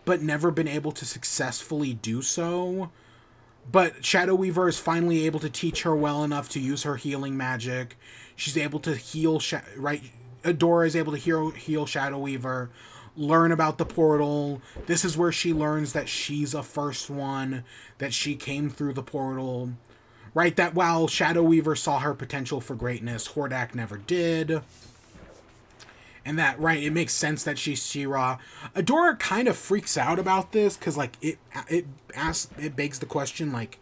but never been able to successfully do so. But Shadow Weaver is finally able to teach her well enough to use her healing magic. She's able to heal, right, Adora is able to heal Shadow Weaver, learn about the portal. This is where she learns that she's a first one, that she came through the portal. Right, that while Shadow Weaver saw her potential for greatness, Hordak never did. And that, right, it makes sense that she's She-Ra. Adora kind of freaks out about this, because, like, it begs the question, like,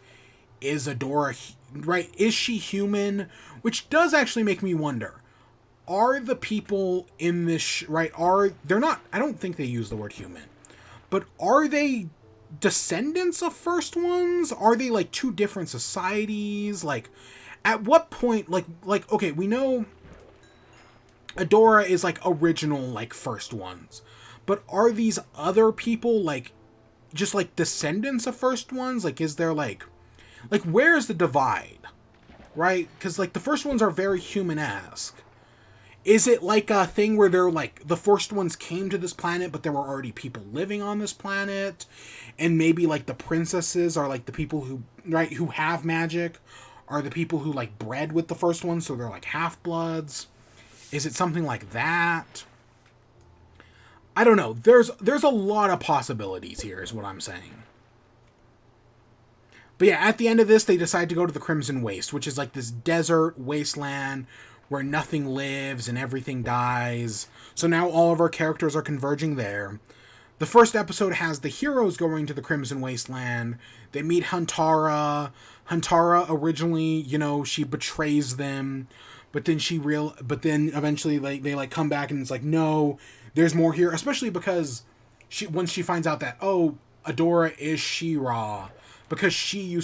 is Adora, right, is she human? Which does actually make me wonder, are the people in this, right, they're not, I don't think they use the word human, but are they descendants of first ones? Are they like two different societies? Like, at what point, like okay, we know Adora is like original, like first ones. But are these other people like just like descendants of first ones? Like, is there like where is the divide? Right? Because like the first ones are very human-esque. Is it like a thing where they're like the first ones came to this planet, but there were already people living on this planet, and maybe like the princesses are like the people who who have magic, are the people who like bred with the first ones, so they're like half bloods? Is it something like that? I don't know. There's a lot of possibilities here, is what I'm saying. But yeah, at the end of this, they decide to go to the Crimson Waste, which is like this desert wasteland where nothing lives and everything dies. So now all of our characters are converging there. The first episode has the heroes going to the Crimson Wasteland. They meet Huntara. Huntara originally, she betrays them, but then but then eventually they like come back and it's like, no, there's more here, especially because once she finds out that, oh, Adora is She-Ra, because she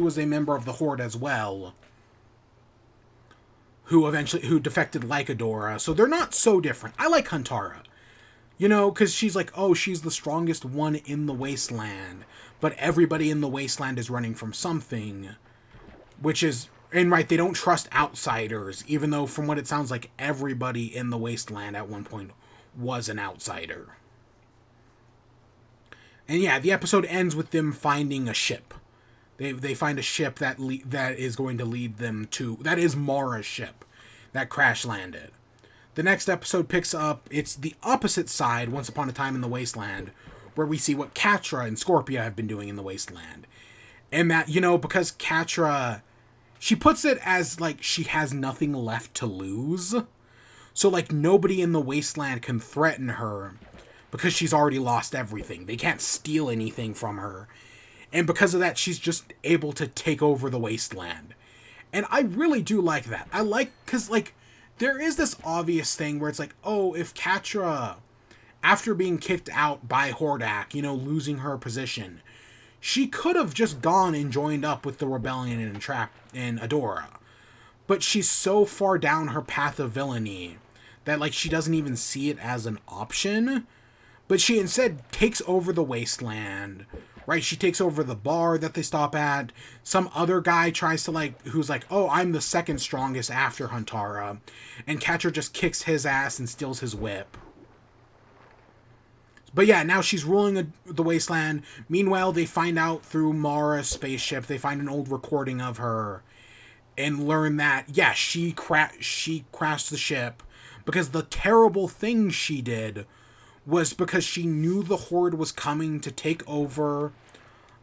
was a member of the Horde as well, who defected like Adora, so they're not so different. I like Huntara, because she's like, oh, she's the strongest one in the wasteland, but everybody in the wasteland is running from something, and right, they don't trust outsiders, even though from what it sounds like, everybody in the wasteland at one point was an outsider. And yeah, the episode ends with them finding a ship. They find a ship that is going to lead them to... That is Mara's ship that crash landed. The next episode picks up... It's the opposite side, Once Upon a Time in the Wasteland, where we see what Catra and Scorpia have been doing in the Wasteland. And that, because Catra... She puts it as, like, she has nothing left to lose. So, like, nobody in the Wasteland can threaten her, because she's already lost everything. They can't steal anything from her. And because of that, she's just able to take over the wasteland. And I really do like that. Because, like, there is this obvious thing where it's like, oh, if Catra, after being kicked out by Hordak, losing her position, she could have just gone and joined up with the rebellion and Adora. But she's so far down her path of villainy that, like, she doesn't even see it as an option. But she instead takes over the wasteland, right? She takes over the bar that they stop at. Some other guy tries to, who's like, oh, I'm the second strongest after Huntara. And Catra just kicks his ass and steals his whip. But yeah, now she's ruling the wasteland. Meanwhile, they find out through Mara's spaceship, they find an old recording of her and learn that, yeah, she crashed the ship because the terrible thing she did was because she knew the Horde was coming to take over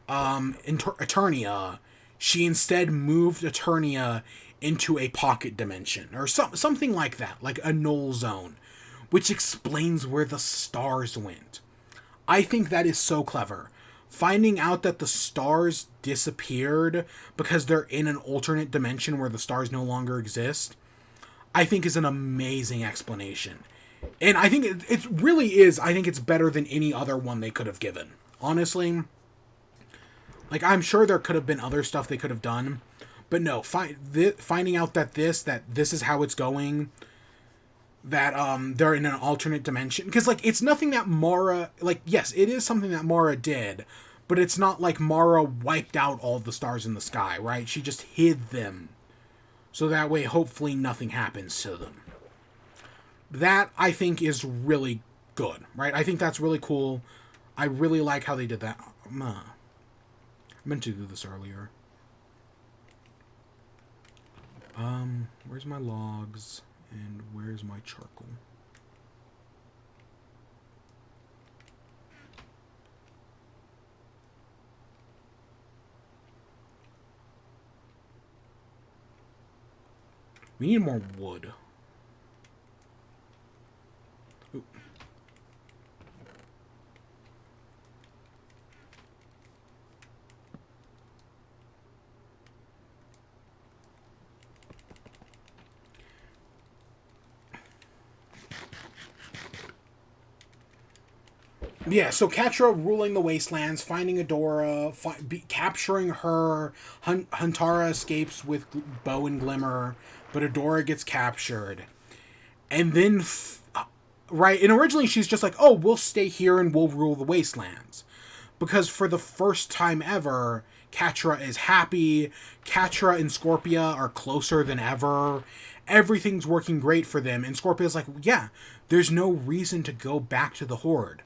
Eternia. She instead moved Eternia into a pocket dimension, or something like that, like a null zone, which explains where the stars went. I think that is so clever. Finding out that the stars disappeared because they're in an alternate dimension where the stars no longer exist, I think is an amazing explanation. And I think it really is, I think it's better than any other one they could have given. Honestly. Like, I'm sure there could have been other stuff they could have done. But no, finding out that this is how it's going, that they're in an alternate dimension. Because, like, it's nothing that Mara... Like, yes, it is something that Mara did, but it's not like Mara wiped out all the stars in the sky, right? She just hid them. So that way, hopefully, nothing happens to them. That, I think, is really good, right? I think that's really cool. I really like how they did that. I meant to do this earlier. Where's my logs? And where's my charcoal? We need more wood. Ooh. Yeah, so Catra ruling the wastelands, finding Adora, capturing her. Huntara escapes with Bow and Glimmer, but Adora gets captured. And then, right, and originally she's just like, oh, we'll stay here and we'll rule the wastelands. Because for the first time ever, Catra is happy, Catra and Scorpia are closer than ever, everything's working great for them, and Scorpia's like, yeah, there's no reason to go back to the Horde.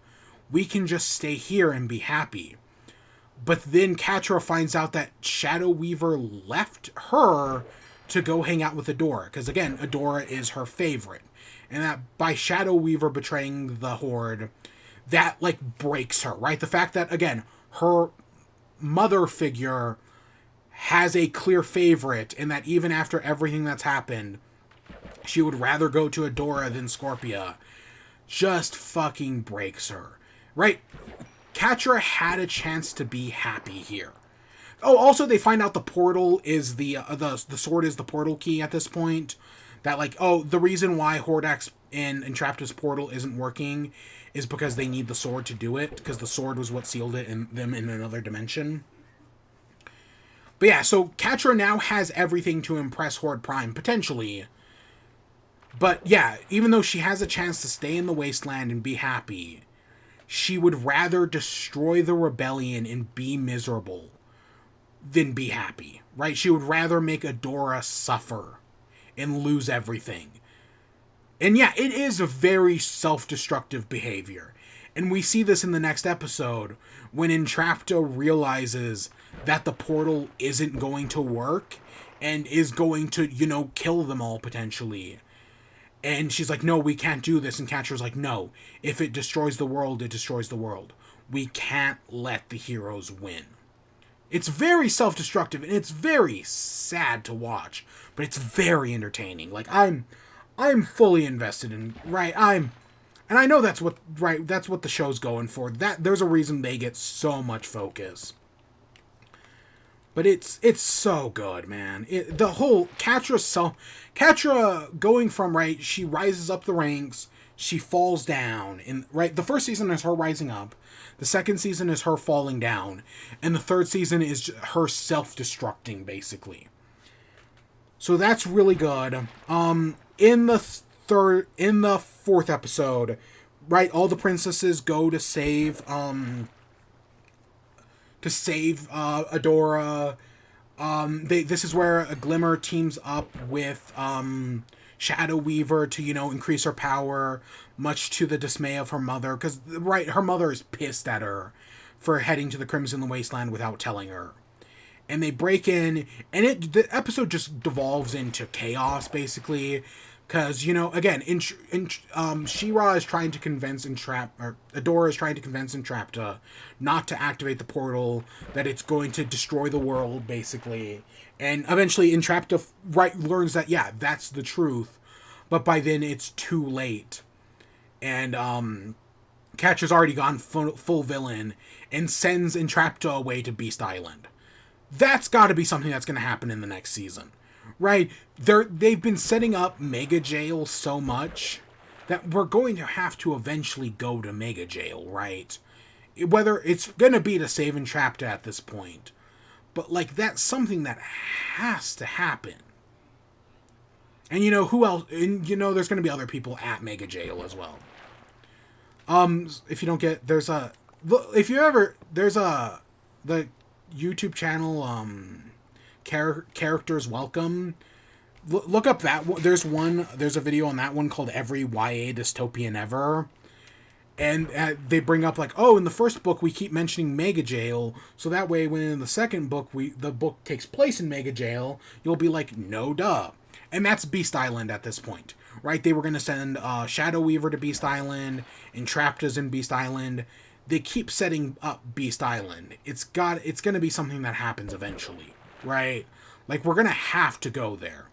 We can just stay here and be happy. But then Catra finds out that Shadow Weaver left her to go hang out with Adora. Because again, Adora is her favorite. And that by Shadow Weaver betraying the Horde, that like breaks her, right? The fact that, again, her mother figure has a clear favorite, and that even after everything that's happened, she would rather go to Adora than Scorpia, just fucking breaks her, right? Catra had a chance to be happy here. Oh, also they find out the portal is the sword is the portal key at this point. That like, oh, the reason why Hordax in Entrapta's portal isn't working is because they need the sword to do it, because the sword was what sealed it in them in another dimension. But yeah, so Catra now has everything to impress Horde Prime, potentially. But yeah, even though she has a chance to stay in the wasteland and be happy, she would rather destroy the rebellion and be miserable than be happy, right? She would rather make Adora suffer and lose everything. And yeah, it is a very self-destructive behavior. And we see this in the next episode when Entrapta realizes that the portal isn't going to work and is going to, kill them all potentially. And she's like, no, we can't do this. And Catra's like, no, if it destroys the world, it destroys the world. We can't let the heroes win. It's very self-destructive, and it's very sad to watch, but it's very entertaining. Like, I'm fully invested in, right, and I know that's what the show's going for. There's a reason they get so much focus. But it's so good, man. The whole Catra going from, right, she rises up the ranks, she falls down, and right, the first season is her rising up, the second season is her falling down, and the third season is her self-destructing, basically. So that's really good. In the fourth episode, right, all the princesses go to save Adora. This is where a Glimmer teams up with Shadow Weaver to, increase her power, much to the dismay of her mother, because, right, her mother is pissed at her for heading to the Crimson Wasteland without telling her. And they break in, and the episode just devolves into chaos, basically, because, again, She-Ra is trying to convince Adora is trying to convince Entrapta not to activate the portal, that it's going to destroy the world, basically. And eventually Entrapta learns that, yeah, that's the truth, but by then it's too late. And Catra's already gone full villain and sends Entrapta away to Beast Island. That's got to be something that's going to happen in the next season. Right? They've been setting up Mega Jail so much that we're going to have to eventually go to Mega Jail, right? Whether it's going to be to save Entrapta at this point. But, like, that's something that has to happen. And who else? And there's going to be other people at Mega Jail as well. If you don't get, there's the YouTube channel, Characters Welcome. Look up that one. There's a video on that one called Every YA Dystopian Ever. And they bring up, like, oh, in the first book we keep mentioning Mega Jail, so that way when in the second book the book takes place in Mega Jail, you'll be like, no duh. And that's Beast Island at this point, right? They were going to send Shadow Weaver to Beast Island, Entrapta's in Beast Island. They keep setting up Beast Island. It's going to be something that happens eventually, right? Like, we're going to have to go there.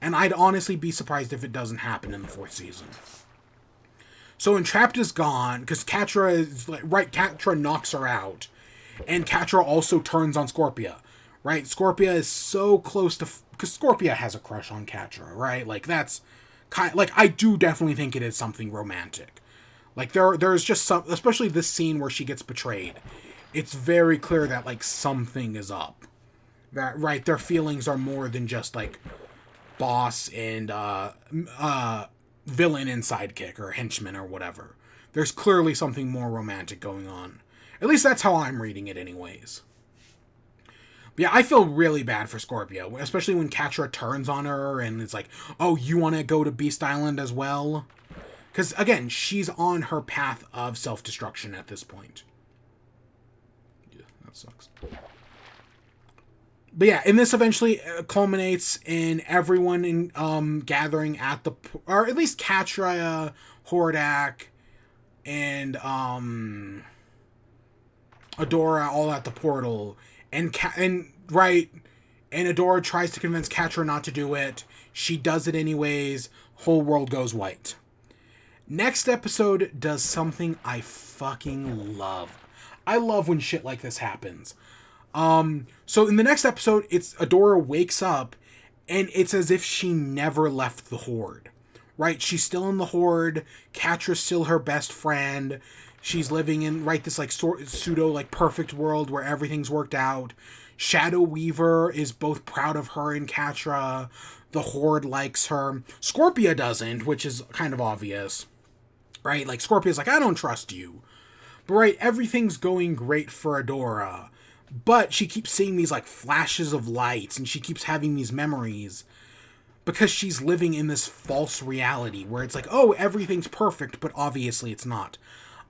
And I'd honestly be surprised if it doesn't happen in the fourth season. So Entrapta's gone, because Catra is, like, right, Catra knocks her out. And Catra also turns on Scorpia, right? Scorpia is so close to, because Scorpia has a crush on Catra, right? Like, that's like, I do definitely think it is something romantic. Like, there's just some, especially this scene where she gets betrayed. It's very clear that, like, something is up. That, right, their feelings are more than just, like, boss and villain and sidekick or henchman or whatever. There's clearly something more romantic going on. At least that's how I'm reading it anyways. But yeah, I feel really bad for Scorpio, especially when Catra turns on her and it's like, oh, you want to go to Beast Island as well? Because, again, she's on her path of self-destruction at this point. Yeah, that sucks. But yeah, and this eventually culminates in everyone gathering at the... Or at least Catra, Hordak, and Adora all at the portal. And Adora tries to convince Catra not to do it. She does it anyways. Whole world goes white. Next episode does something I fucking love. I love when shit like this happens. So in the next episode, it's Adora wakes up, and it's as if she never left the Horde. Right? She's still in the Horde. Catra's still her best friend. She's living in, this, pseudo, perfect world where everything's worked out. Shadow Weaver is both proud of her and Catra. The Horde likes her. Scorpia doesn't, which is kind of obvious. Right? Scorpia's I don't trust you. But, everything's going great for Adora. But she keeps seeing these, flashes of lights, and she keeps having these memories. Because she's living in this false reality where it's oh, everything's perfect, but obviously it's not.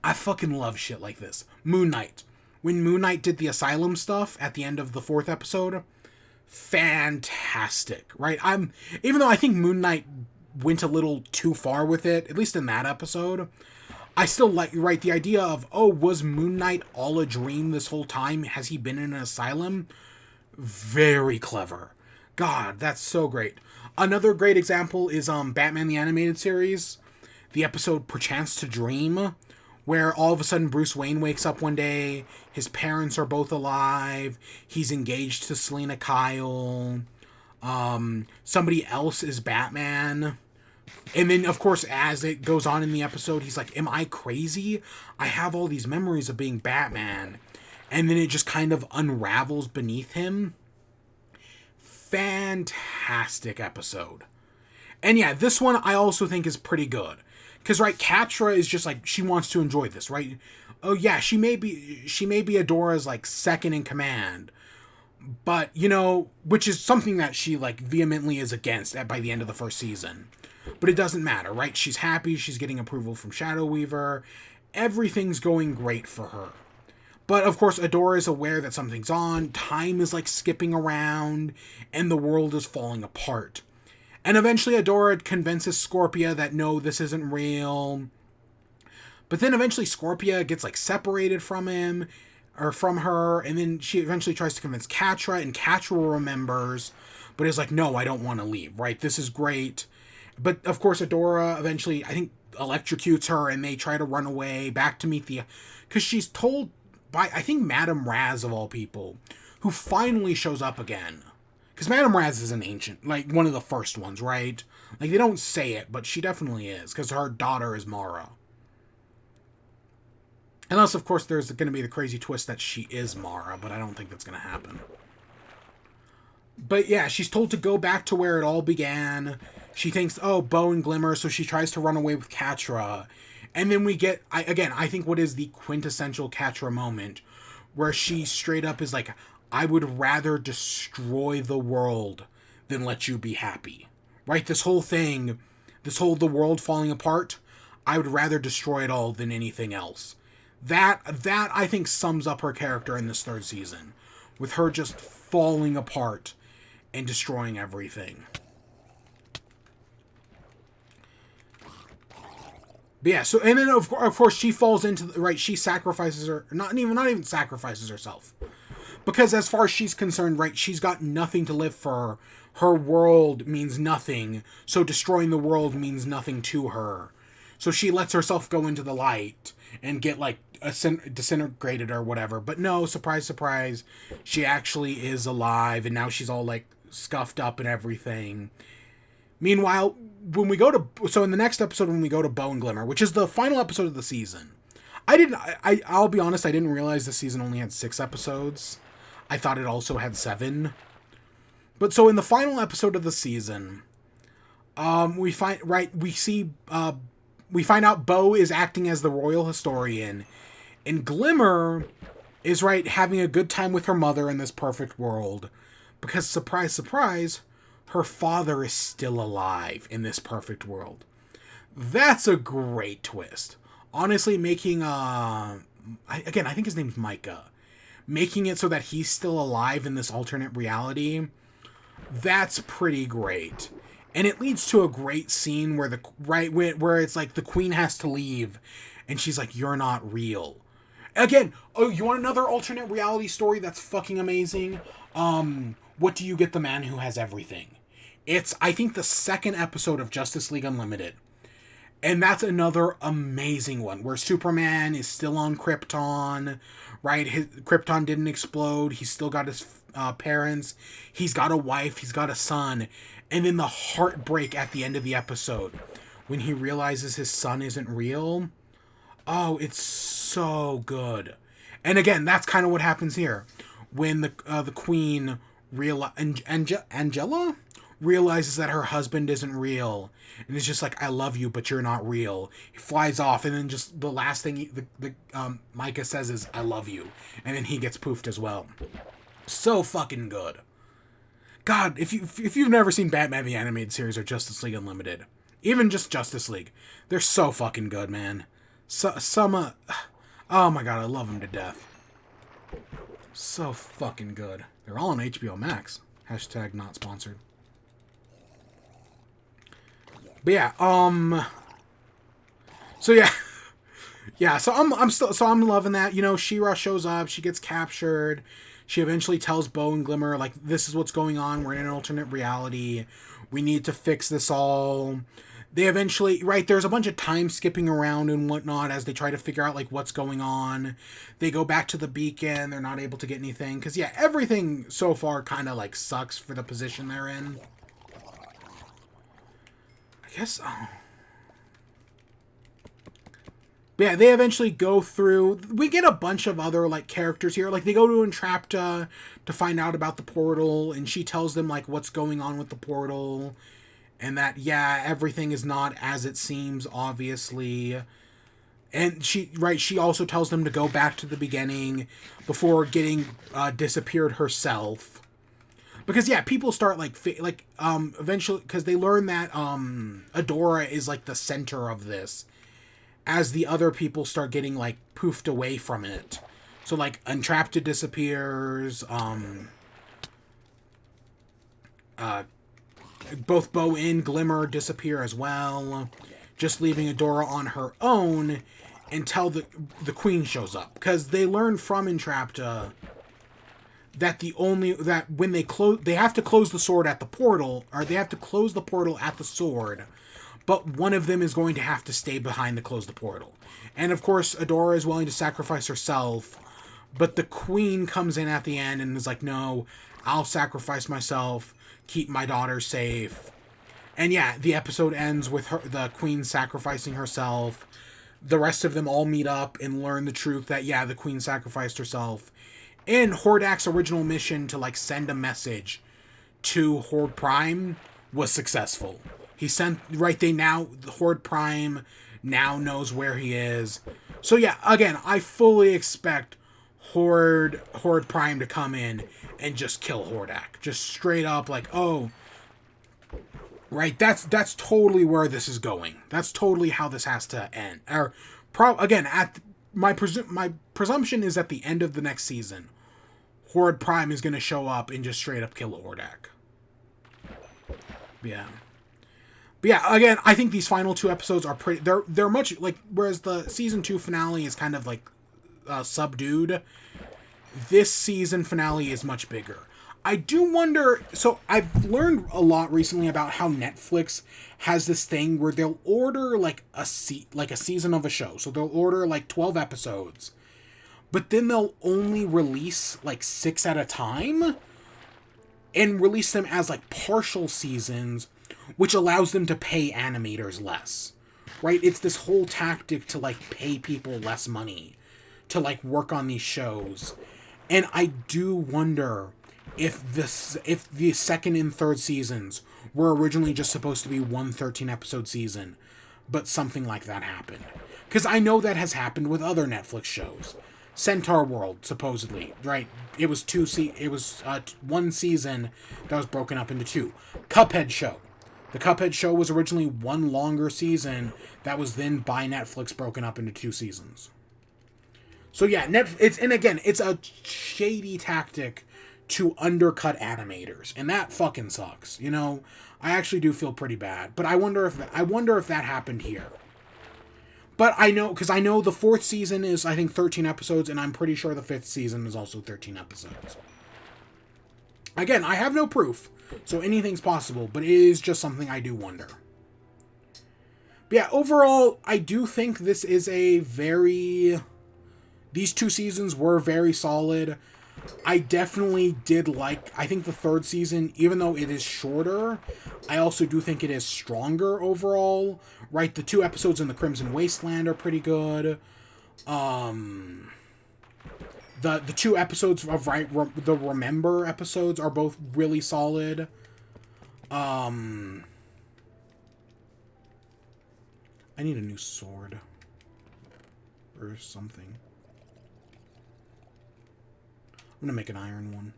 I fucking love shit like this. Moon Knight. When Moon Knight did the Asylum stuff at the end of the 4th episode, fantastic, right? Even though I think Moon Knight went a little too far with it, at least in that episode, I still the idea of, oh, was Moon Knight all a dream this whole time? Has he been in an asylum? Very clever. God, that's so great. Another great example is Batman the Animated Series, the episode Perchance to Dream, where all of a sudden Bruce Wayne wakes up one day, his parents are both alive, he's engaged to Selena Kyle, somebody else is Batman. And then, of course, as it goes on in the episode, he's like, am I crazy? I have all these memories of being Batman. And then it just kind of unravels beneath him. Fantastic episode. And yeah, this one I also think is pretty good. Because, Catra is just she wants to enjoy this, right? Oh yeah, she may be Adora's second in command. But, which is something that she vehemently is against by the end of the first season. But it doesn't matter, right? She's happy, she's getting approval from Shadow Weaver. Everything's going great for her. But, of course, Adora is aware that something's on, time is, skipping around, and the world is falling apart. And eventually Adora convinces Scorpia that, no, this isn't real. But then eventually Scorpia gets, separated from him, or from her, and then she eventually tries to convince Catra, and Catra remembers, but is no, I don't want to leave, right? This is great. But, of course, Adora eventually, I think, electrocutes her, and they try to run away back to meet the... Because she's told by, I think, Madame Raz, of all people, who finally shows up again. Because Madame Raz is an ancient, one of the first ones, right? They don't say it, but she definitely is, because her daughter is Mara. Unless, of course, there's going to be the crazy twist that she is Mara, but I don't think that's going to happen. But yeah, she's told to go back to where it all began. She thinks, oh, Bow and Glimmer, so she tries to run away with Catra. And then we get, I think what is the quintessential Catra moment, where she straight up is I would rather destroy the world than let you be happy. Right? This whole thing, the world falling apart, I would rather destroy it all than anything else. That I think sums up her character in this 3rd season, with her just falling apart and destroying everything. But yeah, so, and then of course she falls into, she sacrifices not even sacrifices herself. Because as far as she's concerned, she's got nothing to live for. Her world means nothing, so destroying the world means nothing to her. So she lets herself go into the light and get, disintegrated or whatever. But no, surprise, surprise, she actually is alive, and now she's all, scuffed up and everything. Meanwhile, when we go to... So in the next episode, when we go to Bow and Glimmer, which is the final episode of the season, I'll be honest, I didn't realize the season only had 6 episodes. I thought it also had 7. But so in the final episode of the season, We find we find out Bo is acting as the royal historian, and Glimmer is having a good time with her mother in this perfect world, because surprise, surprise, her father is still alive in this perfect world. That's a great twist. Honestly, making I think his name's Micah, making it so that he's still alive in this alternate reality. That's pretty great. And it leads to a great scene where where it's like the queen has to leave and she's like, "You're not real." Again, oh, you want another alternate reality story that's fucking amazing? What do you get the man who has everything? It's, I think, the second episode of Justice League Unlimited. And that's another amazing one where Superman is still on Krypton, right? Krypton didn't explode. He's still got his parents. He's got a wife. He's got a son. And then the heartbreak at the end of the episode when he realizes his son isn't real. Oh, it's so good. And again, that's kind of what happens here. When the queen, Angela realizes that her husband isn't real. And it's just like, "I love you, but you're not real." He flies off, and then just the last thing Micah says is, "I love you." And then he gets poofed as well. So fucking good. God, if you've never seen Batman the Animated Series or Justice League Unlimited, even just Justice League, they're so fucking good, man. Oh my god, I love them to death. So fucking good. They're all on HBO Max. Hashtag not sponsored. But yeah, so yeah. Yeah, so I'm loving that. You know, She-Ra shows up, she gets captured. She eventually tells Bo and Glimmer, like, "This is what's going on. We're in an alternate reality. We need to fix this all." They eventually, there's a bunch of time skipping around and whatnot as they try to figure out, like, what's going on. They go back to the beacon. They're not able to get anything. Because, yeah, everything so far kind of, like, sucks for the position they're in. I guess, But yeah, they eventually go through. We get a bunch of other, like, characters here. Like, they go to Entrapta to find out about the portal, and she tells them, like, what's going on with the portal, and that, yeah, everything is not as it seems, obviously. And she also tells them to go back to the beginning before getting disappeared herself. Because, yeah, people start, eventually, because they learn that Adora is, like, the center of this, as the other people start getting, like, poofed away from it. So, like, Entrapta disappears, both Bo and Glimmer disappear as well, just leaving Adora on her own until the queen shows up. Because they learn from Entrapta that when they have to close the sword at the portal, or they have to close the portal at the sword, but one of them is going to have to stay behind to close the portal. And of course, Adora is willing to sacrifice herself, but the queen comes in at the end and is like, "No, I'll sacrifice myself, keep my daughter safe." And yeah, the episode ends with the queen sacrificing herself. The rest of them all meet up and learn the truth that, yeah, the queen sacrificed herself. And Hordak's original mission to, like, send a message to Horde Prime was successful. He sent, the Horde Prime now knows where he is. So yeah, again, I fully expect Horde Prime to come in and just kill Hordak. Just straight up, like, oh, that's totally where this is going. That's totally how this has to end. Or, again, my presumption is at the end of the next season, Horde Prime is going to show up and just straight up kill Hordak. Yeah. But yeah, again, I think these final two episodes are pretty. They're much like, whereas the season 2 finale is kind of like subdued. This season finale is much bigger. I do wonder. So I've learned a lot recently about how Netflix has this thing where they'll order like a season of a show. So they'll order like 12 episodes, but then they'll only release like 6 at a time, and release them as like partial seasons, which allows them to pay animators less, right? It's this whole tactic to, like, pay people less money to, like, work on these shows. And I do wonder if the second and third seasons were originally just supposed to be one 13-episode season, but something like that happened. Because I know that has happened with other Netflix shows. Centaur World, supposedly, right? It was one season that was broken up into two. Cuphead show. The Cuphead show was originally one longer season that was then by Netflix broken up into two seasons. So yeah, it's a shady tactic to undercut animators, and that fucking sucks. You know, I actually do feel pretty bad, but I wonder if that happened here. But I know, because I know the fourth season is, I think, 13 episodes, and I'm pretty sure the fifth season is also 13 episodes. Again, I have no proof, so anything's possible, but it is just something I do wonder. But yeah, overall, I do think this is these two seasons were very solid. I definitely did I think the third season, even though it is shorter, I also do think it is stronger overall, right? The 2 episodes in the Crimson Wasteland are pretty good. The 2 episodes of the Remember episodes are both really solid. I need a new sword. Or something. I'm gonna make an iron one.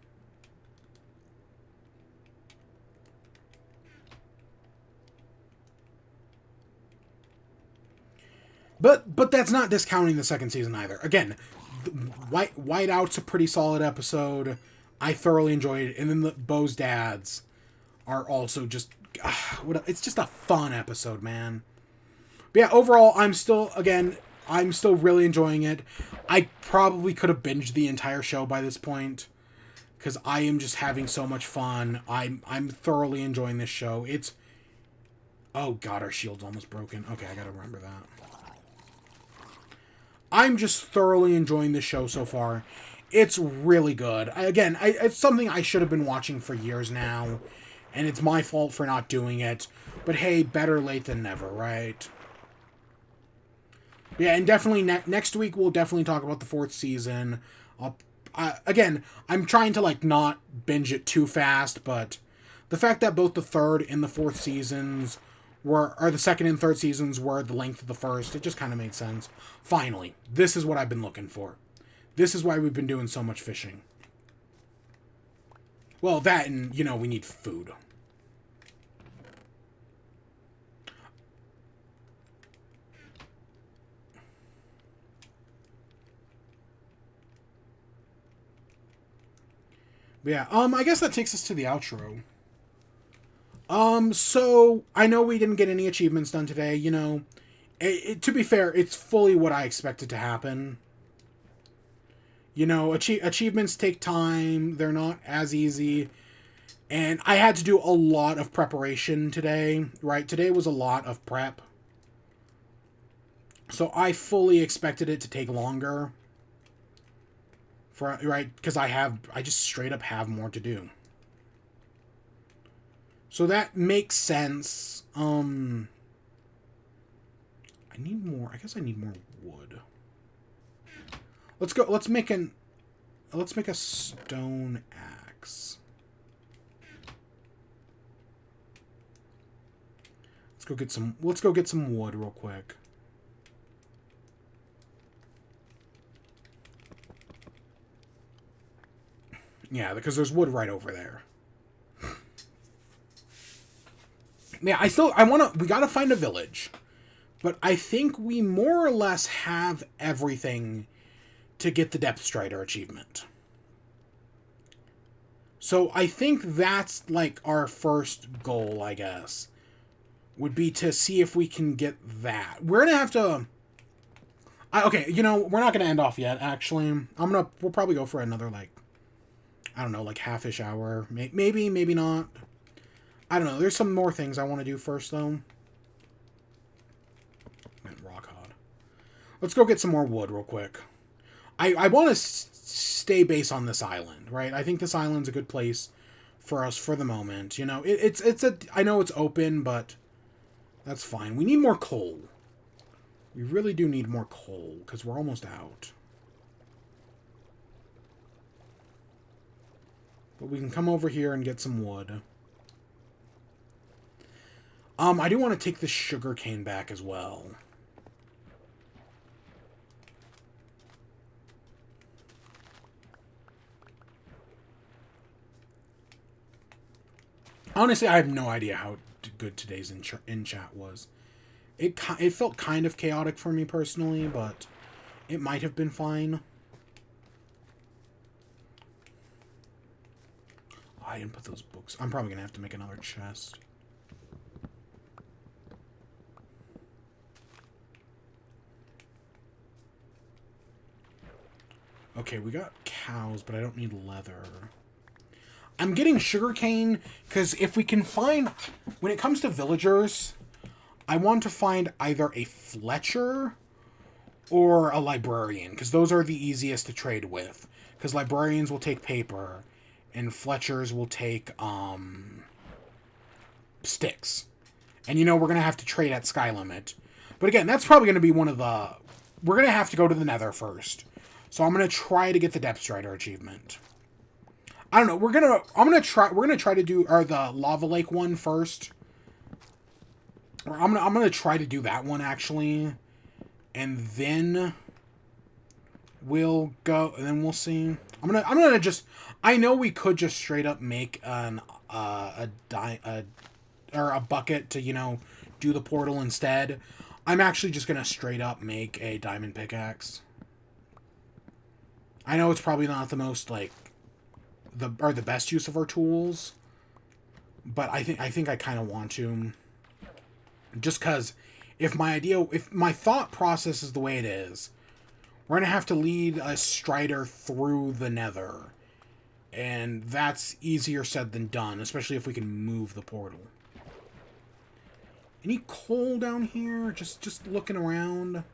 But that's not discounting the second season either. Again, Whiteout's a pretty solid episode. I thoroughly enjoyed it, and then the Bo's dads are also just it's just a fun episode, man. But yeah, overall, I'm still really enjoying it. I probably could have binged the entire show by this point, because I am just having so much fun. I'm thoroughly enjoying this show. Oh god, our shield's almost broken. Okay, I gotta remember that. I'm just thoroughly enjoying this show so far. It's really good. It's something I should have been watching for years now, and it's my fault for not doing it. But hey, better late than never, right? Yeah, and definitely next week we'll definitely talk about the 4th season. I'm trying to not binge it too fast, but the fact that both the 3rd and the 4th seasons or the 2nd and 3rd seasons were the length of the 1st, it just kind of made sense. Finally, this is what I've been looking for. This is why we've been doing so much fishing. Well, that and, we need food. But yeah, I guess that takes us to the outro. So, I know we didn't get any achievements done today, to be fair, it's fully what I expected to happen. Achievements take time, they're not as easy, and I had to do a lot of preparation today, right? Today was a lot of prep. So I fully expected it to take longer. Right? Because I just straight up have more to do. So that makes sense. I need more. I guess I need more wood. Let's go. Let's make a stone axe. Let's go get some wood real quick. Yeah, because there's wood right over there. Yeah, we gotta find a village. But I think we more or less have everything to get the Depth Strider achievement. So I think that's our first goal, I guess. Would be to see if we can get that. We're gonna have to... okay, we're not gonna end off yet, actually. We'll probably go for another, I don't know, half-ish hour. Maybe, maybe not. I don't know. There's some more things I want to do first, though. Rock hod. Let's go get some more wood real quick. I want to stay base on this island, right? I think this island's a good place for us for the moment. I know it's open, but that's fine. We need more coal. We really do need more coal, because we're almost out. But we can come over here and get some wood. I do want to take the sugar cane back as well. Honestly, I have no idea how good today's in chat was. It felt kind of chaotic for me personally, but it might have been fine. Oh, I didn't put those books. I'm probably going to have to make another chest. Okay, we got cows, but I don't need leather. I'm getting sugarcane because if we can find... When it comes to villagers, I want to find either a Fletcher or a librarian, because those are the easiest to trade with. Because librarians will take paper, and Fletchers will take sticks. And you know we're going to have to trade at Sky Limit. But again, that's probably going to be one of the... We're going to have to go to the Nether first. So I'm going to try to get the Depth Strider achievement. I don't know. We're gonna try to do the Lava Lake one first. I'm gonna try to do that one actually, and then we'll go. And then we'll see. I'm gonna just. I know we could just straight up make a bucket to do the portal instead. I'm actually just gonna straight up make a diamond pickaxe. I know it's probably not the most the best use of our tools, but I think I kind of want to, just because if my thought process is the way it is, we're gonna have to lead a strider through the Nether, and that's easier said than done, especially if we can move the portal. Any coal down here? Just looking around.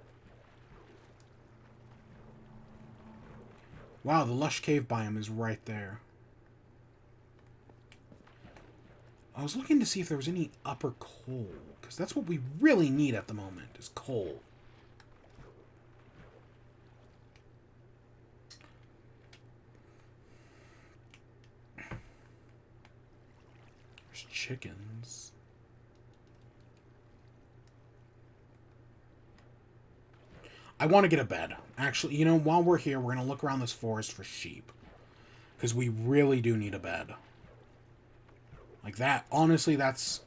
Wow, the Lush cave biome is right there. I was looking to see if there was any upper coal, because that's what we really need at the moment, is coal. There's chickens. I want to get a bed. Actually, while we're here, we're going to look around this forest for sheep, because we really do need a bed. Like that, honestly, that's...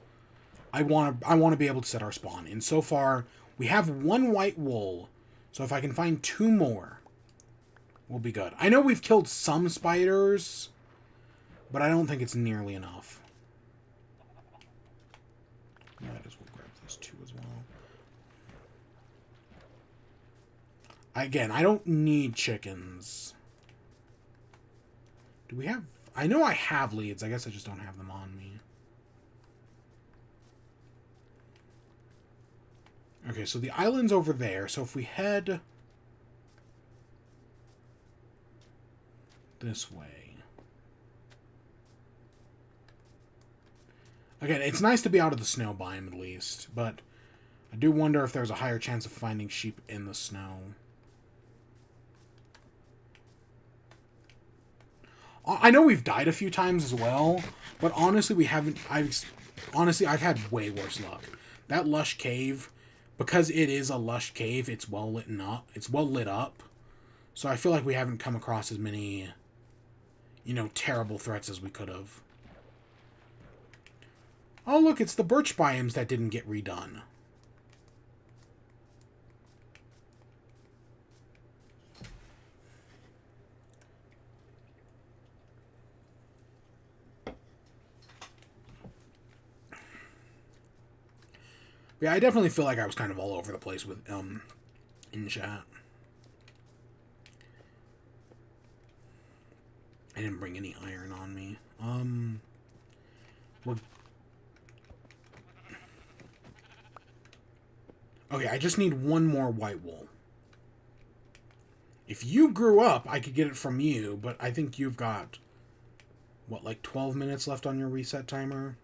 I want to be able to set our spawn. And so far, we have one white wool. So if I can find 2 more, we'll be good. I know we've killed some spiders, but I don't think it's nearly enough. Might as well grab those 2 as well. Again, I don't need chickens. Do we have... I know I have leads. I guess I just don't have them on me. Okay, so the island's over there. So if we head this way. Again, it's nice to be out of the snow biome at least, but I do wonder if there's a higher chance of finding sheep in the snow. I know we've died a few times as well, but honestly, we haven't... I've had way worse luck. That Lush cave, because it is a Lush cave, it's well lit up. It's well lit up. So I feel like we haven't come across as many, terrible threats as we could have. Oh, look, it's the birch biomes that didn't get redone. Yeah, I definitely feel like I was kind of all over the place with, in chat. I didn't bring any iron on me. Okay, I just need 1 more white wool. If you grew up, I could get it from you, but I think you've got, what, like 12 minutes left on your reset timer?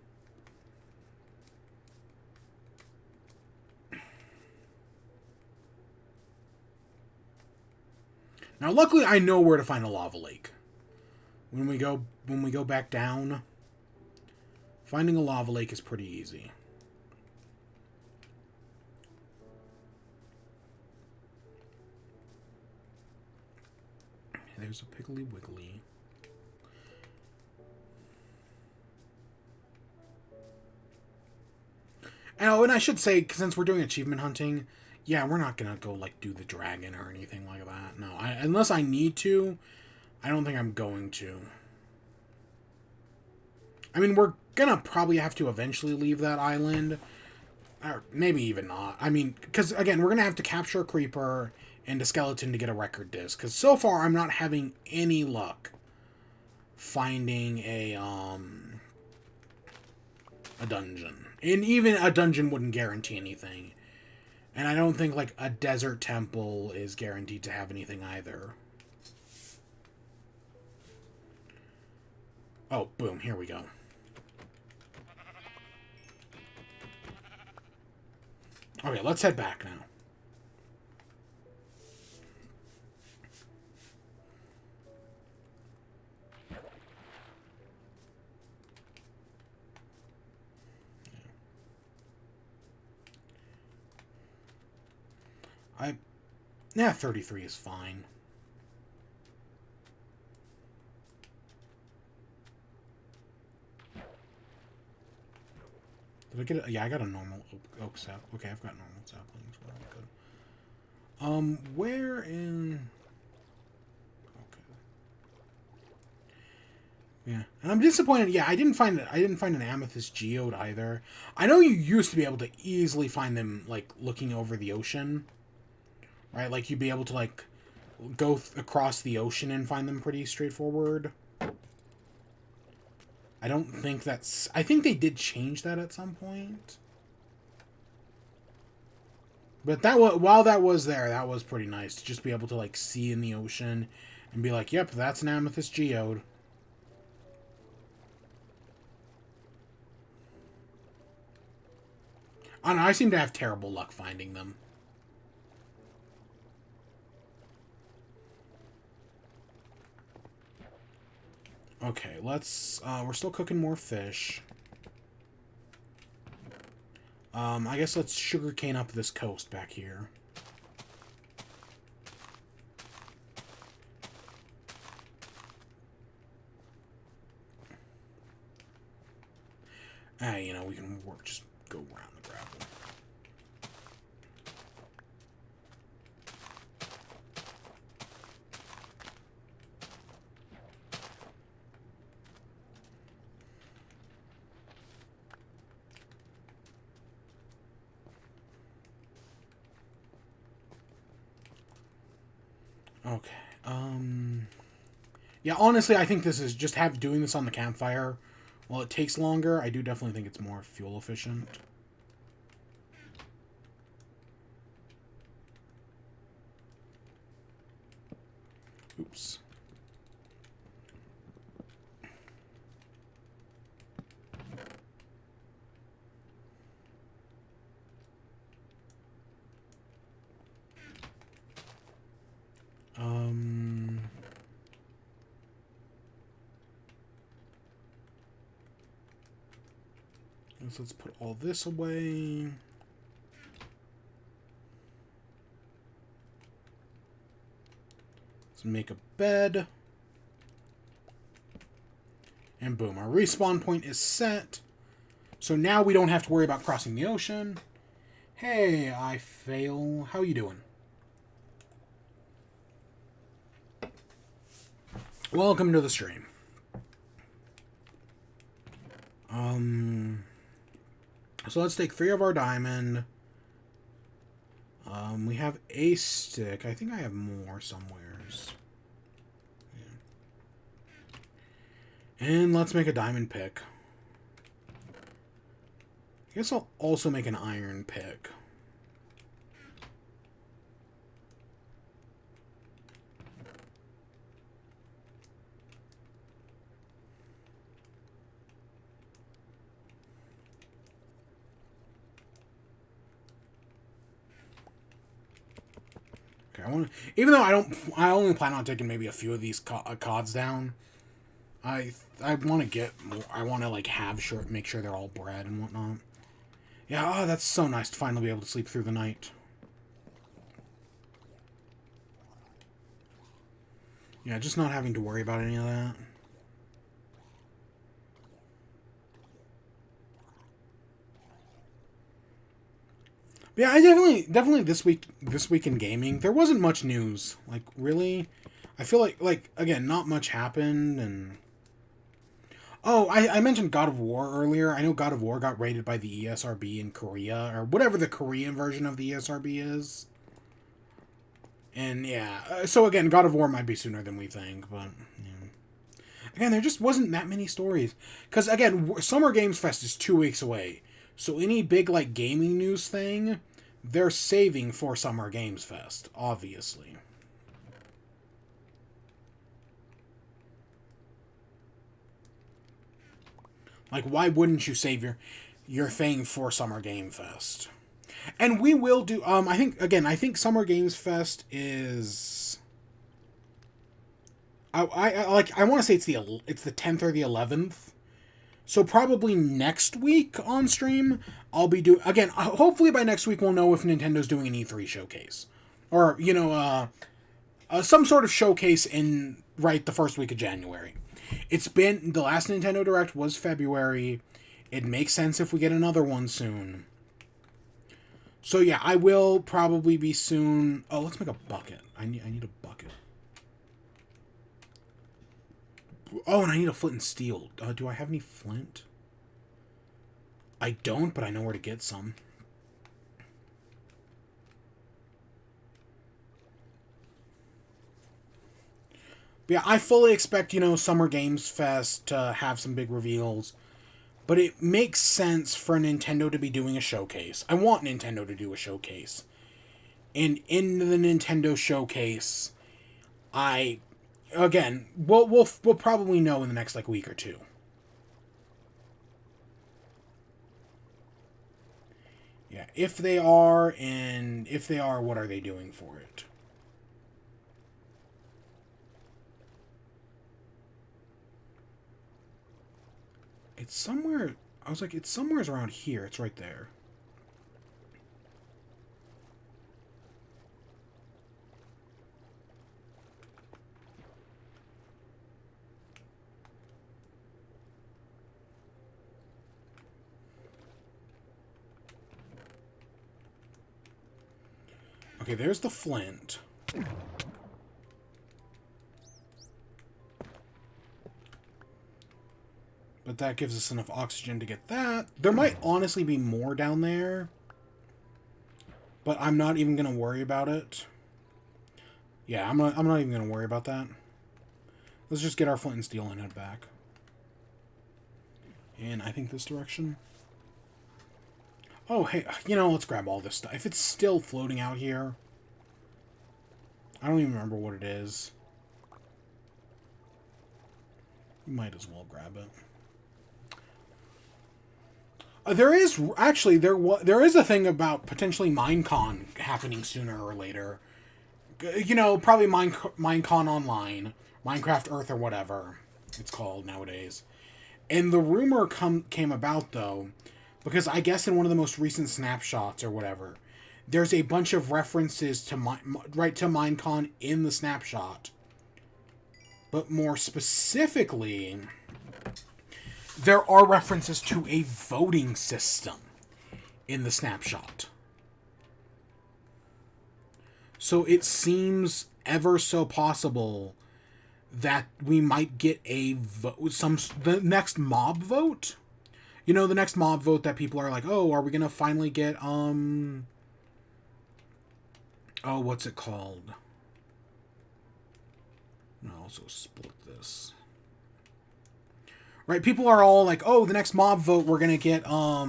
Now, luckily, I know where to find a lava lake. when we go back down, finding a lava lake is pretty easy. There's a Piggly Wiggly. And I should say, since we're doing achievement hunting, yeah, we're not gonna go like do the dragon or anything like that. No, unless I need to, I don't think I'm going to. I mean, we're gonna probably have to eventually leave that island, or maybe even not. I mean, because again, we're gonna have to capture a creeper and a skeleton to get a record disc. Because so far, I'm not having any luck finding a dungeon. And even a dungeon wouldn't guarantee anything. And I don't think, like, a desert temple is guaranteed to have anything either. Oh, boom, here we go. Okay, let's head back now. Yeah, 33 is fine. Did I get it? Yeah, I got a normal oak sap. Okay, I've got normal saplings. We're all good. Where in... Okay. Yeah, and I'm disappointed. Yeah, I didn't find an amethyst geode either. I know you used to be able to easily find them, like, looking over the ocean. Right? Like, you'd be able to, like, go across the ocean and find them pretty straightforward. I don't think that's... I think they did change that at some point. But while that was there, that was pretty nice. To just be able to, like, see in the ocean and be like, yep, that's an amethyst geode. I don't know, I seem to have terrible luck finding them. Okay, let's... we're still cooking more fish. I guess let's sugarcane up this coast back here. You know, we can just go around the gravel. Okay. Yeah, honestly, I think this is just doing this on the campfire. While it takes longer, I do definitely think it's more fuel efficient. Oops. Let's put all this away. Let's make a bed. And boom, our respawn point is set. So now we don't have to worry about crossing the ocean. Hey, I fail. How you doing? Welcome to the stream. So let's take 3 of our diamond. We have a stick. I think I have more somewheres. Yeah. And let's make a diamond pick. I guess I'll also make an iron pick. Okay, even though I only plan on taking maybe a few of these cods down. I want to get more. I want to like make sure they're all bred and whatnot. Yeah, oh, that's so nice to finally be able to sleep through the night. Yeah, just not having to worry about any of that. But yeah, I definitely this week in gaming, there wasn't much news. Like, really? I feel like again, not much happened, and oh, I mentioned God of War earlier. I know God of War got rated by the ESRB in Korea, or whatever the Korean version of the ESRB is. And yeah, so again, God of War might be sooner than we think, but yeah. Again, there just wasn't that many stories. Because again, Summer Games Fest is 2 weeks away, so any big like gaming news thing, they're saving for Summer Games Fest, obviously. Like, why wouldn't you save your thing for Summer Game Fest? And we will do. I think Summer Games Fest is. I want to say it's the 10th or the 11th. So probably next week on stream, I'll be doing again. Hopefully by next week we'll know if Nintendo's doing an E3 showcase, or some sort of showcase in the first week of January. It's been the last Nintendo Direct was February. It makes sense if we get another one soon. So yeah, I will probably be soon. Oh, let's make a bucket. I need a bucket. Oh, and I need a flint and steel. Do I have any flint? I don't, but I know where to get some. But yeah, I fully expect, Summer Games Fest to have some big reveals. But it makes sense for Nintendo to be doing a showcase. I want Nintendo to do a showcase. And in the Nintendo showcase, we'll probably know in the next week or two. Yeah, if they are, what are they doing for it? It's somewhere. I was like, it's somewhere around here. It's right there. Okay, there's the flint. But that gives us enough oxygen to get that. There might honestly be more down there. But I'm not even going to worry about it. Yeah, I'm not even going to worry about that. Let's just get our flint and steel and head back. And I think this direction. Oh, hey, let's grab all this stuff. If it's still floating out here, I don't even remember what it is. Might as well grab it. There is a thing about potentially Minecon happening sooner or later. Probably Minecon Online, Minecraft Earth or whatever it's called nowadays. And the rumor came about though, because I guess in one of the most recent snapshots or whatever, there's a bunch of references to Minecon in the snapshot. But more specifically, there are references to a voting system in the snapshot. So it seems ever so possible that we might get the next mob vote. The next mob vote that people are like, oh, are we gonna finally get what's it called? I'll also split this. Right, people are all like, oh, the next mob vote we're gonna get or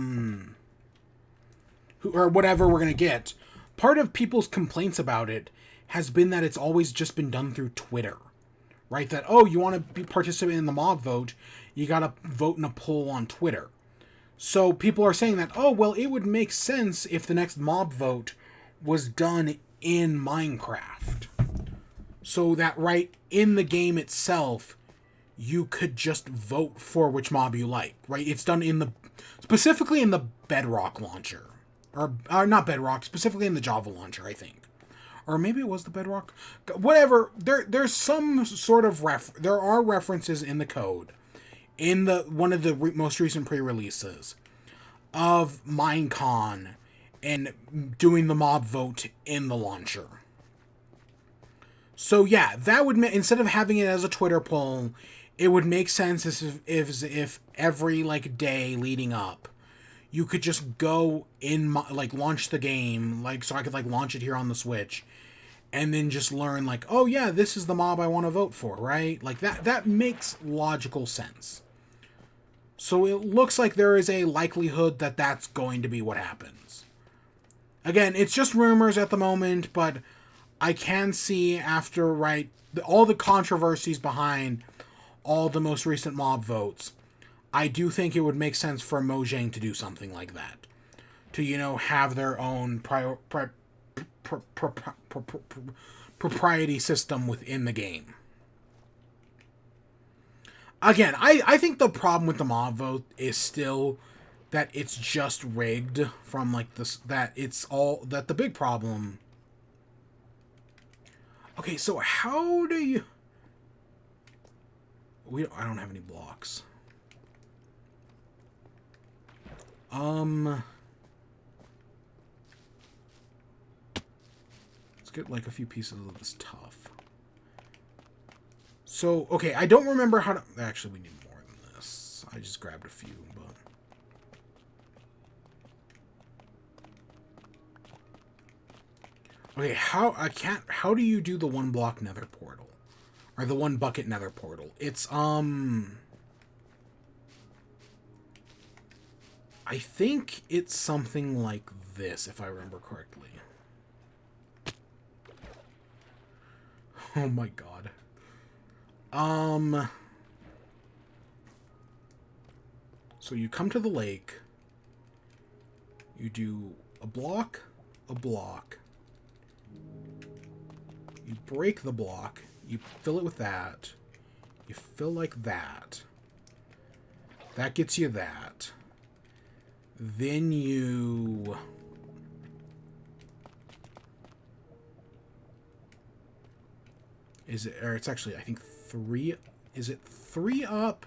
whatever we're gonna get. Part of people's complaints about it has been that it's always just been done through Twitter. Right? That, oh, you want to participate in the mob vote, you gotta vote in a poll on Twitter. So people are saying that, oh, well, it would make sense if the next mob vote was done in Minecraft. So that right in the game itself, you could just vote for which mob you like, right? It's done specifically in the Bedrock launcher. Or not Bedrock, specifically in the Java launcher, I think. Or maybe it was the Bedrock. Whatever. There's some sort of there are references in the code in one of the most recent pre-releases of Minecon and doing the mob vote in the launcher. So yeah, that would instead of having it as a Twitter poll, it would make sense if every like day leading up, you could just go in launch the game, so I could launch it here on the Switch, and then just learn oh yeah, this is the mob I want to vote for, right? That makes logical sense. So it looks like there is a likelihood that that's going to be what happens. Again, it's just rumors at the moment, but I can see after all the controversies behind all the most recent mob votes, I do think it would make sense for Mojang to do something like that. To, have their own propriety system within the game. Again, I think the problem with the mob vote is still that it's just rigged from this, that the big problem. Okay, so how do you... I don't have any blocks. Let's get a few pieces of this tuff. So, okay, I don't remember how to... Actually, we need more than this. I just grabbed a few, but... Okay, how do you do the one block nether portal? Or the one bucket nether portal? It's, I think it's something like this, if I remember correctly. Oh my god. So you come to the lake. You do a block. You break the block. You fill it with that. You fill like that. That gets you that. Then you... Is it... Or it's actually, I think, 3... Is it 3 up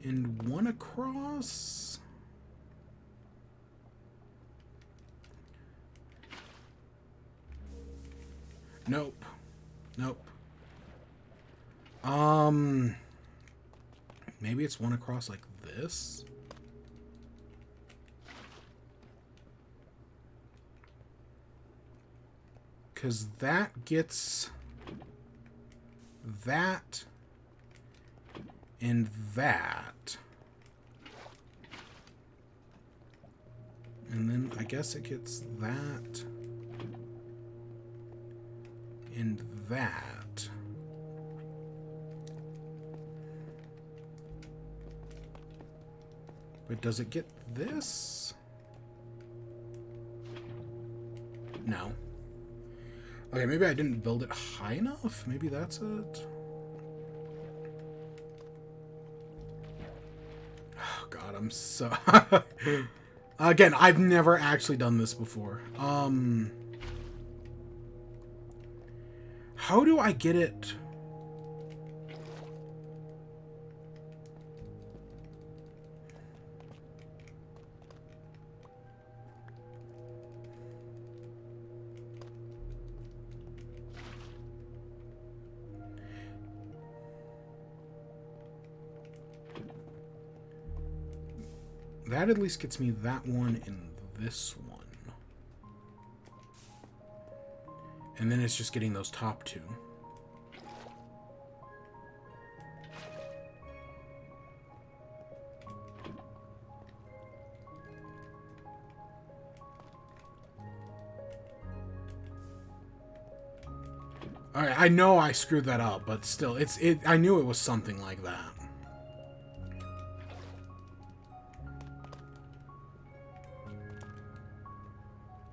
and 1 across? Nope. Maybe it's 1 across like this? Because that gets that and that. And then I guess it gets that and that. But does it get this? No. Okay, maybe I didn't build it high enough? Maybe that's it? Oh god, I'm so... Again, I've never actually done this before. How do I get it? That at least gets me that one and this one. And then it's just getting those top two. Alright, I know I screwed that up, but still, I knew it was something like that.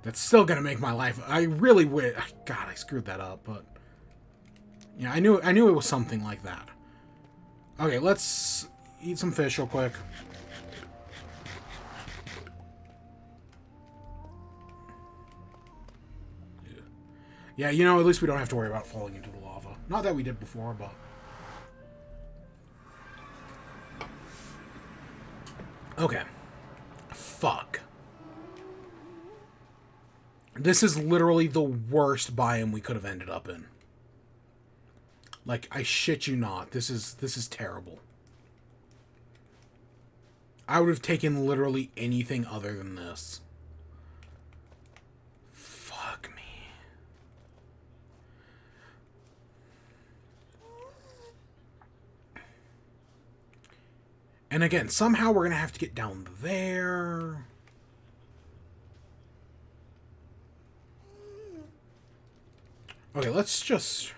That's still gonna make my life... I really wish... God, I screwed that up, but... Yeah, I knew it was something like that. Okay, let's eat some fish real quick. Yeah, you know, at least we don't have to worry about falling into the lava. Not that we did before, but... Okay. Fuck. This is literally the worst biome we could have ended up in. Like, I shit you not. This is terrible. I would have taken literally anything other than this. Fuck me. And again, somehow we're going to have to get down there. Okay, let's just...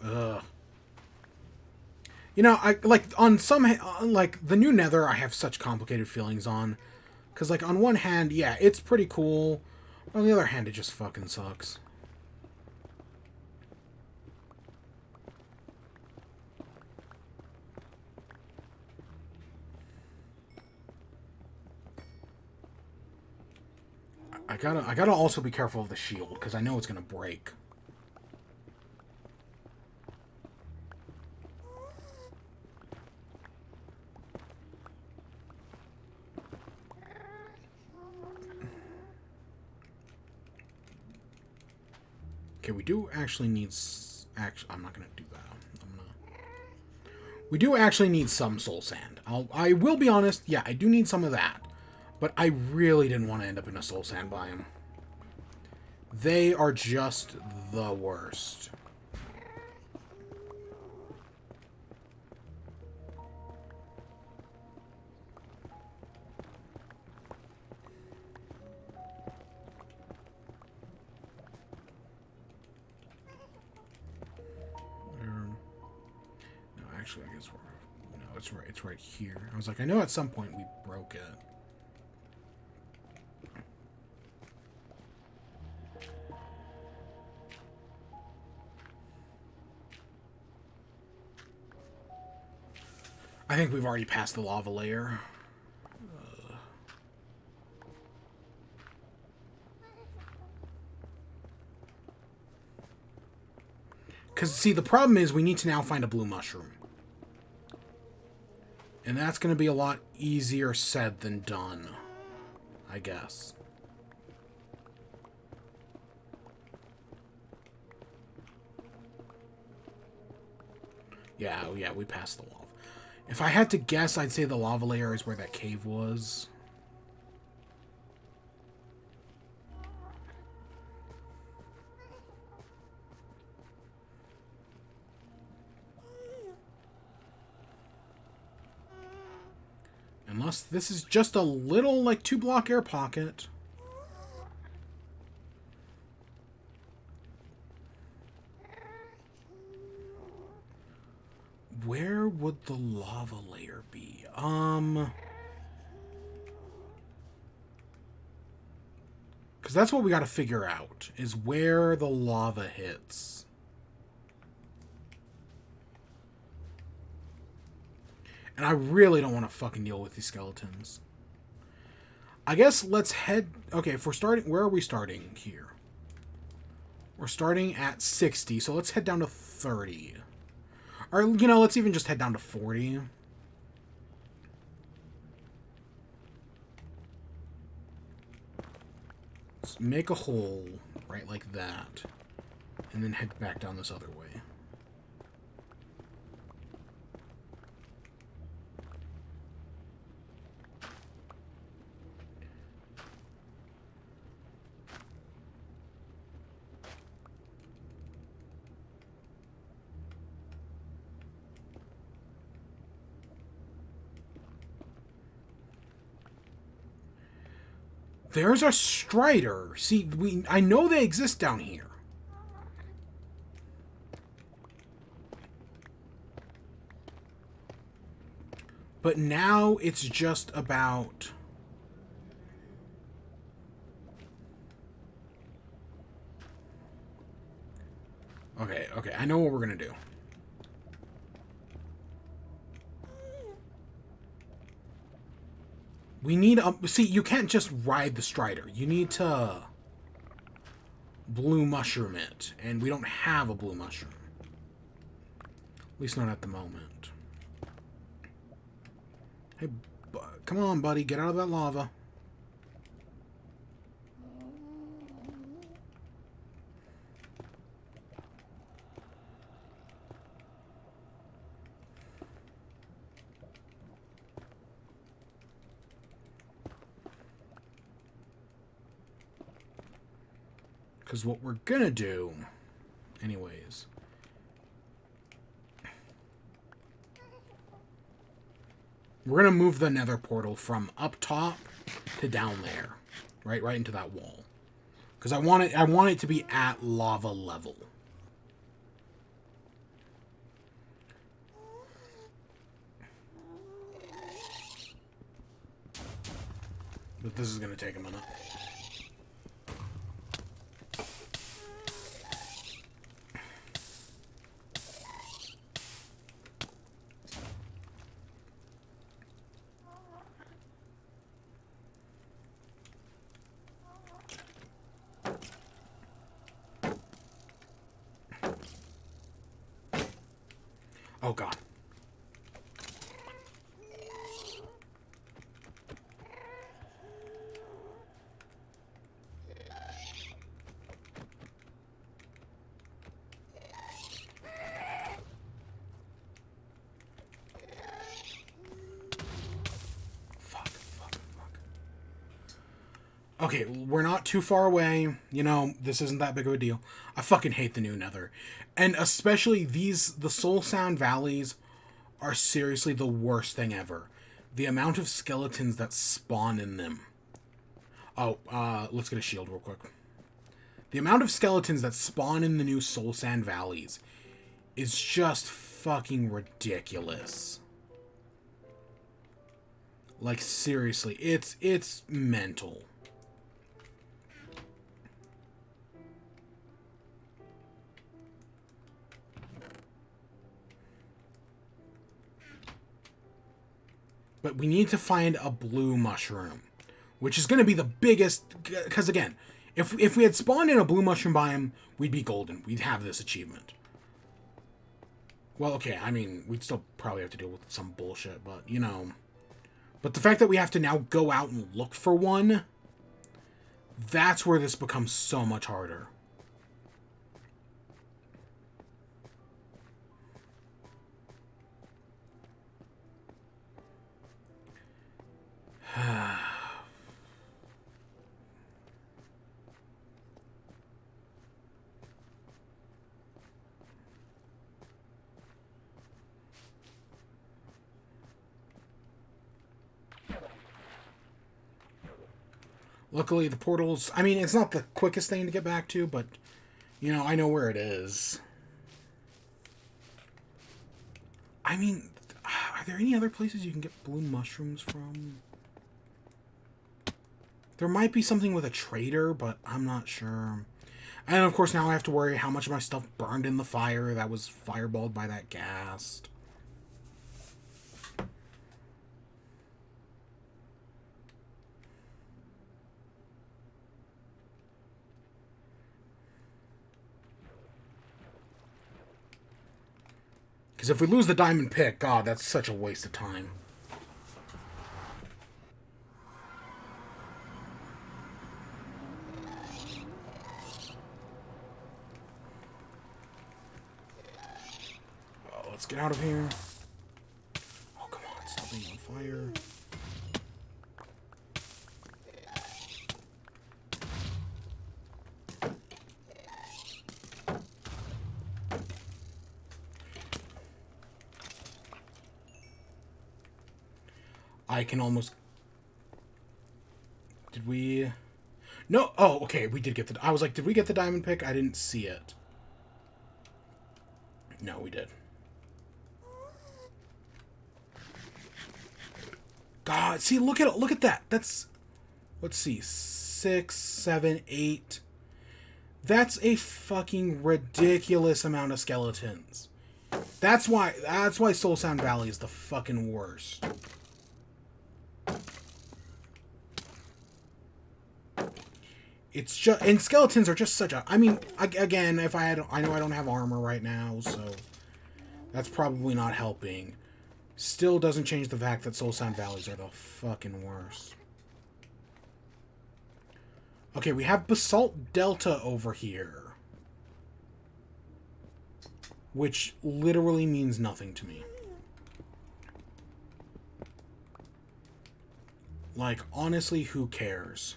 Ugh. You know, I like on some like the new Nether I have such complicated feelings on, cuz like on one hand, yeah, it's pretty cool. On the other hand, it just fucking sucks. I gotta also be careful of the shield cuz I know it's going to break. Okay, we do actually need... I'm not going to do that. We do actually need some soul sand. I will be honest, yeah, I do need some of that. But I really didn't want to end up in a soul sand biome. They are just the worst. Actually, I guess we're... No, it's right here. I was like, I know at some point we broke it. I think we've already passed the lava layer. Because, see, the problem is we need to now find a blue mushroom. And that's going to be a lot easier said than done, I guess. Yeah, we passed the lava. If I had to guess, I'd say the lava layer is where that cave was. Unless this is just a little, like, 2-block air pocket. Where would the lava layer be? Because that's what we got to figure out, is where the lava hits. And I really don't want to fucking deal with these skeletons. I guess let's head... Okay, if we're starting... Where are we starting here? We're starting at 60, so let's head down to 30. Or, you know, let's even just head down to 40. Let's make a hole right like that. And then head back down this other way. There's a strider. See, I know they exist down here. But now it's just about... Okay, I know what we're going to do. We need a... See, you can't just ride the Strider. You need to blue mushroom it. And we don't have a blue mushroom. At least not at the moment. Hey, come on, buddy. Get out of that lava. Because what we're gonna do, anyways, we're gonna move the Nether portal from up top to down there, right into that wall. Because I want it to be at lava level. But this is gonna take a minute. Oh, God. Fuck. Okay, we're not too far away. You know, this isn't that big of a deal. I fucking hate the new Nether. And especially the Soul Sound Valleys are seriously the worst thing ever. The amount of skeletons that spawn in them. Oh, let's get a shield real quick. The amount of skeletons that spawn in the new Soul Sand Valleys is just fucking ridiculous. Like, seriously, it's mental. But we need to find a blue mushroom, which is going to be the biggest, because again, if we had spawned in a blue mushroom biome, we'd be golden. We'd have this achievement. Well, okay, I mean, we'd still probably have to deal with some bullshit, but, you know. But the fact that we have to now go out and look for one, that's where this becomes so much harder. Luckily, the portals... I mean, it's not the quickest thing to get back to, but, you know, I know where it is. I mean, are there any other places you can get blue mushrooms from? There might be something with a trader, but I'm not sure. And, of course, now I have to worry how much of my stuff burned in the fire that was fireballed by that gas. Because if we lose the diamond pick, God, that's such a waste of time. Oh, let's get out of here. Oh, come on, stop being on fire. I can almost... Did we... No! Oh, okay, we did get the... I was like, did we get the diamond pick? I didn't see it. No, we did. God, see, look at that. That's... Let's see. 6, 7, 8. That's a fucking ridiculous amount of skeletons. That's why Soul Sound Valley is the fucking worst. it's just, and skeletons are just such a, I mean, again, if I know I don't have armor right now, so that's probably not helping. Still doesn't change the fact that Soul Sand Valleys are the fucking worst. Okay, we have Basalt Delta over here, which literally means nothing to me. Like, honestly, who cares?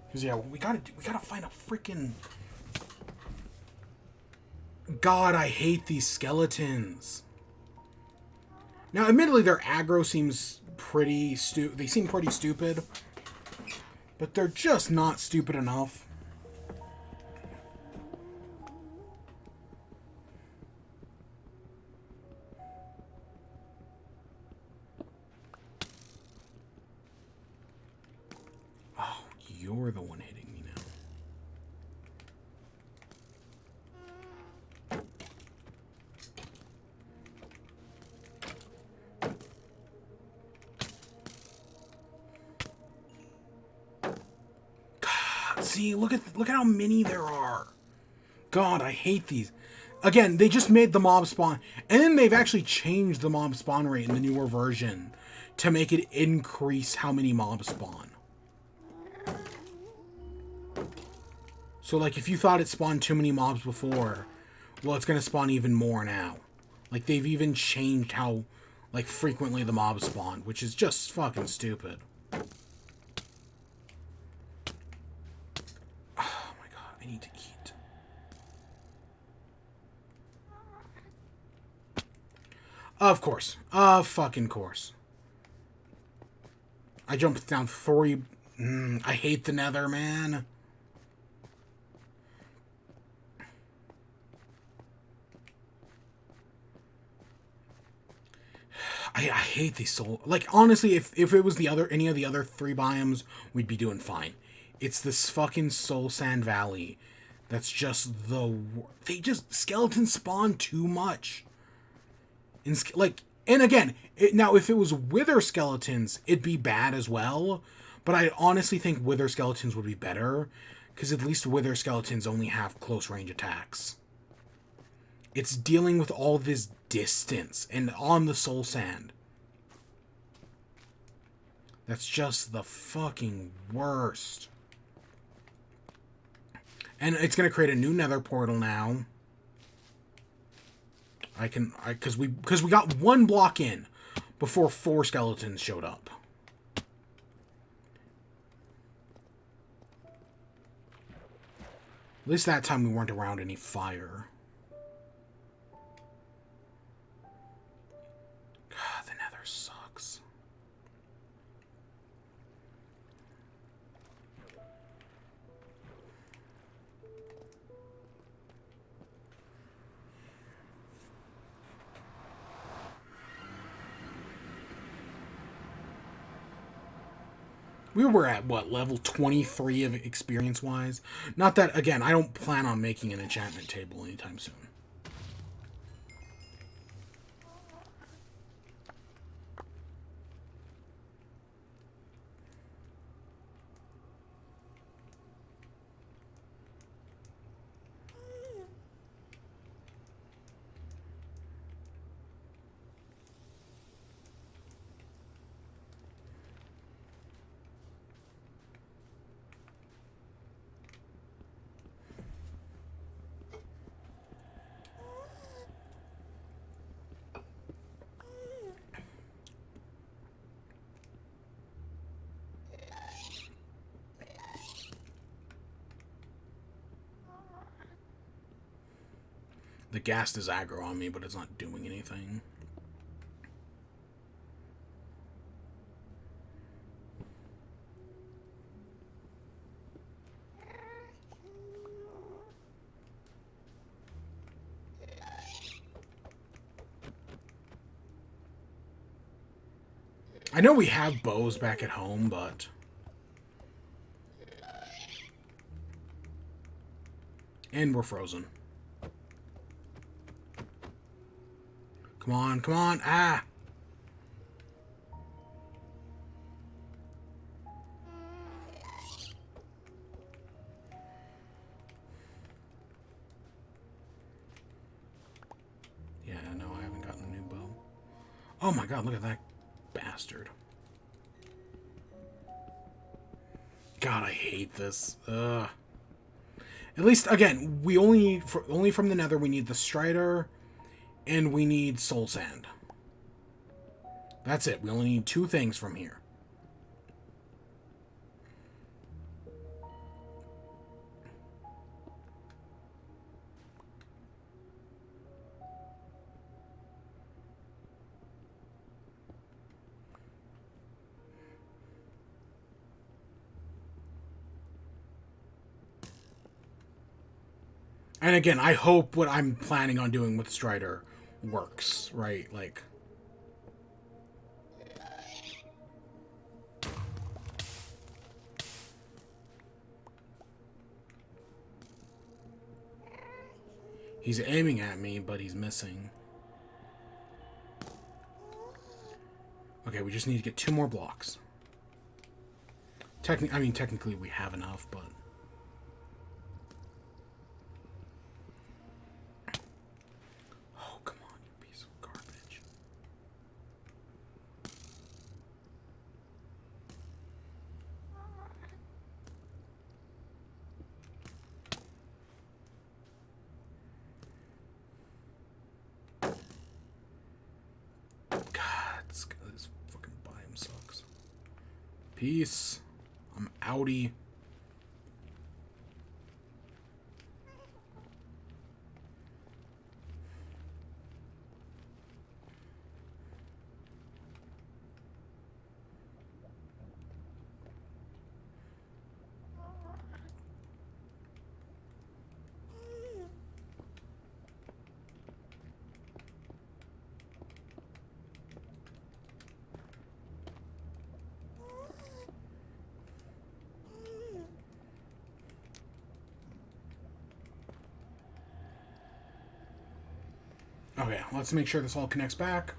Because, yeah, we gotta find a freaking... God, I hate these skeletons. Now, admittedly, their aggro seems pretty they seem pretty stupid. But they're just not stupid enough. Oh, you're the one hitting me now. See, look at how many there are. God, I hate these. Again, they just made the mob spawn, and then they've actually changed the mob spawn rate in the newer version to make it increase how many mobs spawn. So, like, if you thought it spawned too many mobs before, well, it's gonna spawn even more now. Like, they've even changed how, like, frequently the mobs spawn, which is just fucking stupid. I need to eat. Of course. Of fucking course. I jumped down 3... I hate the Nether, man. I hate these soul... Like, honestly, if it was any of the other 3 biomes, we'd be doing fine. It's this fucking Soul Sand Valley that's just the... Skeletons spawn too much. And again, now if it was Wither Skeletons, it'd be bad as well. But I honestly think Wither Skeletons would be better, because at least Wither Skeletons only have close range attacks. It's dealing with all this distance and on the Soul Sand. That's just the fucking worst. And it's going to create a new Nether portal now. Because we got 1 block in before 4 skeletons showed up. At least that time we weren't around any fire. God, the Nether sucks. We were at, what, level 23 of experience-wise? Not that, again, I don't plan on making an enchantment table anytime soon. The ghast is aggro on me, but it's not doing anything. I know we have bows back at home, but... And we're frozen. Come on, come on. Ah! Yeah, no, I haven't gotten a new bow. Oh my god, look at that bastard. God, I hate this. Ugh. At least, again, we only need... only from the Nether, we need the Strider, and we need Soul Sand. That's it. We only need 2 things from here. And again, I hope what I'm planning on doing with Strider works, right? Like... He's aiming at me, but he's missing. Okay, we just need to get 2 more blocks. Technically we have enough, but... Oh, come on, you piece of garbage. God, this fucking biome sucks. Peace. I'm outie. Okay, let's make sure this all connects back.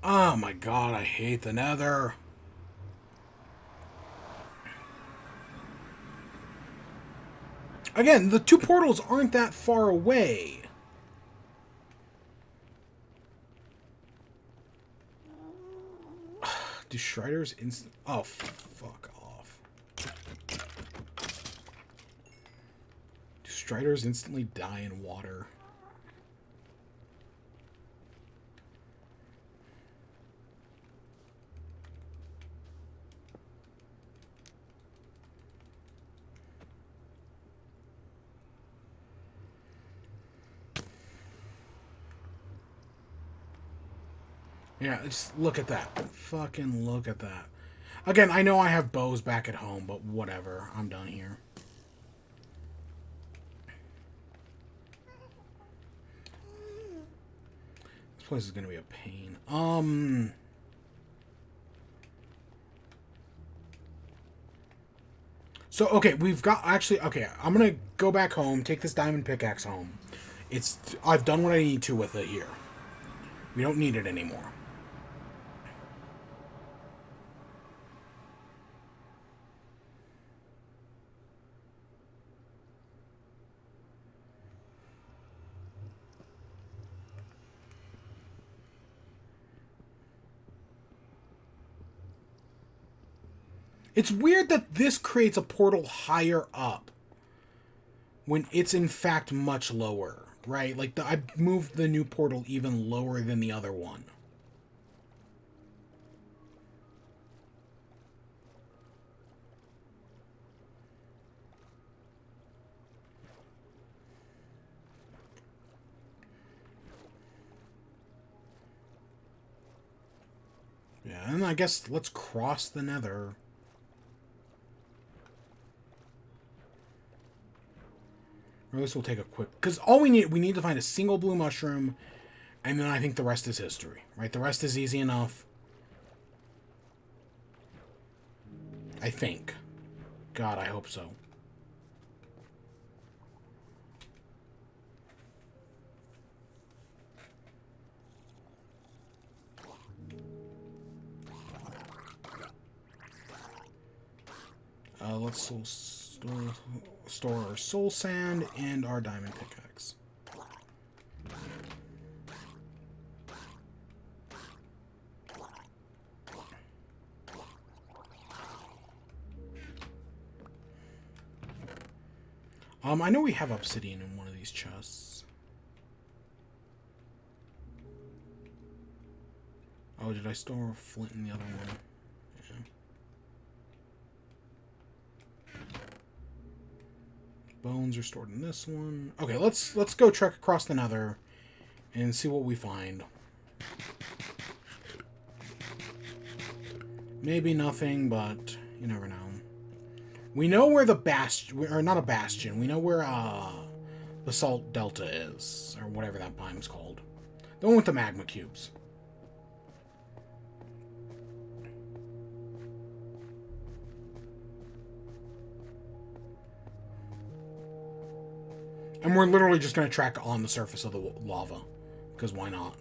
Oh my god, I hate the Nether. Again, the 2 portals aren't that far away. Do Striders instant... Oh, fuck off. Do Striders instantly die in water? Yeah, just look at that. Fucking look at that. Again, I know I have bows back at home, but whatever. I'm done here. This place is gonna be a pain. So, okay, we've got... Actually, okay, I'm gonna go back home, take this diamond pickaxe home. I've done what I need to with it here. We don't need it anymore. It's weird that this creates a portal higher up when it's in fact much lower, right? Like, I moved the new portal even lower than the other one. I guess let's cross the Nether. Or at least we'll take a quick... Because all we need to find a single blue mushroom, and then I think the rest is history, right? The rest is easy enough. I think. God, I hope so. Let's store our soul sand and our diamond pickaxe. I know we have obsidian in one of these chests. Oh, did I store flint in the other one? Bones are stored in this one. Okay, let's go trek across the Nether and see what we find. Maybe nothing, but you never know. We know where the bastion, or not a bastion. We know where the Salt Delta is, or whatever that biome's called. The one with the magma cubes. And we're literally just going to track on the surface of the lava. Because why not?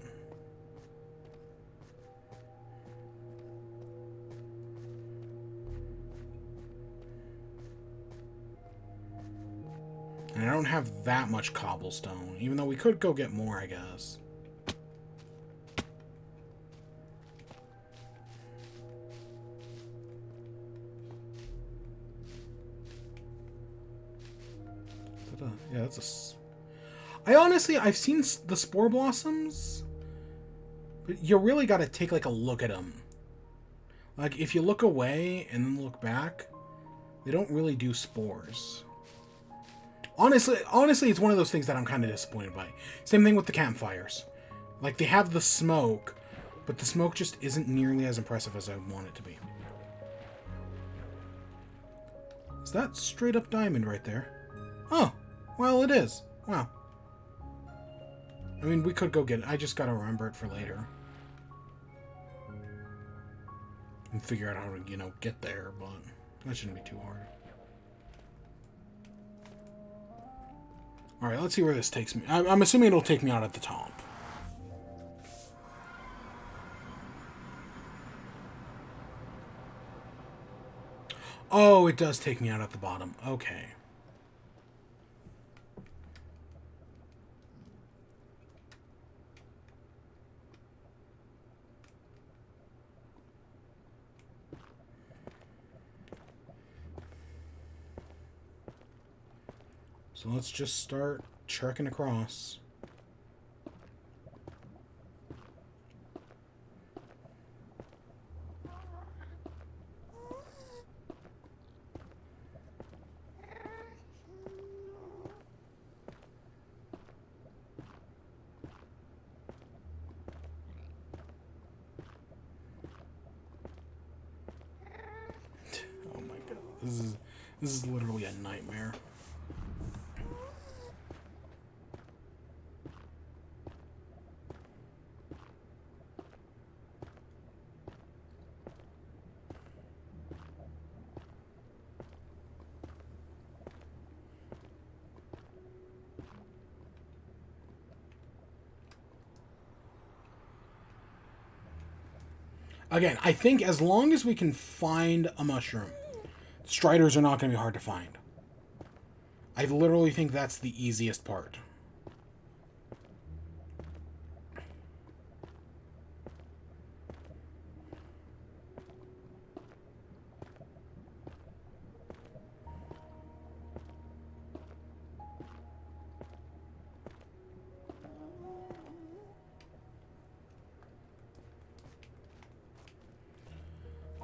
And I don't have that much cobblestone. Even though we could go get more, I guess. Yeah, that's a... I've seen the spore blossoms, but you really got to take like a look at them. Like if you look away and then look back, they don't really do spores. Honestly, it's one of those things that I'm kind of disappointed by. Same thing with the campfires. Like they have the smoke, but the smoke just isn't nearly as impressive as I want it to be. Is that straight up diamond right there? Oh. Well, it is. Wow. I mean, we could go get it. I just gotta remember it for later. And figure out how to, you know, get there, but that shouldn't be too hard. Alright, let's see where this takes me. I'm assuming it'll take me out at the top. Oh, it does take me out at the bottom. Okay. So let's just start trekking across. Oh my god, this is literally a nightmare. Again, I think as long as we can find a mushroom, striders are not going to be hard to find. I literally think that's the easiest part.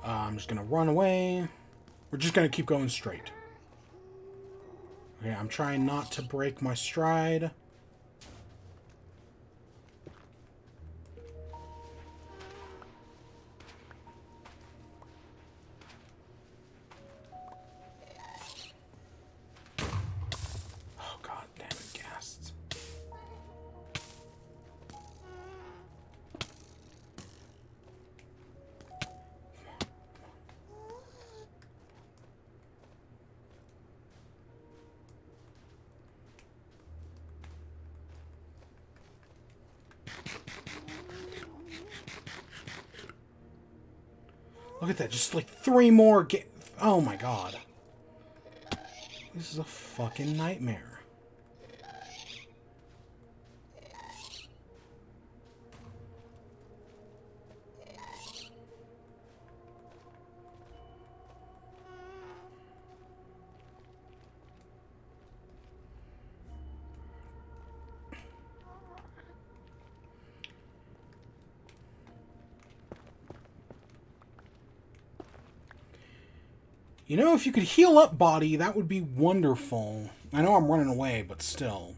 I'm just going to run away. We're just going to keep going straight. Okay, I'm trying not to break my stride. Look at that, just like 3 more oh my god. This is a fucking nightmare. You know, if you could heal up, body, that would be wonderful. I know I'm running away, but still.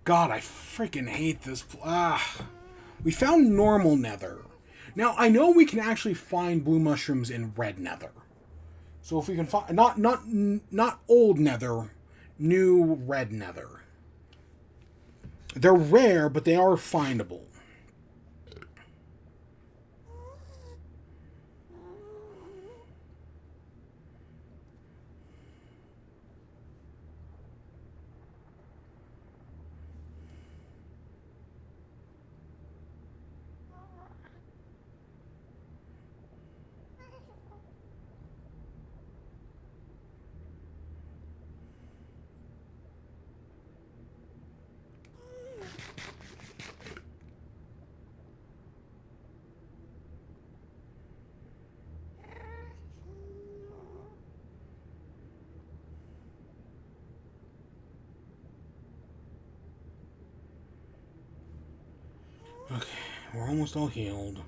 God, I freaking hate this. We found normal nether. Now, I know we can actually find blue mushrooms in red nether. So if we can find... Not old nether. New red nether. They're rare, but they are findable. Okay, we're almost all healed.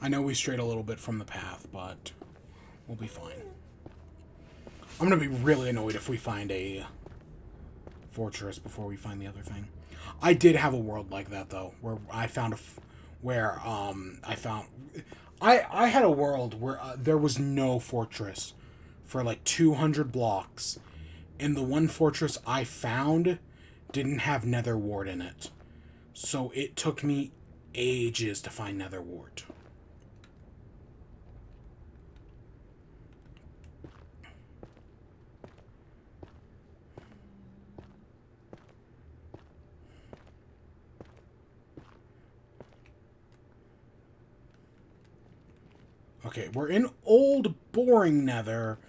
I know we strayed a little bit from the path, but we'll be fine. I'm gonna be really annoyed if we find a fortress before we find the other thing. I did have a world like that though, where I found I had a world where there was no fortress for like 200 blocks, and the one fortress I found didn't have nether wart in it, so it took me ages to find nether wart. Okay, we're in old boring nether,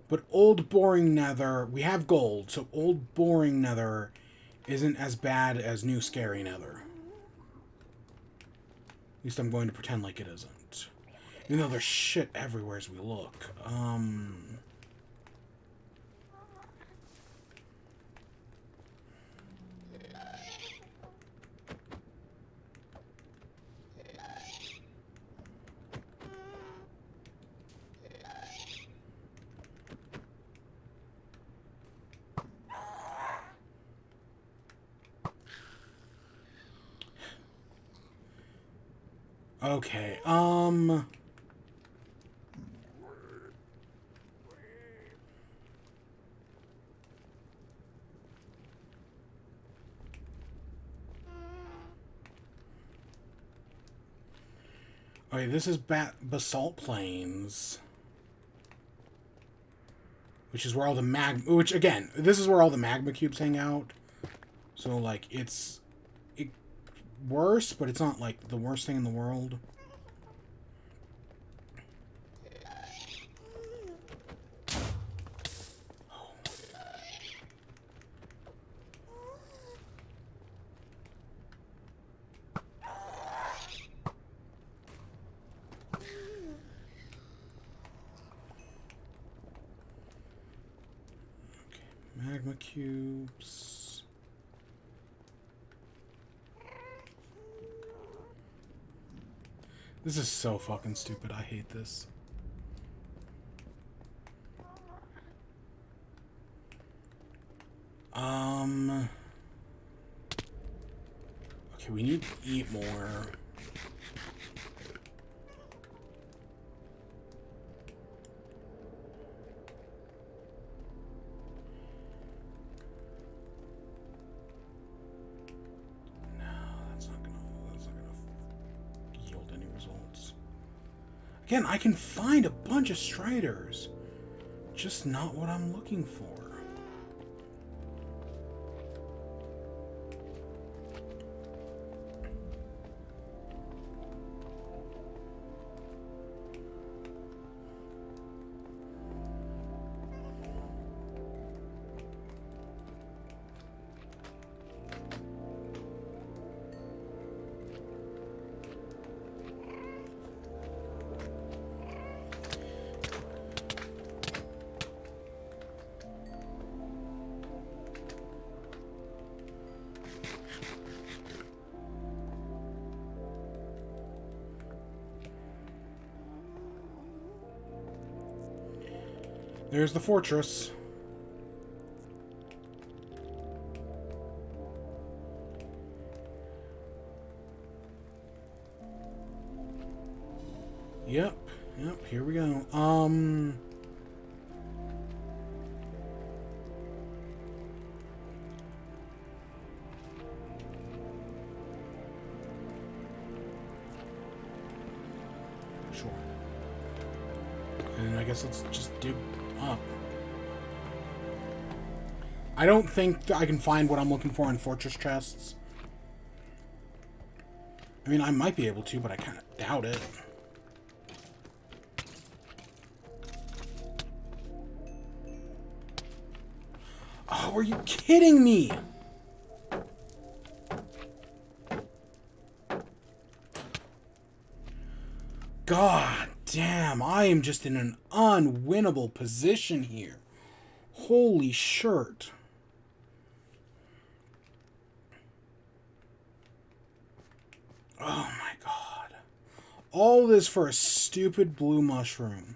but old boring nether, we have gold, so old boring nether isn't as bad as new scary nether. At least I'm going to pretend like it isn't. Even though there's shit everywhere as we look. Okay, okay, this is Basalt Plains. Which is where all the which, again, this is where all the magma cubes hang out. So, like, it's worse, but it's not, like, the worst thing in the world. Magma cubes. This is so fucking stupid. I hate this. Okay, we need to eat more. Again, I can find a bunch of striders. Just not what I'm looking for. There's the fortress. Yep, here we go. Sure. And I guess let's just dig up. I don't think I can find what I'm looking for in fortress chests. I mean, I might be able to, but I kind of doubt it. Oh, are you kidding me? God damn, I am just in an unwinnable position here. Holy shirt. Oh my god. All this for a stupid blue mushroom.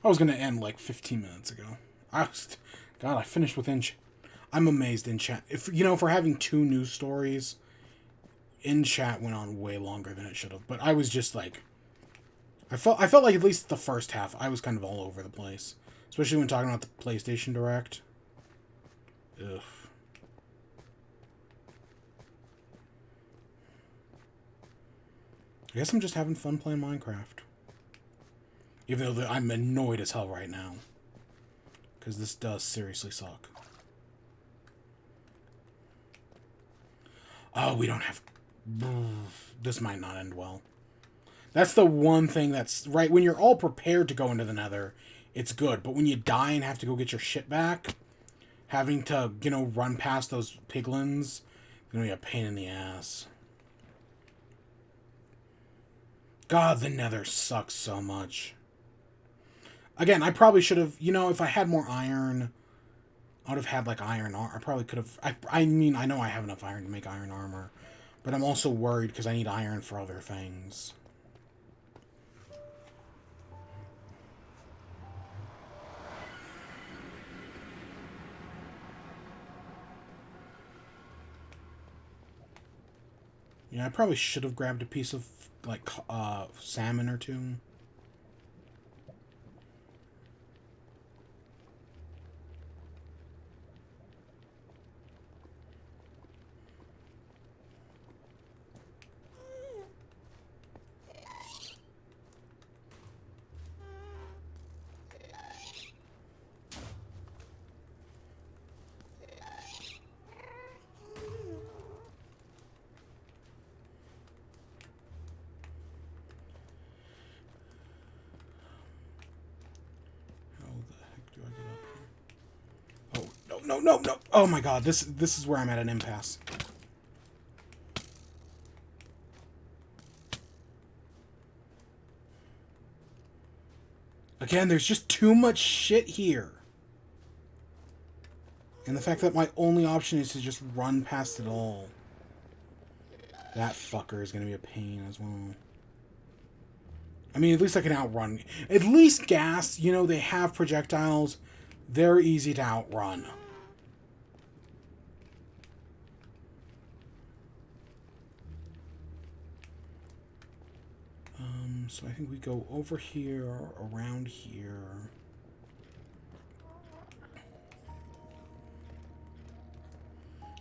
I was gonna end like 15 minutes ago. God, I finished with I'm amazed in chat. If for having 2 news stories, in chat went on way longer than it should have. But I was just like, I felt like at least the first half I was kind of all over the place, especially when talking about the PlayStation Direct. Ugh. I guess I'm just having fun playing Minecraft. Even though I'm annoyed as hell right now. Because this does seriously suck. Oh, we don't have... This might not end well. That's the one thing that's... Right, when you're all prepared to go into the Nether, it's good. But when you die and have to go get your shit back, having to, run past those piglins, it's going to be a pain in the ass. God, the Nether sucks so much. Again, I probably should have, if I had more iron, I would have had, like, iron armor. I probably could have, I mean, I know I have enough iron to make iron armor, but I'm also worried because I need iron for other things. Yeah, I probably should have grabbed a piece of, like, salmon or 2. No. Oh my god, this is where I'm at an impasse. Again, there's just too much shit here. And the fact that my only option is to just run past it all. That fucker is going to be a pain as well. I mean, at least I can outrun. At least gas, they have projectiles. They're easy to outrun. So I think we go over here, around here.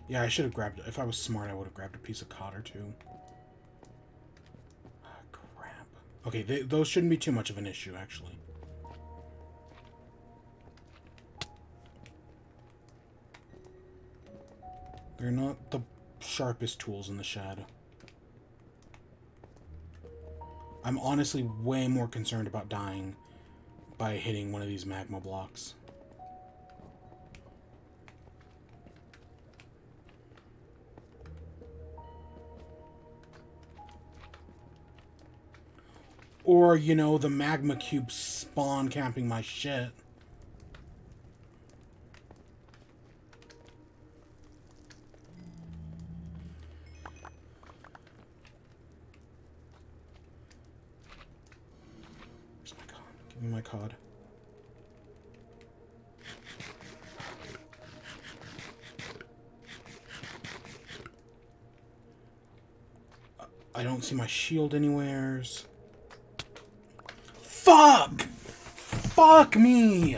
Yeah, I should have grabbed... If I was smart, I would have grabbed a piece of cod or 2. Okay, those shouldn't be too much of an issue, actually. They're not the sharpest tools in the shed. I'm honestly way more concerned about dying by hitting one of these magma blocks. Or, you know, the magma cubes spawn camping my shit. Where's my cod? Give me my cod. I don't see my shield anywheres. Fuck! Fuck me!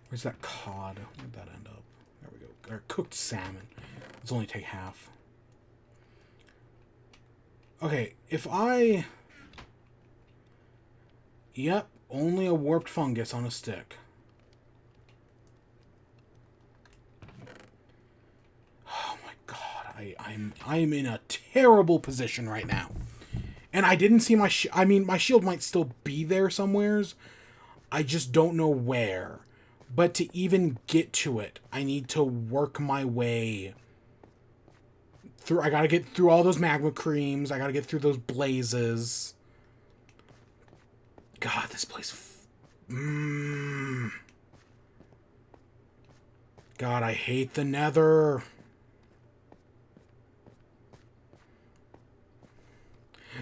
Where's that cod? Where'd that end up? There we go. Or cooked salmon. Let's only take half. Okay, if I... Yep, only a warped fungus on a stick. Oh my god, I'm in a terrible position right now. And I didn't see my I mean, my shield might still be there somewheres. I just don't know where. But to even get to it, I need to work my way through. I gotta get through all those magma creams. I gotta get through those blazes. God, this place... God, I hate the Nether.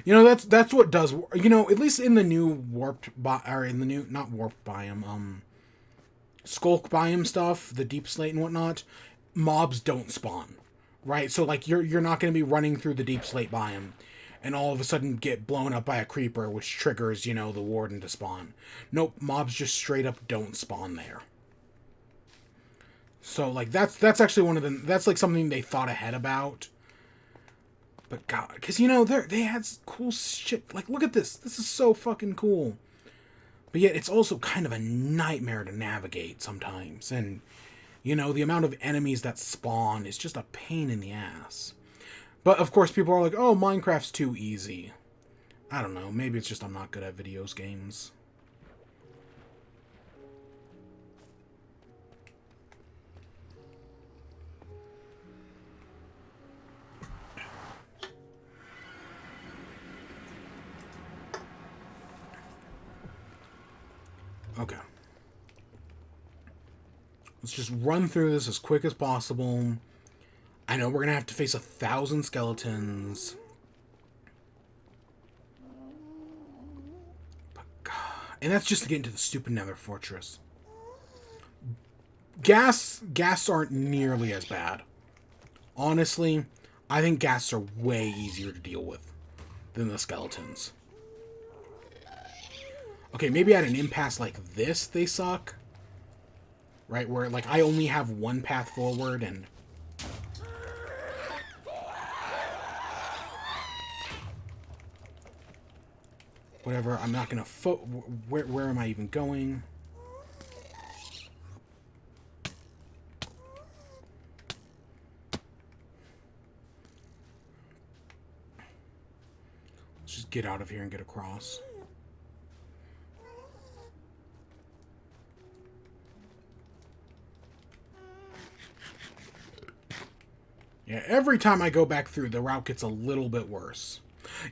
You know, that's what does... You know, at least in the new warped... Or in the new... Not warped biome, Sculk biome stuff, the deep slate and whatnot, mobs don't spawn, right? So, like, you're not going to be running through the deep slate biome and all of a sudden get blown up by a creeper, which triggers, you know, the warden to spawn. Nope, mobs just straight up don't spawn there. So, like, that's actually one of the... That's, like, something they thought ahead about. But, God, because, you know, they had cool shit. Like, look at this. This is so fucking cool. But yet, it's also kind of a nightmare to navigate sometimes. And, you know, the amount of enemies that spawn is just a pain in the ass. But, of course, people are like, oh, Minecraft's too easy. I don't know. Maybe it's just I'm not good at videos games. Okay. Let's just run through this as quick as possible. I know we're going to have to face 1,000 skeletons. But God. And that's just to get into the stupid Nether fortress. Gas aren't nearly as bad. Honestly, I think gas are way easier to deal with than the skeletons. Okay, maybe at an impasse like this, they suck. Right, where, like, I only have one path forward, and... Whatever, I'm not gonna... Where am I even going? Let's just get out of here and get across. Yeah, every time I go back through, the route gets a little bit worse.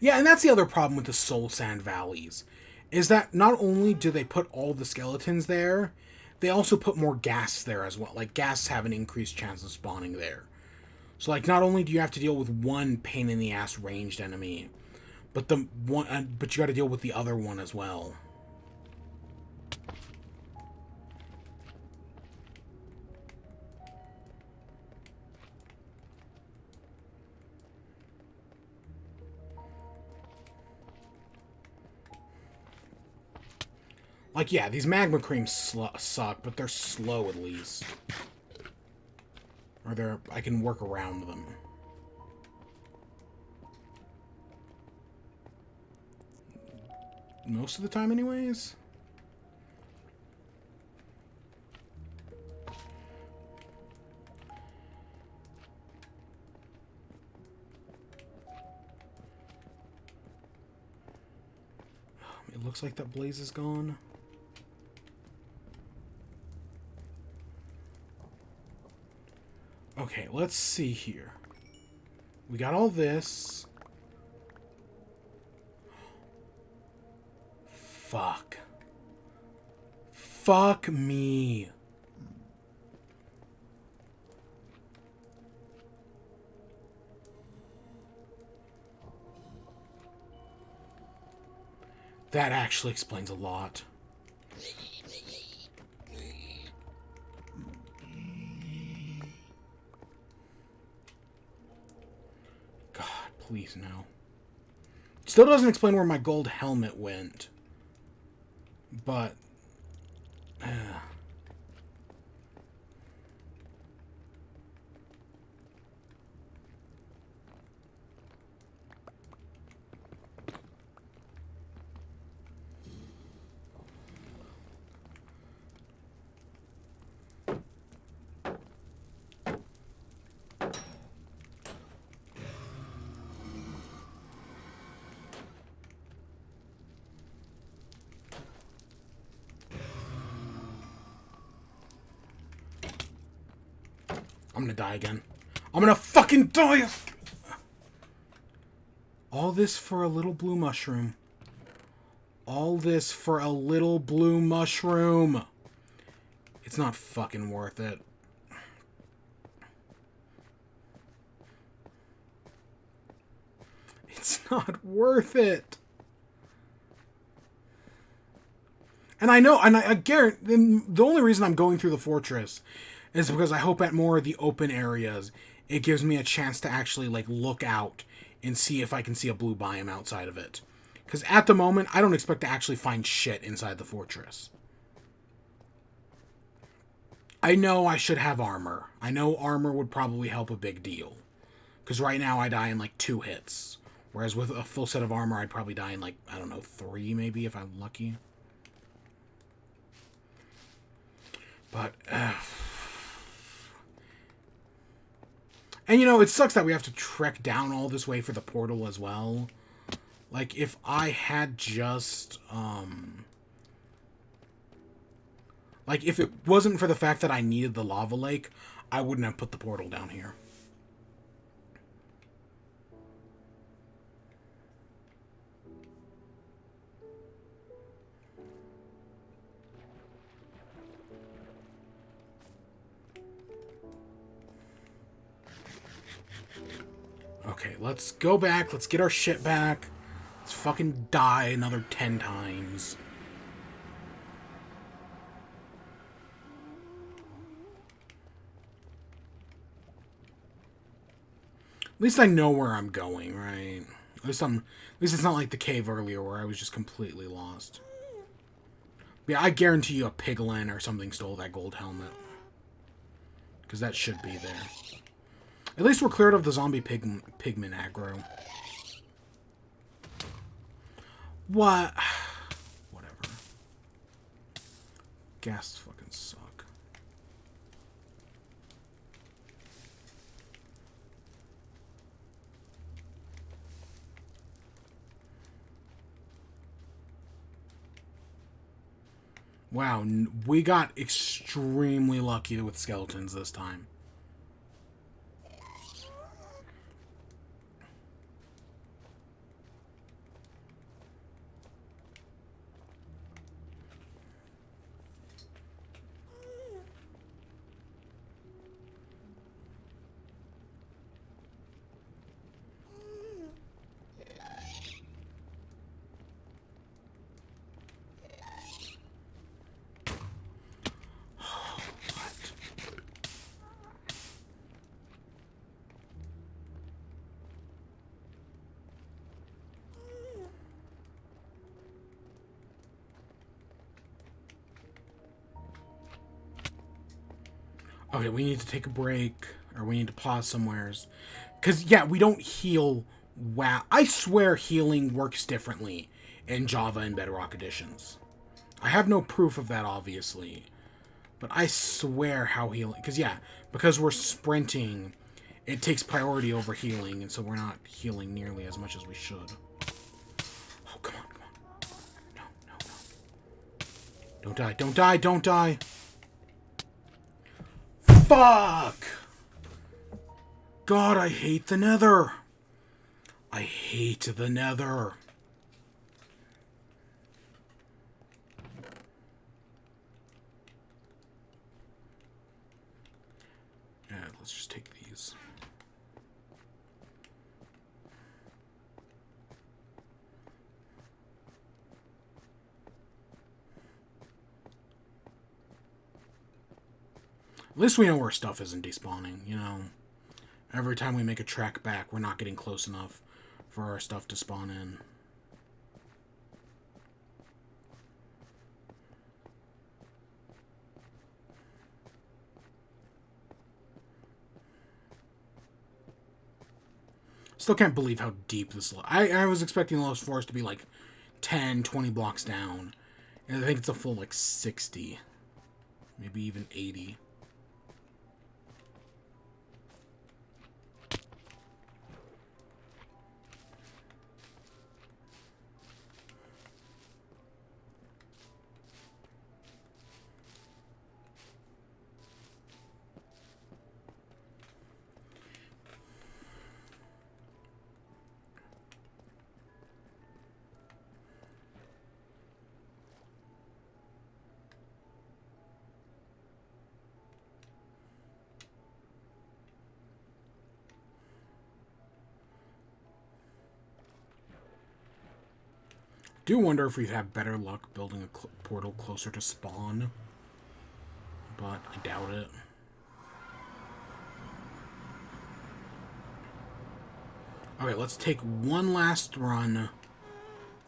Yeah, and that's the other problem with the Soul Sand Valleys, is that not only do they put all the skeletons there, they also put more gas there as well. Like, gas have an increased chance of spawning there. So, like, not only do you have to deal with one pain-in-the-ass ranged enemy, but but you gotta deal with the other one as well. Like, yeah, these magma creams suck, but they're slow at least. Or I can work around them. most of the time anyways. It looks like that blaze is gone. Okay, let's see here. We got all this. Fuck. Fuck me. That actually explains a lot. God, please no. Still doesn't explain where my gold helmet went. But... I'm gonna die again. I'm gonna fucking die! All this for a little blue mushroom. All this for a little blue mushroom. It's not fucking worth it. It's not worth it. And I know, and I guarantee, the only reason I'm going through the fortress is because I hope at more of the open areas, it gives me a chance to actually, like, look out and see if I can see a blue biome outside of it. Because at the moment, I don't expect to actually find shit inside the fortress. I know I should have armor. I know armor would probably help a big deal. Because right now I die in, like, 2 hits. Whereas with a full set of armor, I'd probably die in, like, I don't know, 3 maybe, if I'm lucky. But, and, you know, it sucks that we have to trek down all this way for the portal as well. Like, if I had just, like, if it wasn't for the fact that I needed the lava lake, I wouldn't have put the portal down here. Okay, let's go back. Let's get our shit back. Let's fucking die another 10 times. At least I know where I'm going, right? At least it's not like the cave earlier where I was just completely lost. But yeah, I guarantee you a piglin or something stole that gold helmet. Because that should be there. At least we're cleared of the zombie pigman aggro. What? Whatever. Ghasts fucking suck. Wow, we got extremely lucky with skeletons this time. Okay, we need to take a break, or we need to pause somewheres. Because, yeah, we don't heal. Wow. I swear healing works differently in Java and Bedrock editions. I have no proof of that, obviously, but I swear how healing... because we're sprinting, it takes priority over healing, and so we're not healing nearly as much as we should. Oh, come on, come on. No, no, no. Don't die, don't die, don't die! Fuck! God, I hate the Nether. I hate the Nether. Yeah, let's just take these. At least we know where stuff isn't despawning, you know. Every time we make a trek back, we're not getting close enough for our stuff to spawn in. Still can't believe how deep this... I was expecting the lowest forest to be like 10, 20 blocks down. And I think it's a full like 60. Maybe even 80. Do wonder if we'd have better luck building a portal closer to spawn. But I doubt it. Okay, let's take one last run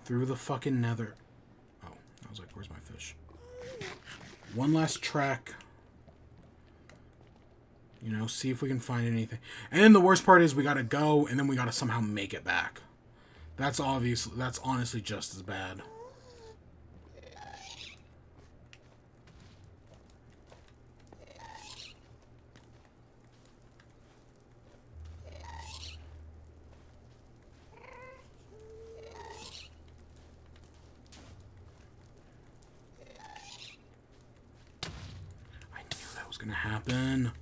through the fucking Nether. Oh, I was like, where's my fish? One last trek. You know, see if we can find anything. And then the worst part is we gotta go, and then we gotta somehow make it back. That's honestly just as bad. I knew that was gonna happen.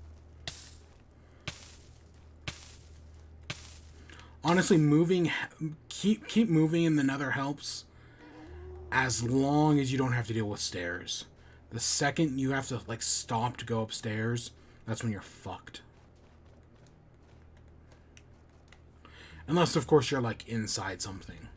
Honestly, keep moving in the Nether helps, as long as you don't have to deal with stairs. The second you have to like stop to go upstairs, that's when you're fucked. Unless, of course, you're like inside something.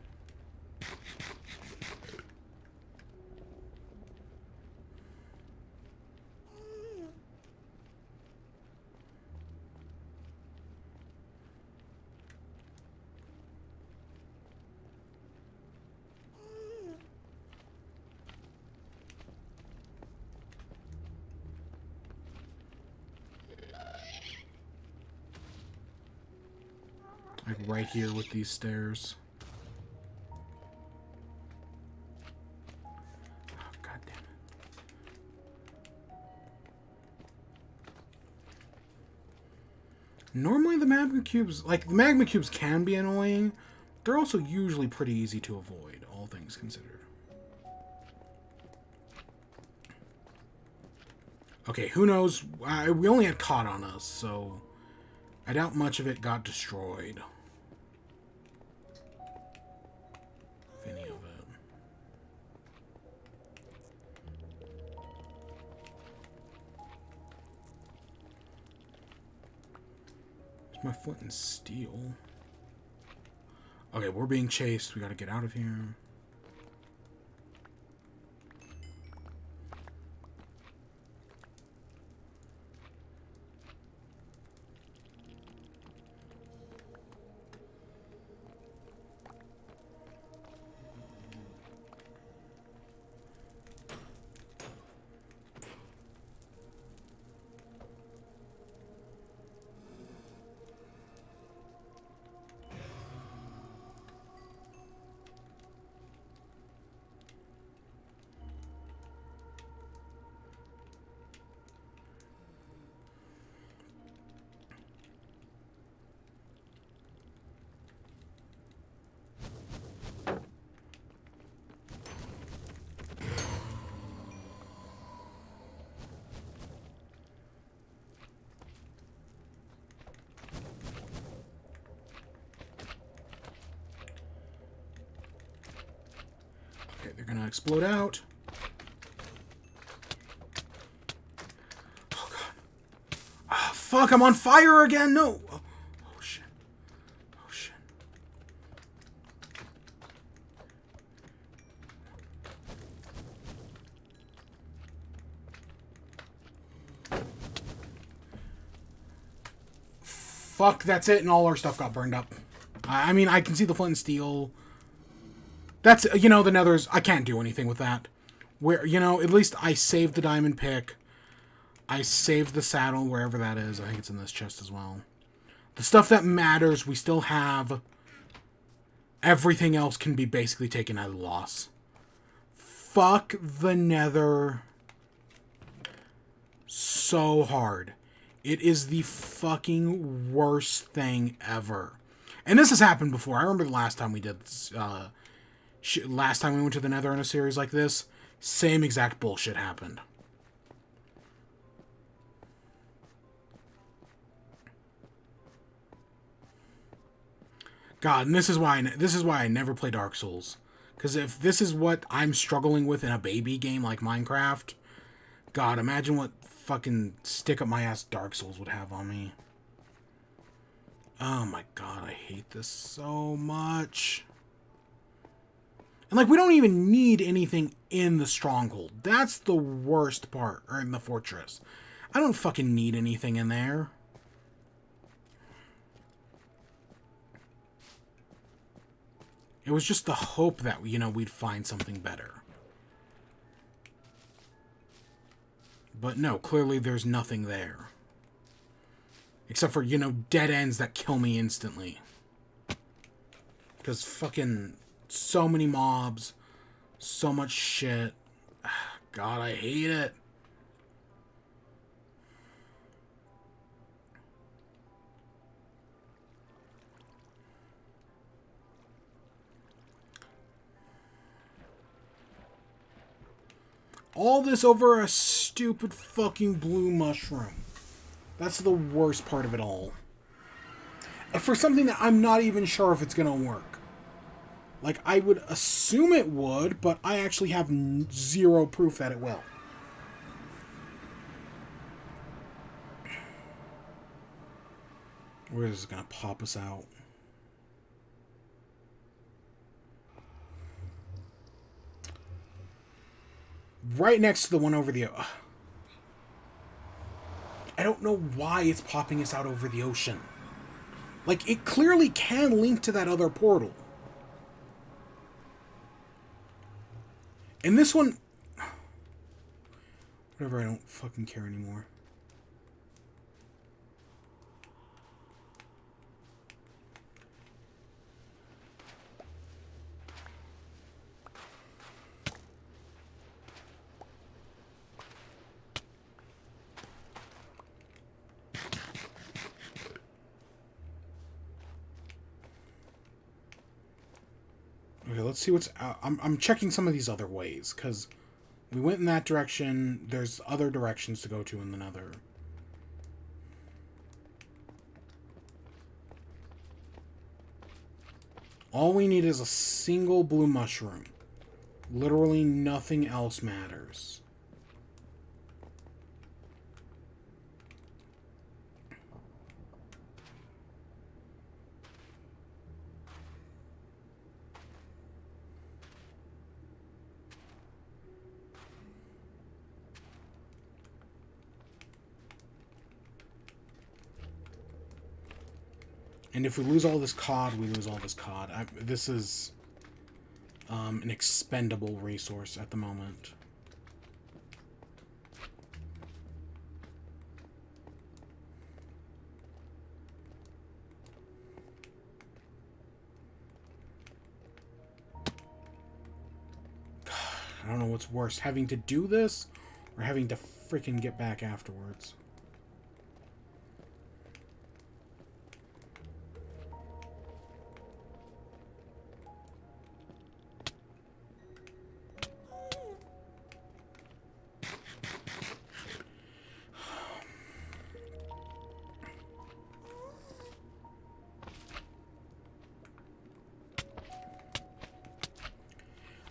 Like right here with these stairs. Oh, God damn it. Normally the magma cubes, the magma cubes can be annoying. They're also usually pretty easy to avoid, all things considered. Okay, who knows? We only had caught on us, so I doubt much of it got destroyed. If any of it. Where's my flint and steel? Okay, we're being chased. We gotta get out of here. they're gonna explode out. Oh, God. Oh, fuck, I'm on fire again! No! Oh, oh, shit. Oh, shit. Fuck, that's it, and all our stuff got burned up. I mean, I can see the flint and steel. That's, you know, the Nether's... I can't do anything with that. Where, you know, at least I saved the diamond pick. I saved the saddle, wherever that is. I think it's in this chest as well. The stuff that matters, we still have. Everything else can be basically taken as a loss. Fuck the Nether so hard. It is the fucking worst thing ever. And this has happened before. I remember the last time we did this, last time we went to the Nether in a series like this, same exact bullshit happened. God, and this is why I never play Dark Souls. Because if this is what I'm struggling with in a baby game like Minecraft, God, imagine what fucking stick-up-my-ass Dark Souls would have on me. Oh my God, I hate this so much. And, like, we don't even need anything in the stronghold. That's the worst part, or in the fortress. I don't fucking need anything in there. It was just the hope that, you know, we'd find something better. But no, clearly there's nothing there. Except for, you know, dead ends that kill me instantly. Because fucking so many mobs, so much shit. God, I hate it. All this over a stupid fucking blue mushroom. That's the worst part of it all. For something that I'm not even sure if it's gonna work. Like, I would assume it would, but I actually have zero proof that it will. Where is it gonna pop us out? Right next to the one over the... I don't know why it's popping us out over the ocean. Like, it clearly can link to that other portal. And this one... Whatever, I don't fucking care anymore. Okay, let's see what's out. I'm checking some of these other ways, because we went in that direction. There's other directions to go to in the Nether. All we need is a single blue mushroom. Literally nothing else matters. And if we lose all this cod, we lose all this cod. This is an expendable resource at the moment. I don't know what's worse, having to do this or having to freaking get back afterwards.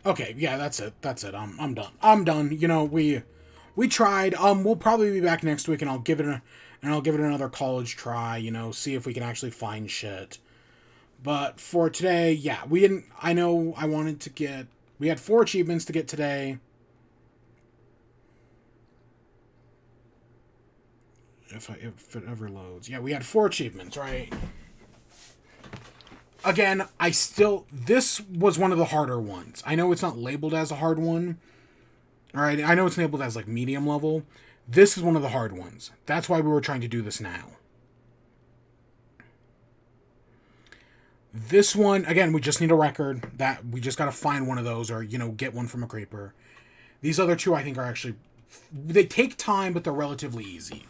Okay, yeah, that's it. That's it. I'm done. I'm done. You know, we tried. We'll probably be back next week, and I'll give it another college try. You know, see if we can actually find shit. But for today, yeah, we didn't. I know I wanted to get. We had 4 achievements to get today. If it ever loads, yeah, we had 4 achievements, right? Again, this was one of the harder ones. I know it's not labeled as a hard one. All right, I know it's labeled as like medium level. This is one of the hard ones. That's why we were trying to do this now. This one, again, we just need a record. That we just got to find one of those, or get one from a creeper. These other 2, I think, are actually, they take time, but they're relatively easy.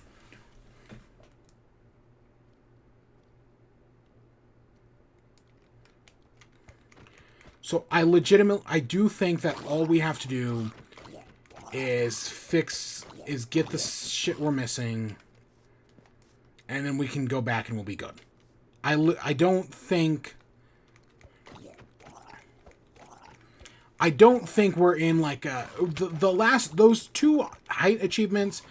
So I do think that all we have to do is get the shit we're missing, and then we can go back and we'll be good. I don't think we're in like those 2 height achievements.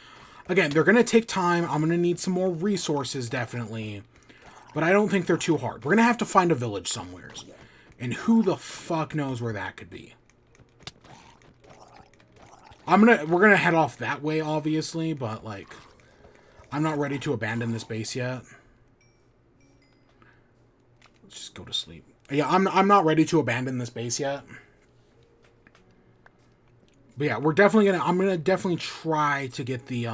Again, they're gonna take time. I'm gonna need some more resources, definitely, but I don't think they're too hard. We're gonna have to find a village somewhere, and who the fuck knows where that could be. We're gonna head off that way, obviously, but like, I'm not ready to abandon this base yet. Let's just go to sleep. Yeah, I'm not ready to abandon this base yet. But yeah, I'm gonna definitely try to get the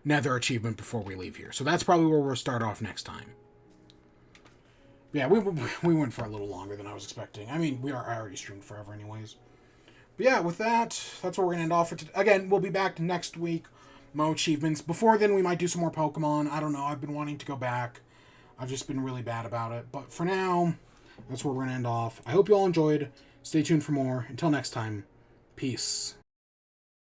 Nether achievement before we leave here. So that's probably where we'll start off next time. Yeah, we went for a little longer than I was expecting. I mean, I already streamed forever anyways. But yeah, with that, that's where we're gonna end off for today. Again, we'll be back next week. Mo achievements. Before then, we might do some more Pokemon. I don't know. I've been wanting to go back. I've just been really bad about it. But for now, that's where we're gonna end off. I hope you all enjoyed. Stay tuned for more. Until next time, peace.